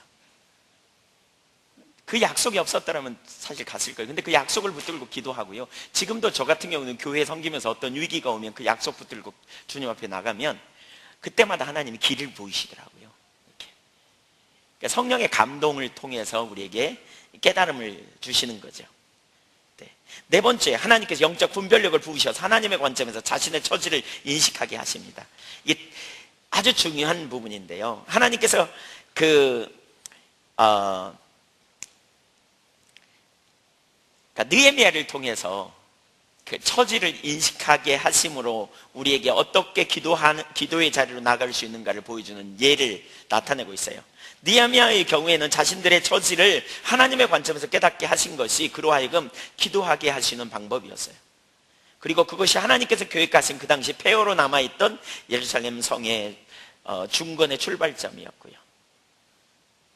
그 약속이 없었더라면 사실 갔을 거예요. 근데 그 약속을 붙들고 기도하고요. 지금도 저 같은 경우는 교회에 섬기면서 어떤 위기가 오면 그 약속 붙들고 주님 앞에 나가면 그때마다 하나님이 길을 보이시더라고요. 이렇게. 그러니까 성령의 감동을 통해서 우리에게 깨달음을 주시는 거죠. 네 번째, 하나님께서 영적 분별력을 부으셔서 하나님의 관점에서 자신의 처지를 인식하게 하십니다. 이게 아주 중요한 부분인데요. 하나님께서 그러니까 느헤미야를 통해서 그 처지를 인식하게 하심으로 우리에게 어떻게 기도의 자리로 나갈 수 있는가를 보여주는 예를 나타내고 있어요. 느헤미야의 경우에는 자신들의 처지를 하나님의 관점에서 깨닫게 하신 것이 그로 하여금 기도하게 하시는 방법이었어요. 그리고 그것이 하나님께서 계획하신 그 당시 폐허로 남아있던 예루살렘 성의 중건의 출발점이었고요.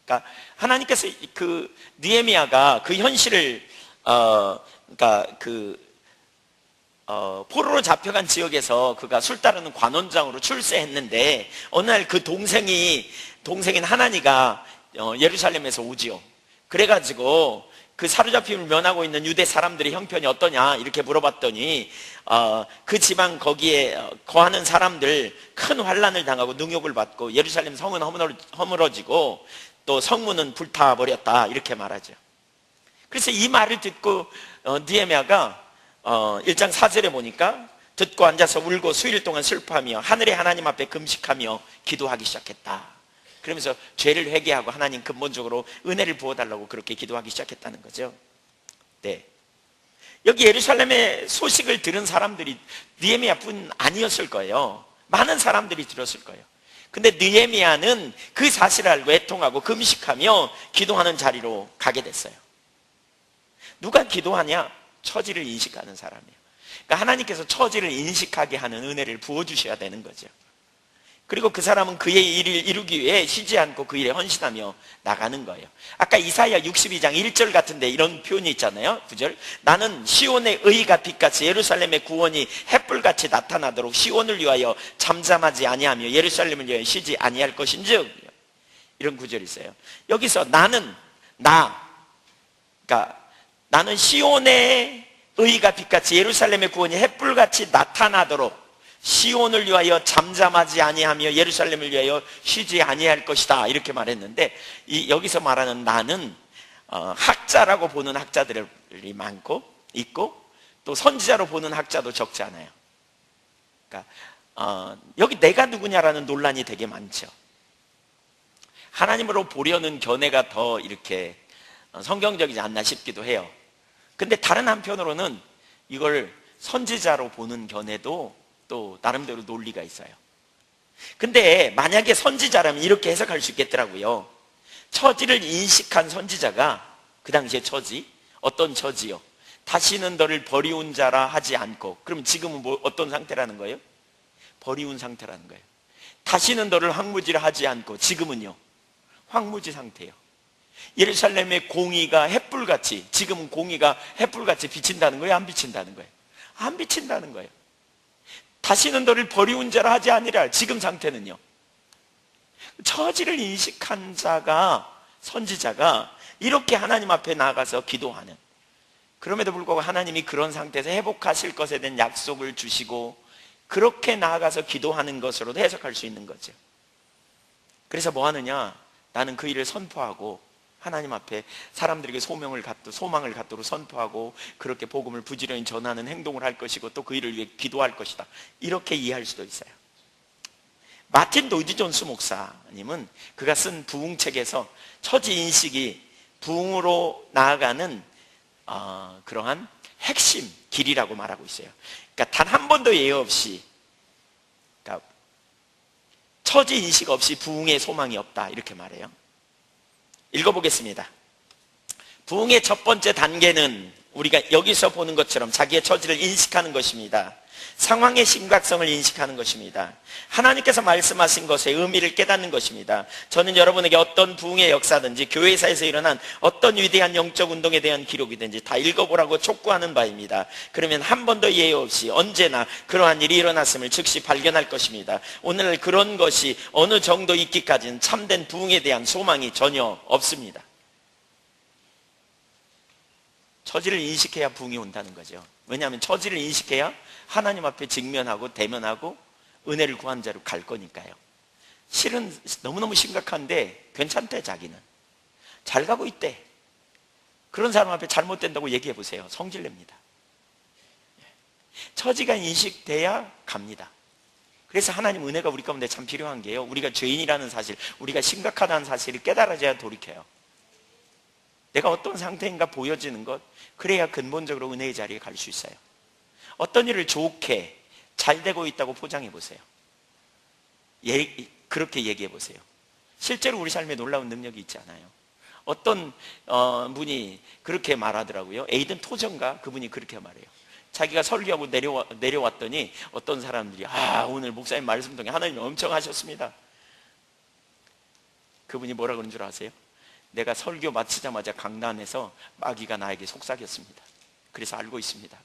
그러니까 하나님께서 그 느헤미야가 그 현실을 포로로 잡혀간 지역에서 그가 술 따르는 관원장으로 출세했는데 어느 날 그 동생인 하나니가 예루살렘에서 오지요. 그래가지고 그 사로잡힘을 면하고 있는 유대 사람들의 형편이 어떠냐 이렇게 물어봤더니 그 지방 거기에 거하는 사람들 큰 환난을 당하고 능욕을 받고 예루살렘 성은 허물어지고 또 성문은 불타버렸다 이렇게 말하죠. 그래서 이 말을 듣고 느헤미야가 1장 4절에 보니까 듣고 앉아서 울고 수일 동안 슬퍼하며 하늘의 하나님 앞에 금식하며 기도하기 시작했다. 그러면서 죄를 회개하고 하나님 근본적으로 은혜를 부어달라고 그렇게 기도하기 시작했다는 거죠. 네. 여기 예루살렘의 소식을 들은 사람들이 느헤미야뿐 아니었을 거예요. 많은 사람들이 들었을 거예요. 근데 느헤미야는 그 사실을 알고 애통하고 금식하며 기도하는 자리로 가게 됐어요. 누가 기도하냐? 처지를 인식하는 사람이에요. 그러니까 하나님께서 처지를 인식하게 하는 은혜를 부어주셔야 되는 거죠. 그리고 그 사람은 그의 일을 이루기 위해 쉬지 않고 그 일에 헌신하며 나가는 거예요. 아까 이사야 62장 1절 같은데 이런 표현이 있잖아요. 9절. 나는 시온의 의가 빛같이 예루살렘의 구원이 햇불같이 나타나도록 시온을 위하여 잠잠하지 아니하며 예루살렘을 위하여 쉬지 아니할 것인즉, 이런 구절이 있어요. 여기서 나는 나는 시온의 의가 빛같이 예루살렘의 구원이 햇불같이 나타나도록 시온을 위하여 잠잠하지 아니하며 예루살렘을 위하여 쉬지 아니할 것이다 이렇게 말했는데, 여기서 말하는 나는 학자라고 보는 학자들이 있고 또 선지자로 보는 학자도 적지 않아요. 그러니까 여기 내가 누구냐라는 논란이 되게 많죠. 하나님으로 보려는 견해가 더 이렇게 성경적이지 않나 싶기도 해요. 근데 다른 한편으로는 이걸 선지자로 보는 견해도 또 나름대로 논리가 있어요. 근데 만약에 선지자라면 이렇게 해석할 수 있겠더라고요. 처지를 인식한 선지자가 그 당시의 처지, 어떤 처지요? 다시는 너를 버리운 자라 하지 않고, 그럼 지금은 어떤 상태라는 거예요? 버리운 상태라는 거예요. 다시는 너를 황무지라 하지 않고, 지금은요 황무지 상태예요. 예루살렘의 공의가 햇불같이, 지금은 공의가 햇불같이 비친다는 거예요? 안 비친다는 거예요? 안 비친다는 거예요. 다시는 너를 버리운 자라 하지 아니라, 지금 상태는요. 처지를 인식한 자가, 선지자가 이렇게 하나님 앞에 나아가서 기도하는, 그럼에도 불구하고 하나님이 그런 상태에서 회복하실 것에 대한 약속을 주시고 그렇게 나아가서 기도하는 것으로도 해석할 수 있는 거죠. 그래서 뭐 하느냐? 나는 그 일을 선포하고 하나님 앞에 사람들에게 소망을 갖도록 선포하고 그렇게 복음을 부지런히 전하는 행동을 할 것이고 또 그 일을 위해 기도할 것이다, 이렇게 이해할 수도 있어요. 마틴 로이드 존스 목사님은 그가 쓴 부흥책에서 처지인식이 부흥으로 나아가는 그러한 핵심 길이라고 말하고 있어요. 그러니까 단 한 번도 예외 없이, 그러니까 처지인식 없이 부흥의 소망이 없다, 이렇게 말해요. 읽어보겠습니다. 부흥의 첫 번째 단계는 우리가 여기서 보는 것처럼 자기의 처지를 인식하는 것입니다. 상황의 심각성을 인식하는 것입니다. 하나님께서 말씀하신 것의 의미를 깨닫는 것입니다. 저는 여러분에게 어떤 부흥의 역사든지 교회사에서 일어난 어떤 위대한 영적 운동에 대한 기록이든지 다 읽어보라고 촉구하는 바입니다. 그러면 한 번도 예외 없이 언제나 그러한 일이 일어났음을 즉시 발견할 것입니다. 오늘 그런 것이 어느 정도 있기까지는 참된 부흥에 대한 소망이 전혀 없습니다. 처지를 인식해야 부흥이 온다는 거죠. 왜냐하면 처지를 인식해야 하나님 앞에 직면하고 대면하고 은혜를 구한 자로 갈 거니까요. 실은 너무너무 심각한데 괜찮대, 자기는 잘 가고 있대. 그런 사람 앞에 잘못된다고 얘기해 보세요. 성질냅니다. 처지가 인식돼야 갑니다. 그래서 하나님 은혜가 우리 가운데 참 필요한 게요, 우리가 죄인이라는 사실, 우리가 심각하다는 사실을 깨달아져야 돌이켜요. 내가 어떤 상태인가 보여지는 것, 그래야 근본적으로 은혜의 자리에 갈 수 있어요. 어떤 일을 좋게 잘 되고 있다고 포장해 보세요. 그렇게 얘기해 보세요. 실제로 우리 삶에 놀라운 능력이 있지 않아요? 어떤 분이 그렇게 말하더라고요. 에이든 토전가 그분이 그렇게 말해요. 자기가 설교하고 내려왔더니 어떤 사람들이 오늘 목사님 말씀 통해 하나님 엄청 하셨습니다. 그분이 뭐라 그런 줄 아세요? 내가 설교 마치자마자 강단에서 마귀가 나에게 속삭였습니다. 그래서 알고 있습니다.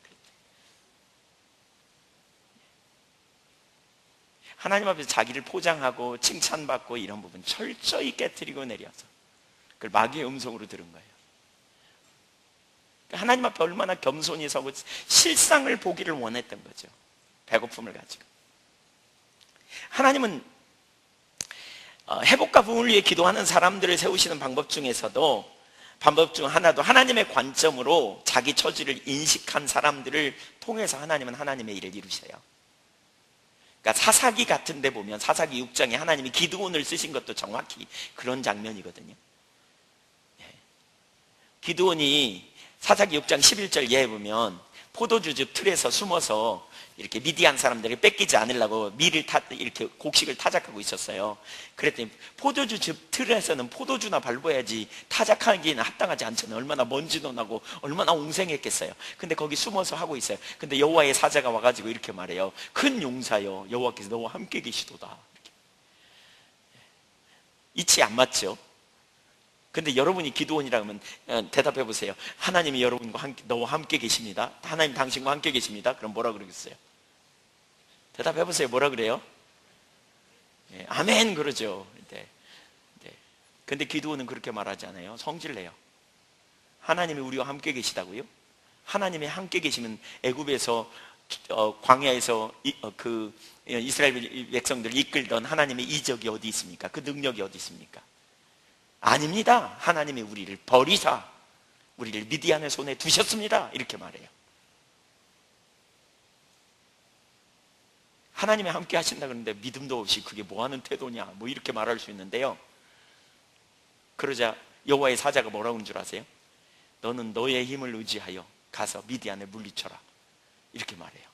하나님 앞에서 자기를 포장하고 칭찬받고 이런 부분 철저히 깨트리고 내려서 그걸 마귀의 음성으로 들은 거예요. 하나님 앞에 얼마나 겸손히 서고 실상을 보기를 원했던 거죠. 배고픔을 가지고. 하나님은 회복과 부흥을 위해 기도하는 사람들을 세우시는 방법 중 하나도 하나님의 관점으로 자기 처지를 인식한 사람들을 통해서 하나님은 하나님의 일을 이루셔요. 그러니까 사사기 같은 데 보면 사사기 6장에 하나님이 기드온을 쓰신 것도 정확히 그런 장면이거든요. 기드온이 사사기 6장 11절 예에 보면 포도주즙 틀에서 숨어서 이렇게 미디안 사람들을 뺏기지 않으려고 이렇게 곡식을 타작하고 있었어요. 그랬더니 포도주즙 틀에서는 포도주나 밟아야지 타작하기는 합당하지 않잖아요. 얼마나 먼지도 나고 얼마나 옹생했겠어요. 근데 거기 숨어서 하고 있어요. 근데 여호와의 사자가 와가지고 이렇게 말해요. 큰 용사여, 여호와께서 너와 함께 계시도다. 이렇게. 이치 안 맞죠? 근데 여러분이 기드온이라 하면 대답해 보세요. 하나님이 여러분과 너와 함께 계십니다. 하나님 당신과 함께 계십니다. 그럼 뭐라 그러겠어요? 대답해 보세요. 뭐라 그래요? 아멘 그러죠. 근데 기드온은 그렇게 말하지 않아요. 성질내요. 하나님이 우리와 함께 계시다고요? 하나님이 함께 계시면 애굽에서 광야에서 이스라엘 백성들을 이끌던 하나님의 이적이 어디 있습니까? 그 능력이 어디 있습니까? 아닙니다. 하나님이 우리를 버리사 우리를 미디안의 손에 두셨습니다. 이렇게 말해요. 하나님이 함께 하신다 그러는데 믿음도 없이 그게 뭐하는 태도냐 뭐 이렇게 말할 수 있는데요. 그러자 여호와의 사자가 뭐라고 하는 줄 아세요? 너는 너의 힘을 의지하여 가서 미디안을 물리쳐라. 이렇게 말해요.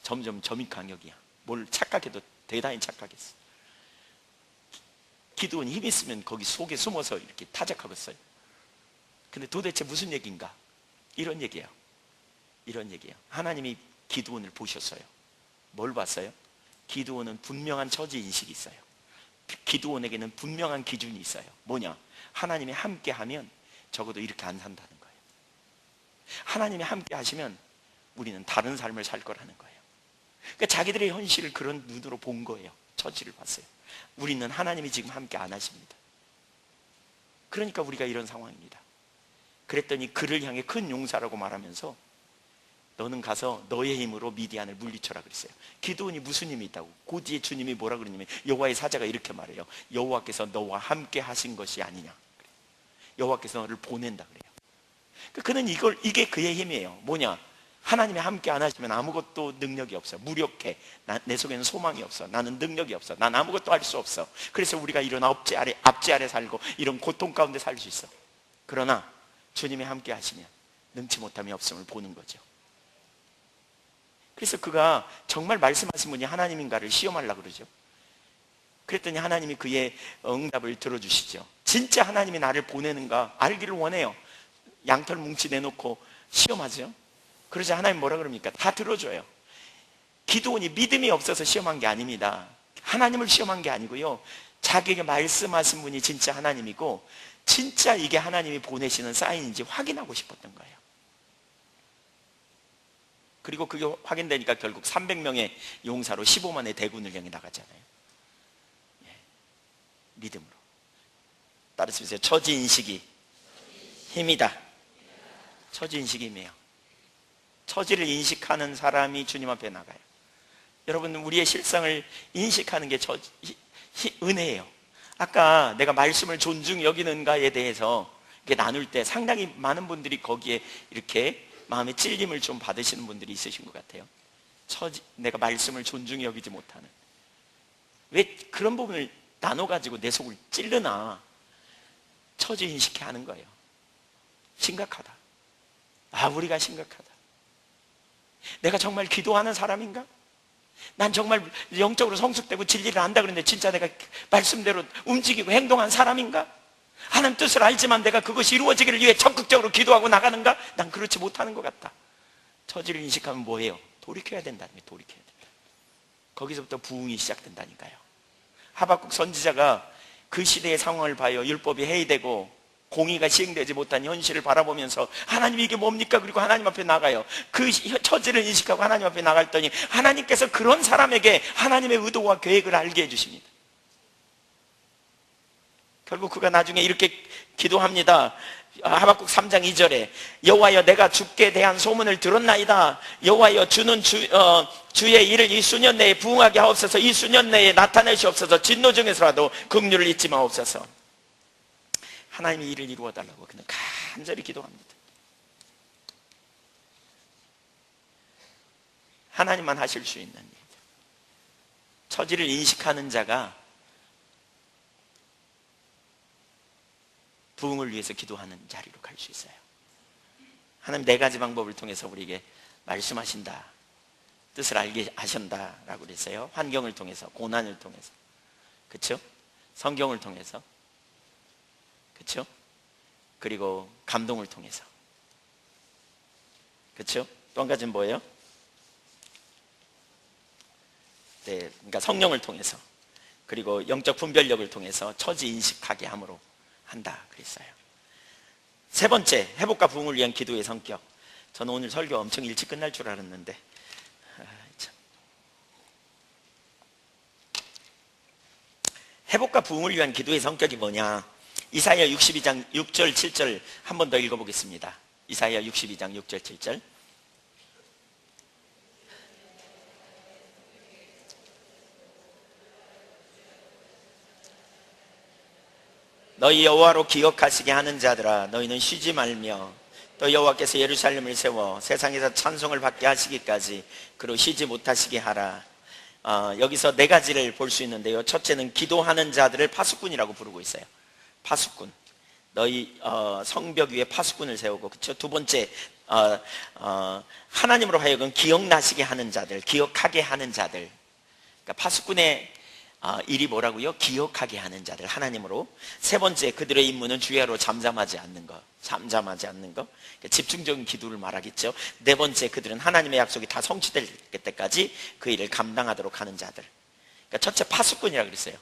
점점 점이 강력이야. 뭘 착각해도 대단히 착각했어. 기드온이 힘 있으면 거기 속에 숨어서 이렇게 타작하겠어요. 근데 도대체 무슨 얘기인가? 이런 얘기예요. 하나님이 기드온을 보셨어요. 뭘 봤어요? 기드온은 분명한 처지인식이 있어요. 기드온에게는 분명한 기준이 있어요. 뭐냐? 하나님이 함께하면 적어도 이렇게 안 산다는 거예요. 하나님이 함께 하시면 우리는 다른 삶을 살 거라는 거예요. 그러니까 자기들의 현실을 그런 눈으로 본 거예요. 처지를 봤어요. 우리는 하나님이 지금 함께 안 하십니다. 그러니까 우리가 이런 상황입니다. 그랬더니 그를 향해 큰 용사라고 말하면서 너는 가서 너의 힘으로 미디안을 물리쳐라 그랬어요. 기드온이 무슨 힘이 있다고? 그 뒤에 주님이 뭐라 그러냐면 여호와의 사자가 이렇게 말해요. 여호와께서 너와 함께 하신 것이 아니냐. 여호와께서 너를 보낸다 그래요. 그는 이게 그의 힘이에요. 뭐냐? 하나님이 함께 안 하시면 아무것도 능력이 없어. 무력해. 내 속에는 소망이 없어. 나는 능력이 없어. 난 아무것도 할 수 없어. 그래서 우리가 이런 앞지 아래 살고 이런 고통 가운데 살 수 있어. 그러나 주님이 함께 하시면 능치 못함이 없음을 보는 거죠. 그래서 그가 정말 말씀하신 분이 하나님인가를 시험하려고 그러죠. 그랬더니 하나님이 그의 응답을 들어주시죠. 진짜 하나님이 나를 보내는가 알기를 원해요. 양털 뭉치 내놓고 시험하죠. 그러자 하나님 뭐라 그럽니까? 다 들어줘요. 기드온이 믿음이 없어서 시험한 게 아닙니다. 하나님을 시험한 게 아니고요. 자기에게 말씀하신 분이 진짜 하나님이고 진짜 이게 하나님이 보내시는 사인인지 확인하고 싶었던 거예요. 그리고 그게 확인되니까 결국 300명의 용사로 15만의 대군을 향해 나가잖아요. 믿음으로. 따라서 보세요. 처지인식이 힘이다. 처지인식이 힘이에요. 처지를 인식하는 사람이 주님 앞에 나가요. 여러분, 우리의 실상을 인식하는 게 은혜예요. 아까 내가 말씀을 존중히 여기는가에 대해서 이렇게 나눌 때 상당히 많은 분들이 거기에 이렇게 마음의 찔림을 좀 받으시는 분들이 있으신 것 같아요. 내가 말씀을 존중히 여기지 못하는. 왜 그런 부분을 나눠가지고 내 속을 찔르나? 처지 인식해 하는 거예요. 심각하다. 우리가 심각하다. 내가 정말 기도하는 사람인가? 난 정말 영적으로 성숙되고 진리를 안다 그러는데 진짜 내가 말씀대로 움직이고 행동한 사람인가? 하나님 뜻을 알지만 내가 그것이 이루어지기를 위해 적극적으로 기도하고 나가는가? 난 그렇지 못하는 것 같다. 처지를 인식하면 뭐예요? 돌이켜야 된다는 거예요. 돌이켜야 된다. 거기서부터 부흥이 시작된다니까요. 하박국 선지자가 그 시대의 상황을 봐요. 율법이 해이되고 공의가 시행되지 못한 현실을 바라보면서 하나님 이게 뭡니까? 그리고 하나님 앞에 나가요. 그 처지를 인식하고 하나님 앞에 나갔더니 하나님께서 그런 사람에게 하나님의 의도와 계획을 알게 해주십니다. 결국 그가 나중에 이렇게 기도합니다. 하박국 3장 2절에 여호와여 내가 주께 대한 소문을 들었나이다. 여호와여 주는 주의 일을 이 수년 내에 부응하게 하옵소서. 이 수년 내에 나타내시옵소서. 진노 중에서라도 긍휼을 잊지 마옵소서. 하나님이 일을 이루어달라고 그는 간절히 기도합니다. 하나님만 하실 수 있는 일. 처지를 인식하는 자가 부흥을 위해서 기도하는 자리로 갈 수 있어요. 하나님 네 가지 방법을 통해서 우리에게 말씀하신다. 뜻을 알게 하신다라고 그랬어요. 환경을 통해서, 고난을 통해서, 그렇죠? 성경을 통해서, 그렇죠? 그리고 감동을 통해서, 그렇죠? 또 한 가지는 뭐예요? 네, 그러니까 성령을 통해서, 그리고 영적 분별력을 통해서 처지 인식하게 함으로 한다 그랬어요. 세 번째, 회복과 부흥을 위한 기도의 성격. 저는 오늘 설교 엄청 일찍 끝날 줄 알았는데 회복과 부흥을 위한 기도의 성격이 뭐냐? 이사야 62장 6절 7절 한 번 더 읽어보겠습니다. 이사야 62장 6절 7절. 너희 여호와로 기억하시게 하는 자들아 너희는 쉬지 말며 또 여호와께서 예루살렘을 세워 세상에서 찬송을 받게 하시기까지 그로 쉬지 못하시게 하라. 여기서 네 가지를 볼 수 있는데요. 첫째는 기도하는 자들을 파수꾼이라고 부르고 있어요. 파수꾼. 너희 성벽 위에 파수꾼을 세우고, 그렇죠? 두 번째, 하나님으로 하여금 기억나시게 하는 자들, 기억하게 하는 자들. 그러니까 파수꾼의 일이 뭐라고요? 기억하게 하는 자들, 하나님으로. 세 번째, 그들의 임무는 주야로 잠잠하지 않는 것. 잠잠하지 않는 것. 그러니까 집중적인 기도를 말하겠죠. 네 번째, 그들은 하나님의 약속이 다 성취될 때까지 그 일을 감당하도록 하는 자들. 그러니까 첫째, 파수꾼이라고 그랬어요.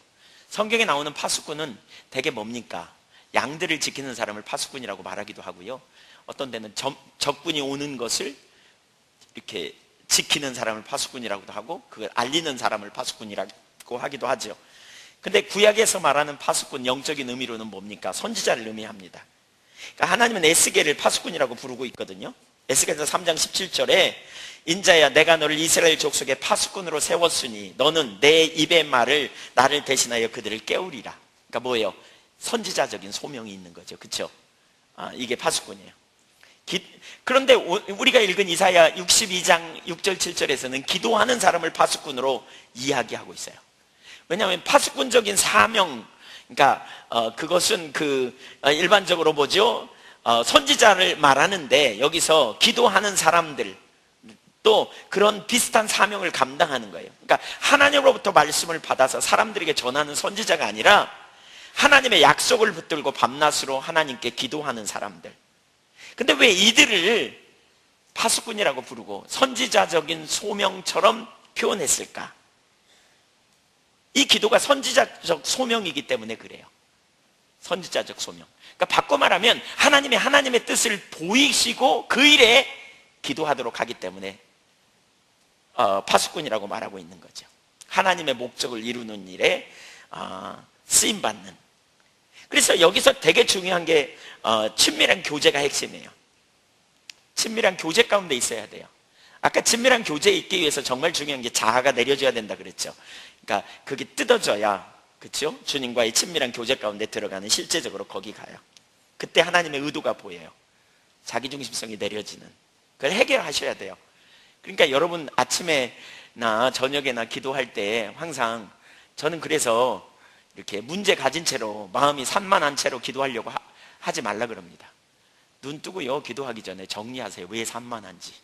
성경에 나오는 파수꾼은 대개 뭡니까? 양들을 지키는 사람을 파수꾼이라고 말하기도 하고요. 어떤 데는 적군이 오는 것을 이렇게 지키는 사람을 파수꾼이라고도 하고, 그걸 알리는 사람을 파수꾼이라고 하기도 하죠. 근데 구약에서 말하는 파수꾼, 영적인 의미로는 뭡니까? 선지자를 의미합니다. 그러니까 하나님은 에스겔을 파수꾼이라고 부르고 있거든요. 에스겔서 3장 17절에 인자야 내가 너를 이스라엘 족속의 파수꾼으로 세웠으니 너는 내 입의 말을 나를 대신하여 그들을 깨우리라. 그러니까 뭐예요? 선지자적인 소명이 있는 거죠. 그렇죠? 이게 파수꾼이에요. 그런데 우리가 읽은 이사야 62장 6절 7절에서는 기도하는 사람을 파수꾼으로 이야기하고 있어요. 왜냐하면 파수꾼적인 사명, 그러니까 그것은 일반적으로 뭐죠? 선지자를 말하는데 여기서 기도하는 사람들 또 그런 비슷한 사명을 감당하는 거예요. 그러니까 하나님으로부터 말씀을 받아서 사람들에게 전하는 선지자가 아니라 하나님의 약속을 붙들고 밤낮으로 하나님께 기도하는 사람들. 근데 왜 이들을 파수꾼이라고 부르고 선지자적인 소명처럼 표현했을까? 이 기도가 선지자적 소명이기 때문에 그래요. 선지자적 소명. 그러니까 바꿔 말하면 하나님의 뜻을 보이시고 그 일에 기도하도록 하기 때문에 파수꾼이라고 말하고 있는 거죠. 하나님의 목적을 이루는 일에 쓰임받는. 그래서 여기서 되게 중요한 게 친밀한 교제가 핵심이에요. 친밀한 교제 가운데 있어야 돼요. 아까 친밀한 교제에 있기 위해서 정말 중요한 게 자아가 내려져야 된다 그랬죠. 그러니까 그게 뜯어져야, 그렇죠? 주님과의 친밀한 교제 가운데 들어가는, 실제적으로 거기 가요. 그때 하나님의 의도가 보여요. 자기중심성이 내려지는. 그걸 해결하셔야 돼요. 그러니까 여러분 아침에나 저녁에나 기도할 때 항상 저는 그래서 이렇게 문제 가진 채로, 마음이 산만한 채로 기도하려고 하지 말라 그럽니다. 눈 뜨고요 기도하기 전에 정리하세요. 왜 산만한지.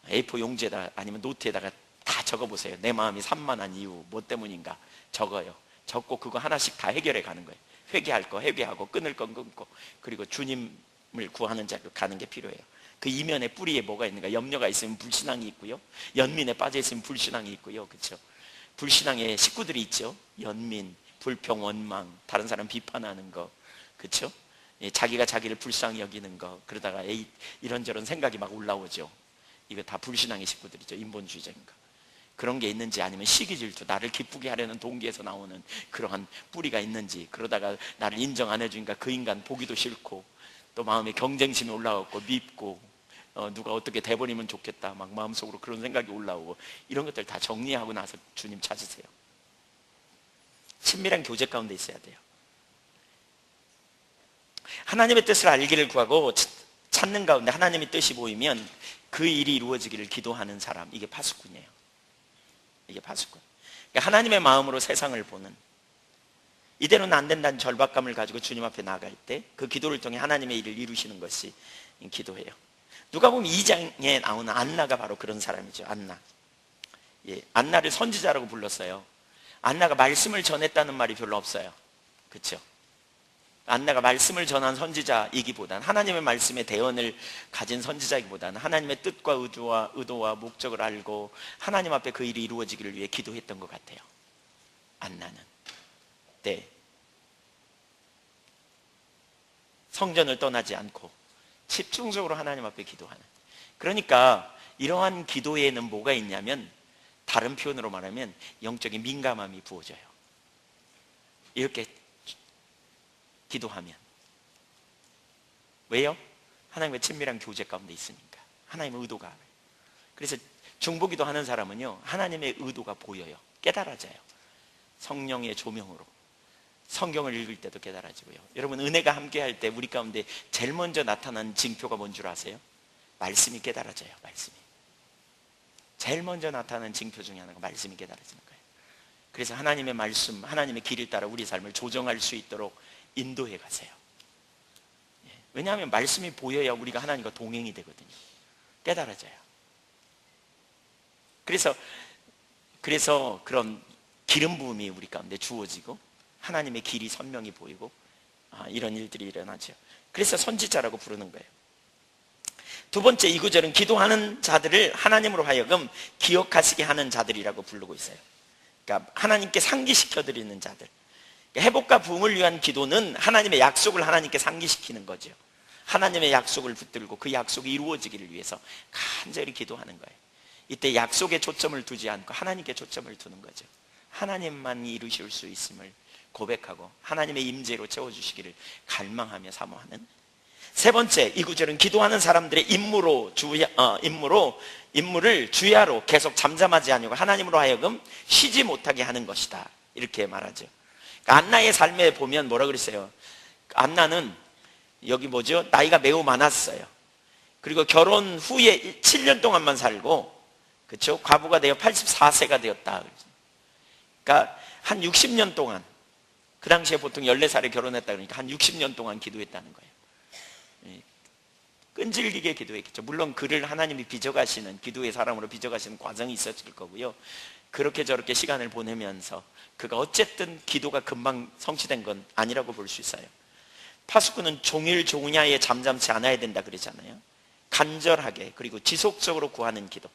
A4 용지에다가 아니면 노트에다가 다 적어보세요. 내 마음이 산만한 이유 뭐 때문인가 적어요. 적고 그거 하나씩 다 해결해 가는 거예요. 회개할 거 회개하고, 끊을 건 끊고, 그리고 주님을 구하는 자로 가는 게 필요해요. 그 이면에 뿌리에 뭐가 있는가? 염려가 있으면 불신앙이 있고요, 연민에 빠져 있으면 불신앙이 있고요. 그렇죠? 불신앙의 식구들이 있죠. 연민, 불평, 원망, 다른 사람 비판하는 거, 그렇죠? 자기가 자기를 불쌍히 여기는 거, 그러다가 이런저런 생각이 막 올라오죠. 이거 다 불신앙의 식구들이죠. 인본주의적인 거. 그런 게 있는지, 아니면 시기 질투, 나를 기쁘게 하려는 동기에서 나오는 그러한 뿌리가 있는지, 그러다가 나를 인정 안 해주니까 그 인간 보기도 싫고, 또 마음에 경쟁심이 올라오고 밉고, 누가 어떻게 돼버리면 좋겠다 막 마음속으로 그런 생각이 올라오고, 이런 것들 다 정리하고 나서 주님 찾으세요. 친밀한 교제 가운데 있어야 돼요. 하나님의 뜻을 알기를 구하고 찾는 가운데 하나님의 뜻이 보이면 그 일이 이루어지기를 기도하는 사람, 이게 파수꾼이에요. 이게 파수꾼. 그러니까 하나님의 마음으로 세상을 보는, 이대로는 안 된다는 절박감을 가지고 주님 앞에 나아갈 때 그 기도를 통해 하나님의 일을 이루시는 것이 기도예요. 누가복음 2장에 나오는 안나가 바로 그런 사람이죠. 안나. 안나를 선지자라고 불렀어요. 안나가 말씀을 전했다는 말이 별로 없어요. 그렇죠? 안나가 말씀을 전한 선지자이기보다는, 하나님의 말씀에 대언을 가진 선지자이기보다는 하나님의 뜻과 의도와 목적을 알고 하나님 앞에 그 일이 이루어지기를 위해 기도했던 것 같아요. 안나는. 네. 성전을 떠나지 않고 집중적으로 하나님 앞에 기도하는. 그러니까 이러한 기도에는 뭐가 있냐면, 다른 표현으로 말하면 영적인 민감함이 부어져요. 이렇게 기도하면. 왜요? 하나님과 친밀한 교제 가운데 있으니까. 하나님의 의도가 알아요. 그래서 중보기도 하는 사람은요, 하나님의 의도가 보여요. 깨달아져요. 성령의 조명으로. 성경을 읽을 때도 깨달아지고요. 여러분, 은혜가 함께할 때 우리 가운데 제일 먼저 나타나는 징표가 뭔 줄 아세요? 말씀이 깨달아져요. 말씀이. 제일 먼저 나타나는 징표 중에 하나가 말씀이 깨달아지는 거예요. 그래서 하나님의 말씀, 하나님의 길을 따라 우리 삶을 조정할 수 있도록 인도해 가세요. 왜냐하면 말씀이 보여야 우리가 하나님과 동행이 되거든요. 깨달아져요. 그래서 그런 기름 부음이 우리 가운데 주어지고 하나님의 길이 선명히 보이고, 이런 일들이 일어나죠. 그래서 선지자라고 부르는 거예요. 두 번째, 이 구절은 기도하는 자들을 하나님으로 하여금 기억하시게 하는 자들이라고 부르고 있어요. 그러니까 하나님께 상기시켜 드리는 자들. 회복과 부흥을 위한 기도는 하나님의 약속을 하나님께 상기시키는 거죠. 하나님의 약속을 붙들고 그 약속이 이루어지기를 위해서 간절히 기도하는 거예요. 이때 약속에 초점을 두지 않고 하나님께 초점을 두는 거죠. 하나님만이 이루실 수 있음을 고백하고 하나님의 임재로 채워주시기를 갈망하며 사모하는. 세 번째, 이 구절은 기도하는 사람들의 임무를 주야로 계속 잠잠하지 않고 하나님으로 하여금 쉬지 못하게 하는 것이다, 이렇게 말하죠. 그러니까 안나의 삶에 보면 뭐라 그랬어요? 안나는 여기 뭐죠? 나이가 매우 많았어요. 그리고 결혼 후에 7년 동안만 살고, 그렇죠? 과부가 되어 84세가 되었다. 그러니까 한 60년 동안, 그 당시에 보통 14살에 결혼했다 그러니까 한 60년 동안 기도했다는 거예요. 끈질기게 기도했겠죠. 물론 그를 하나님이 빚어가시는, 기도의 사람으로 빚어가시는 과정이 있었을 거고요. 그렇게 저렇게 시간을 보내면서 그가 어쨌든 기도가 금방 성취된 건 아니라고 볼 수 있어요. 파수꾼은 종일 종야에 잠잠치 않아야 된다 그러잖아요. 간절하게 그리고 지속적으로 구하는 기도.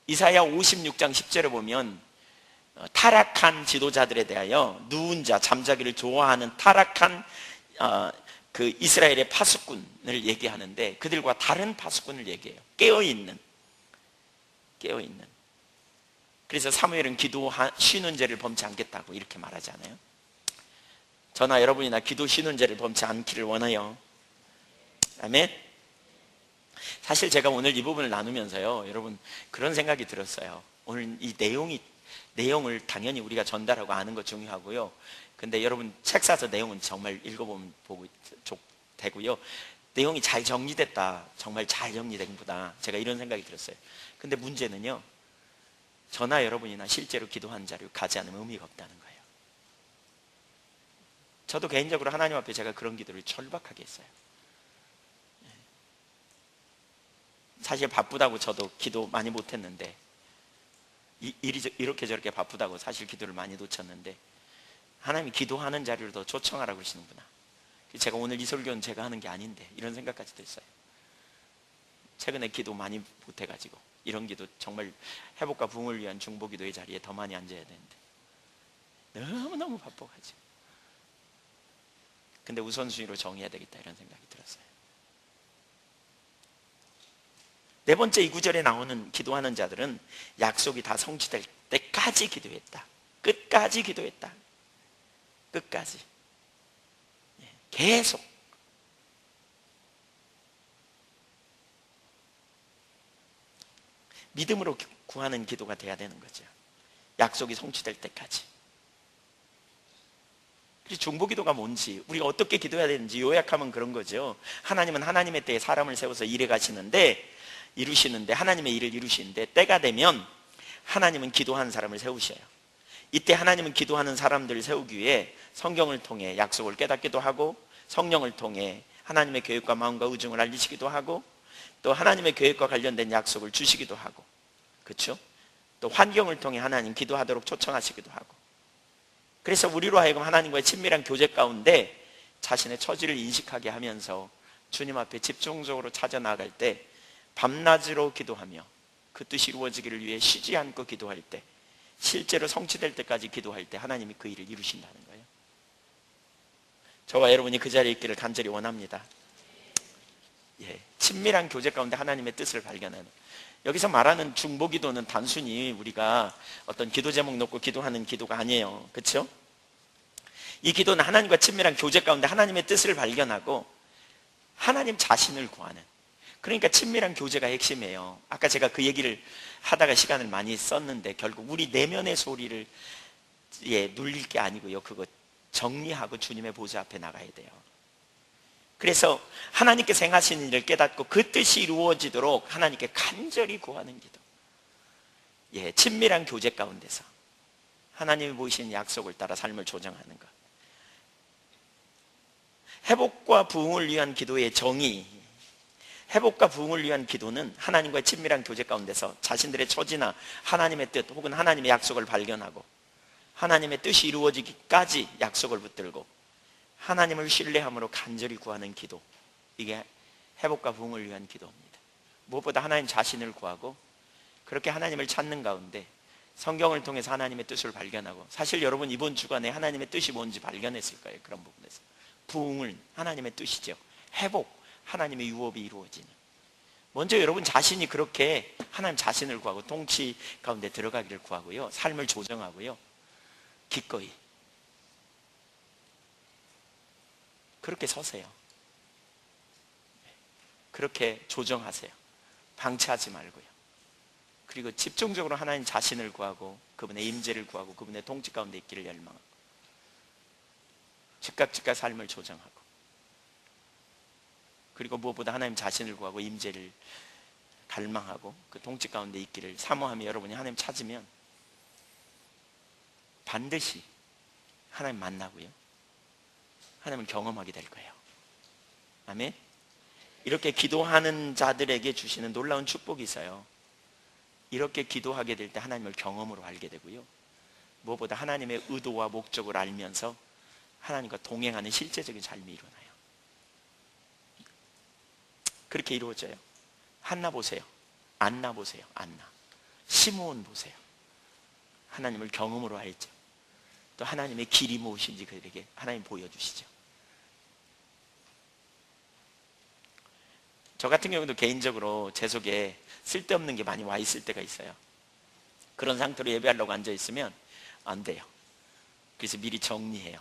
이사야 56장 10절에 보면 타락한 지도자들에 대하여 누운 자, 잠자기를 좋아하는 타락한 그 이스라엘의 파수꾼을 얘기하는데, 그들과 다른 파수꾼을 얘기해요. 깨어있는. 그래서 사무엘은 기도 쉬는 죄를 범치 않겠다고 이렇게 말하잖아요. 저나 여러분이나 기도 쉬는 죄를 범치 않기를 원해요. 아멘. 사실 제가 오늘 이 부분을 나누면서요, 여러분, 그런 생각이 들었어요. 오늘 이 내용을 당연히 우리가 전달하고 아는 것 중요하고요. 근데 여러분 책 사서 내용은 정말 읽어보면 되고요. 내용이 잘 정리됐다, 정말 잘 정리된 거다, 제가 이런 생각이 들었어요. 근데 문제는요, 저나 여러분이나 실제로 기도한 자를 가지 않으면 의미가 없다는 거예요. 저도 개인적으로 하나님 앞에 제가 그런 기도를 절박하게 했어요. 사실 바쁘다고 저도 기도 많이 못했는데, 이렇게 저렇게 바쁘다고 사실 기도를 많이 놓쳤는데, 하나님이 기도하는 자리로 더 초청하라고 그러시는구나. 제가 오늘 이 설교는 제가 하는 게 아닌데 이런 생각까지도 했어요. 최근에 기도 많이 못해가지고 이런 기도, 정말 회복과 부흥을 위한 중보기도의 자리에 더 많이 앉아야 되는데 너무너무 바빠가지고. 근데 우선순위로 정해야 되겠다 이런 생각이 들었어요. 네 번째, 이 구절에 나오는 기도하는 자들은 약속이 다 성취될 때까지 기도했다. 끝까지 기도했다. 끝까지. 계속. 믿음으로 구하는 기도가 돼야 되는 거죠. 약속이 성취될 때까지. 그래서 중보기도가 뭔지, 우리가 어떻게 기도해야 되는지 요약하면 그런 거죠. 하나님은 하나님의 때에 사람을 세워서 일해 가시는데, 이루시는데, 하나님의 일을 이루시는데, 때가 되면 하나님은 기도하는 사람을 세우셔요. 이때 하나님은 기도하는 사람들을 세우기 위해 성경을 통해 약속을 깨닫기도 하고, 성령을 통해 하나님의 계획과 마음과 의중을 알리시기도 하고, 또 하나님의 계획과 관련된 약속을 주시기도 하고, 그렇죠? 또 환경을 통해 하나님 기도하도록 초청하시기도 하고. 그래서 우리로 하여금 하나님과의 친밀한 교제 가운데 자신의 처지를 인식하게 하면서 주님 앞에 집중적으로 찾아 나갈 때, 밤낮으로 기도하며 그 뜻이 이루어지기를 위해 쉬지 않고 기도할 때, 실제로 성취될 때까지 기도할 때 하나님이 그 일을 이루신다는 거예요. 저와 여러분이 그 자리에 있기를 간절히 원합니다. 친밀한 교제 가운데 하나님의 뜻을 발견하는, 여기서 말하는 중보기도는 단순히 우리가 어떤 기도 제목 놓고 기도하는 기도가 아니에요. 그렇죠? 이 기도는 하나님과 친밀한 교제 가운데 하나님의 뜻을 발견하고 하나님 자신을 구하는, 그러니까 친밀한 교제가 핵심이에요. 아까 제가 그 얘기를 하다가 시간을 많이 썼는데, 결국 우리 내면의 소리를 눌릴 게 아니고요, 그거 정리하고 주님의 보좌 앞에 나가야 돼요. 그래서 하나님께서 행하시는 일을 깨닫고 그 뜻이 이루어지도록 하나님께 간절히 구하는 기도. 친밀한 교제 가운데서 하나님이 보이시는 약속을 따라 삶을 조정하는 것. 회복과 부흥을 위한 기도의 정의. 회복과 부흥을 위한 기도는 하나님과의 친밀한 교제 가운데서 자신들의 처지나 하나님의 뜻 혹은 하나님의 약속을 발견하고 하나님의 뜻이 이루어지기까지 약속을 붙들고 하나님을 신뢰함으로 간절히 구하는 기도. 이게 회복과 부흥을 위한 기도입니다. 무엇보다 하나님 자신을 구하고 그렇게 하나님을 찾는 가운데 성경을 통해서 하나님의 뜻을 발견하고, 사실 여러분 이번 주간에 하나님의 뜻이 뭔지 발견했을 거예요. 그런 부분에서 부흥은 하나님의 뜻이죠. 회복, 하나님의 유업이 이루어지는. 먼저 여러분 자신이 그렇게 하나님 자신을 구하고 통치 가운데 들어가기를 구하고요, 삶을 조정하고요, 기꺼이 그렇게 서세요. 그렇게 조정하세요. 방치하지 말고요. 그리고 집중적으로 하나님 자신을 구하고 그분의 임재를 구하고 그분의 통치 가운데 있기를 열망하고 즉각 삶을 조정하고, 그리고 무엇보다 하나님 자신을 구하고 임재를 갈망하고 그 통치 가운데 있기를 사모하며 여러분이 하나님 찾으면 반드시 하나님 만나고요, 하나님을 경험하게 될 거예요. 아멘. 이렇게 기도하는 자들에게 주시는 놀라운 축복이 있어요. 이렇게 기도하게 될 때 하나님을 경험으로 알게 되고요, 무엇보다 하나님의 의도와 목적을 알면서 하나님과 동행하는 실제적인 삶이 일어나요. 그렇게 이루어져요. 한나 보세요. 안나 보세요. 안나. 시므온 보세요. 하나님을 경험으로 알죠. 또 하나님의 길이 무엇인지 그들에게 하나님 보여주시죠. 저 같은 경우도 개인적으로 제 속에 쓸데없는 게 많이 와 있을 때가 있어요. 그런 상태로 예배하려고 앉아 있으면 안 돼요. 그래서 미리 정리해요.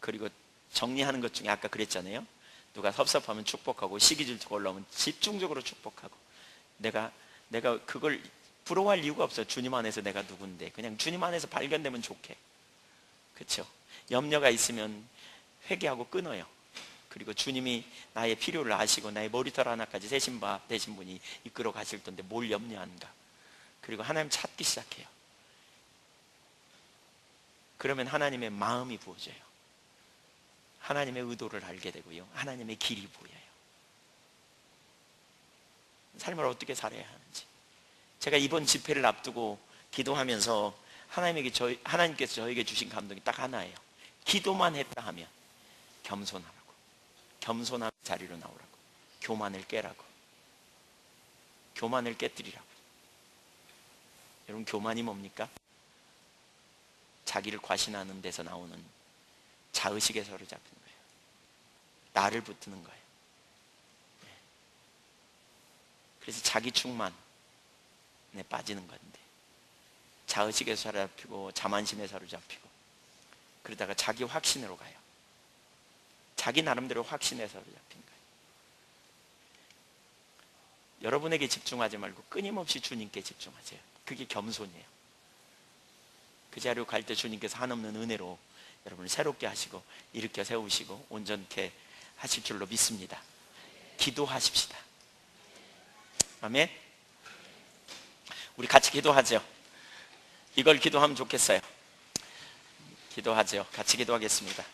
그리고 정리하는 것 중에 아까 그랬잖아요. 누가 섭섭하면 축복하고 시기 질투가 올라오면 집중적으로 축복하고, 내가 그걸 부러워할 이유가 없어요. 주님 안에서 내가 누군데 그냥 주님 안에서 발견되면 좋게. 그렇죠? 염려가 있으면 회개하고 끊어요. 그리고 주님이 나의 필요를 아시고 나의 머리털 하나까지 세신 바 되신 분이 이끌어 가실 텐데 뭘 염려하는가. 그리고 하나님 찾기 시작해요. 그러면 하나님의 마음이 부어져요. 하나님의 의도를 알게 되고요, 하나님의 길이 보여요. 삶을 어떻게 살아야 하는지. 제가 이번 집회를 앞두고 기도하면서 하나님께서 저에게 주신 감동이 딱 하나예요. 기도만 했다 하면 겸손하라고, 겸손한 자리로 나오라고, 교만을 깨라고, 교만을 깨뜨리라고. 여러분, 교만이 뭡니까? 자기를 과신하는 데서 나오는 자의식에 사로잡히는 거예요. 나를 붙드는 거예요. 그래서 자기 충만에 빠지는 건데, 자의식에 사로잡히고 자만심에 사로잡히고 그러다가 자기 확신으로 가요. 자기 나름대로 확신에 사로잡힌 거예요. 여러분에게 집중하지 말고 끊임없이 주님께 집중하세요. 그게 겸손이에요. 그 자리로 갈 때 주님께서 한없는 은혜로 여러분을 새롭게 하시고 일으켜 세우시고 온전케 하실 줄로 믿습니다. 기도하십시다. 아멘. 우리 같이 기도하죠. 이걸 기도하면 좋겠어요. 기도하죠. 같이 기도하겠습니다.